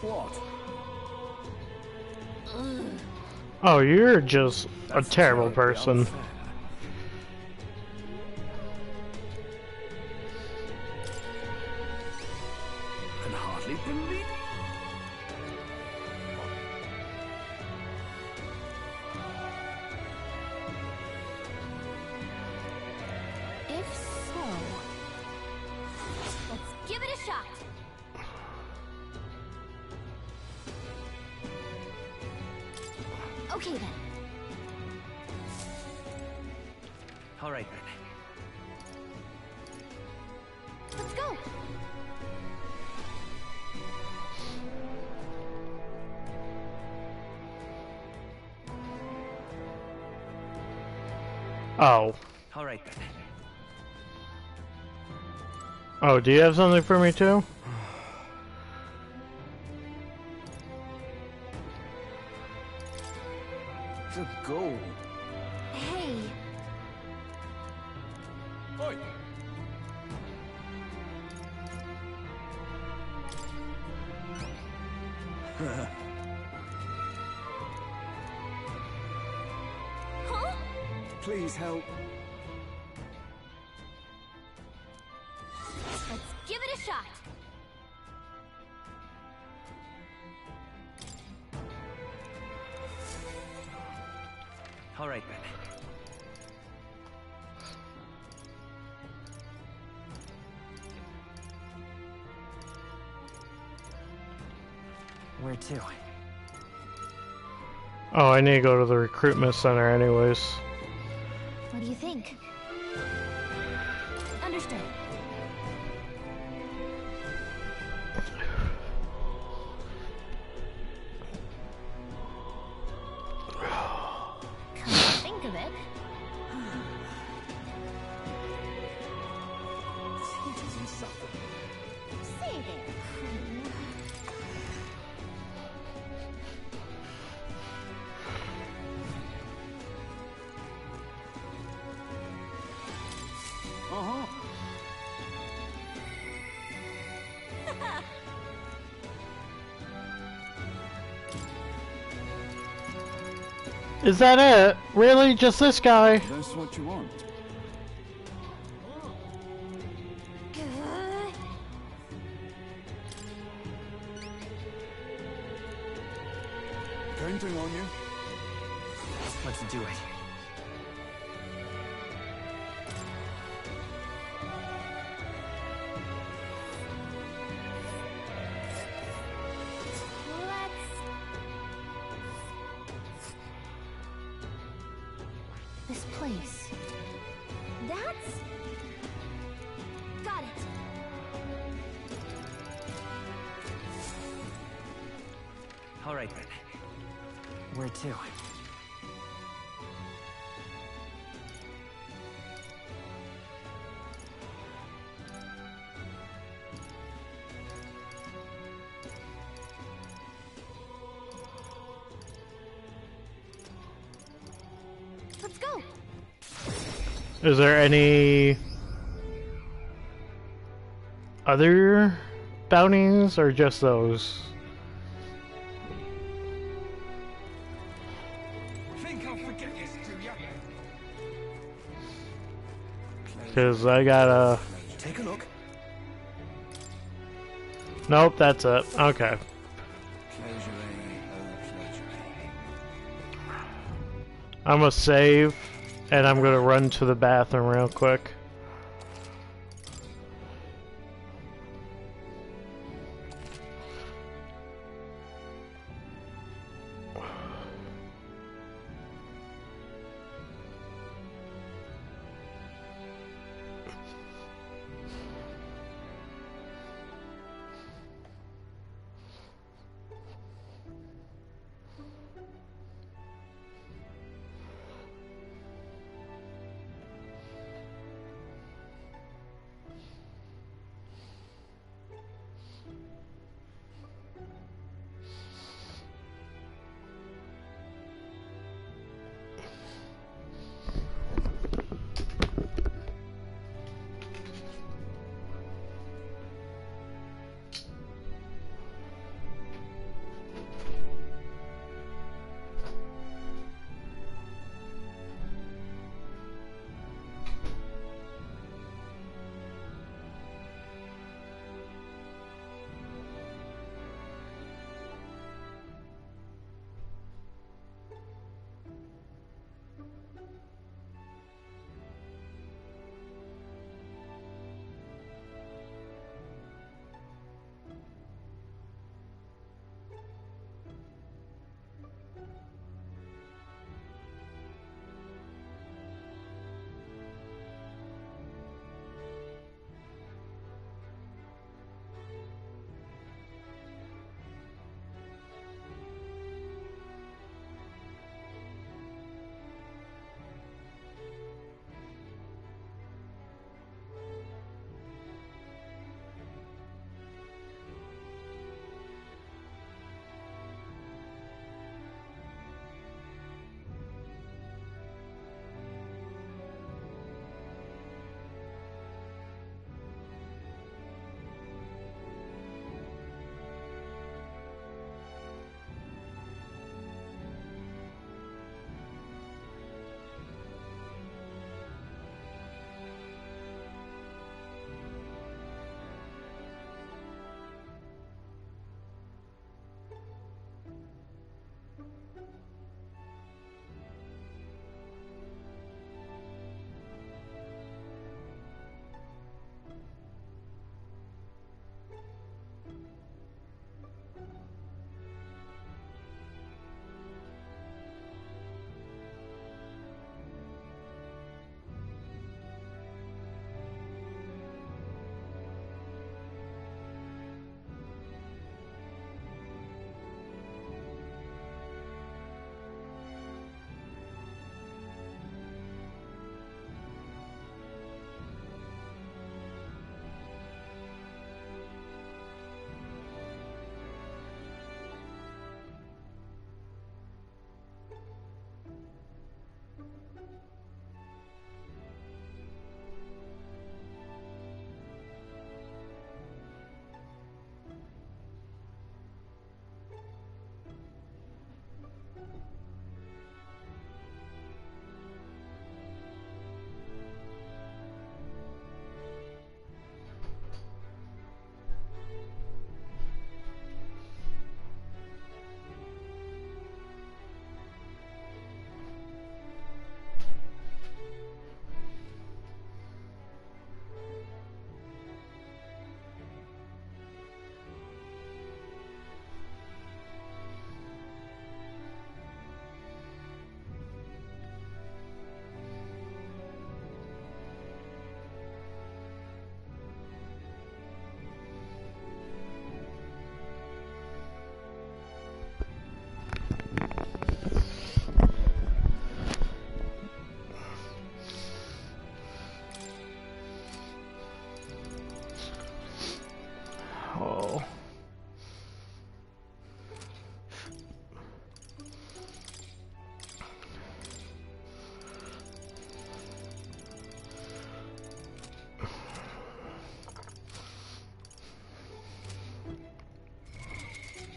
What? Oh, you're just a terrible person. Can hardly believe. If so, let's give it a shot. Okay then. All right then. Let's go. Oh. All right then. Oh, do you have something for me too? The gold. Hey. Oi. Huh? Please help. a shot. All right, then. Where to? Oh, I need to go to the recruitment center anyways. What do you think? Understood. Come to think of it. This heat is insufferable. Say there. Is that it? Really? Just this guy? That's what you want. Going to on you. Let's do it. This place. That's... Got it. All right, then. Where to? Let's go. Is there any other bounties or just those? Think I'll forget this, do ya? Because I gotta... Take a look. Nope, that's it. Okay. I'm gonna save, and I'm gonna run to the bathroom real quick.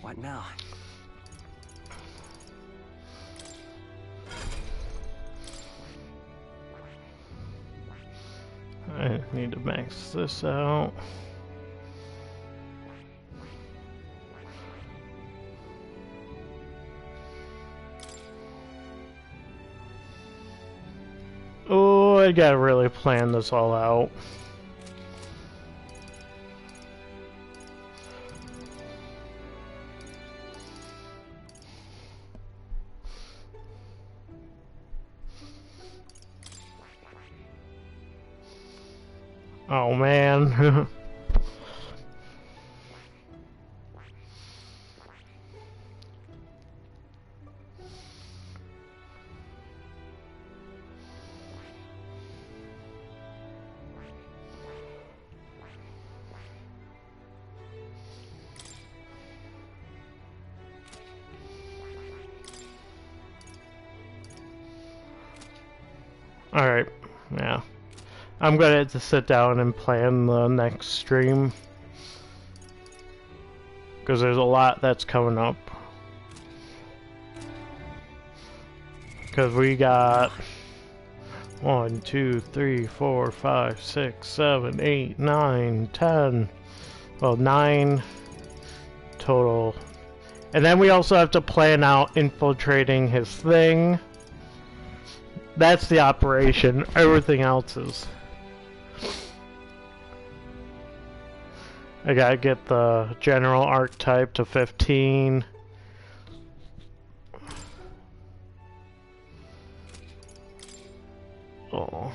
What now? I need to max this out. Oh, I gotta really plan this all out. Oh man. Alright, yeah. I'm gonna have to sit down and plan the next stream. Because there's a lot that's coming up. Because we got 1, 2, 3, 4, 5, 6, 7, 8, 9, 10. Well, 9 total. And then we also have to plan out infiltrating his thing. That's the operation. Everything else is... I gotta get the general archetype to 15. Oh.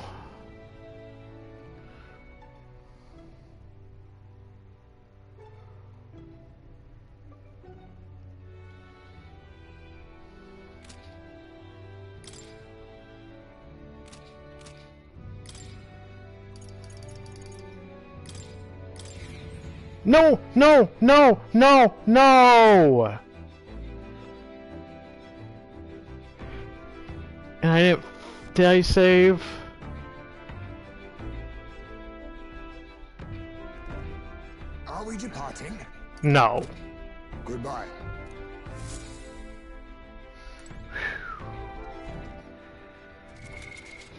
No! No! No! No! No! And I didn't... Did I save? Are we departing? No. Goodbye.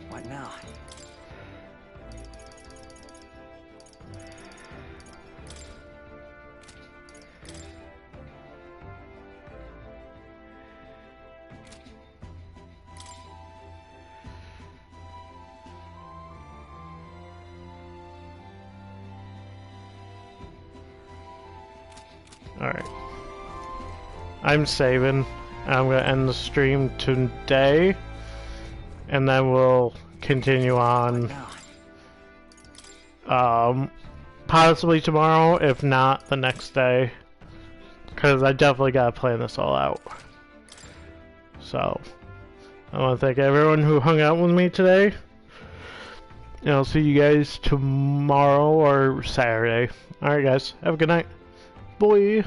What now? Alright. I'm saving. I'm gonna end the stream today. And then we'll continue on. Possibly tomorrow, if not the next day. Because I definitely gotta plan this all out. So, I want to thank everyone who hung out with me today. And I'll see you guys tomorrow or Saturday. Alright guys, have a good night. Boy.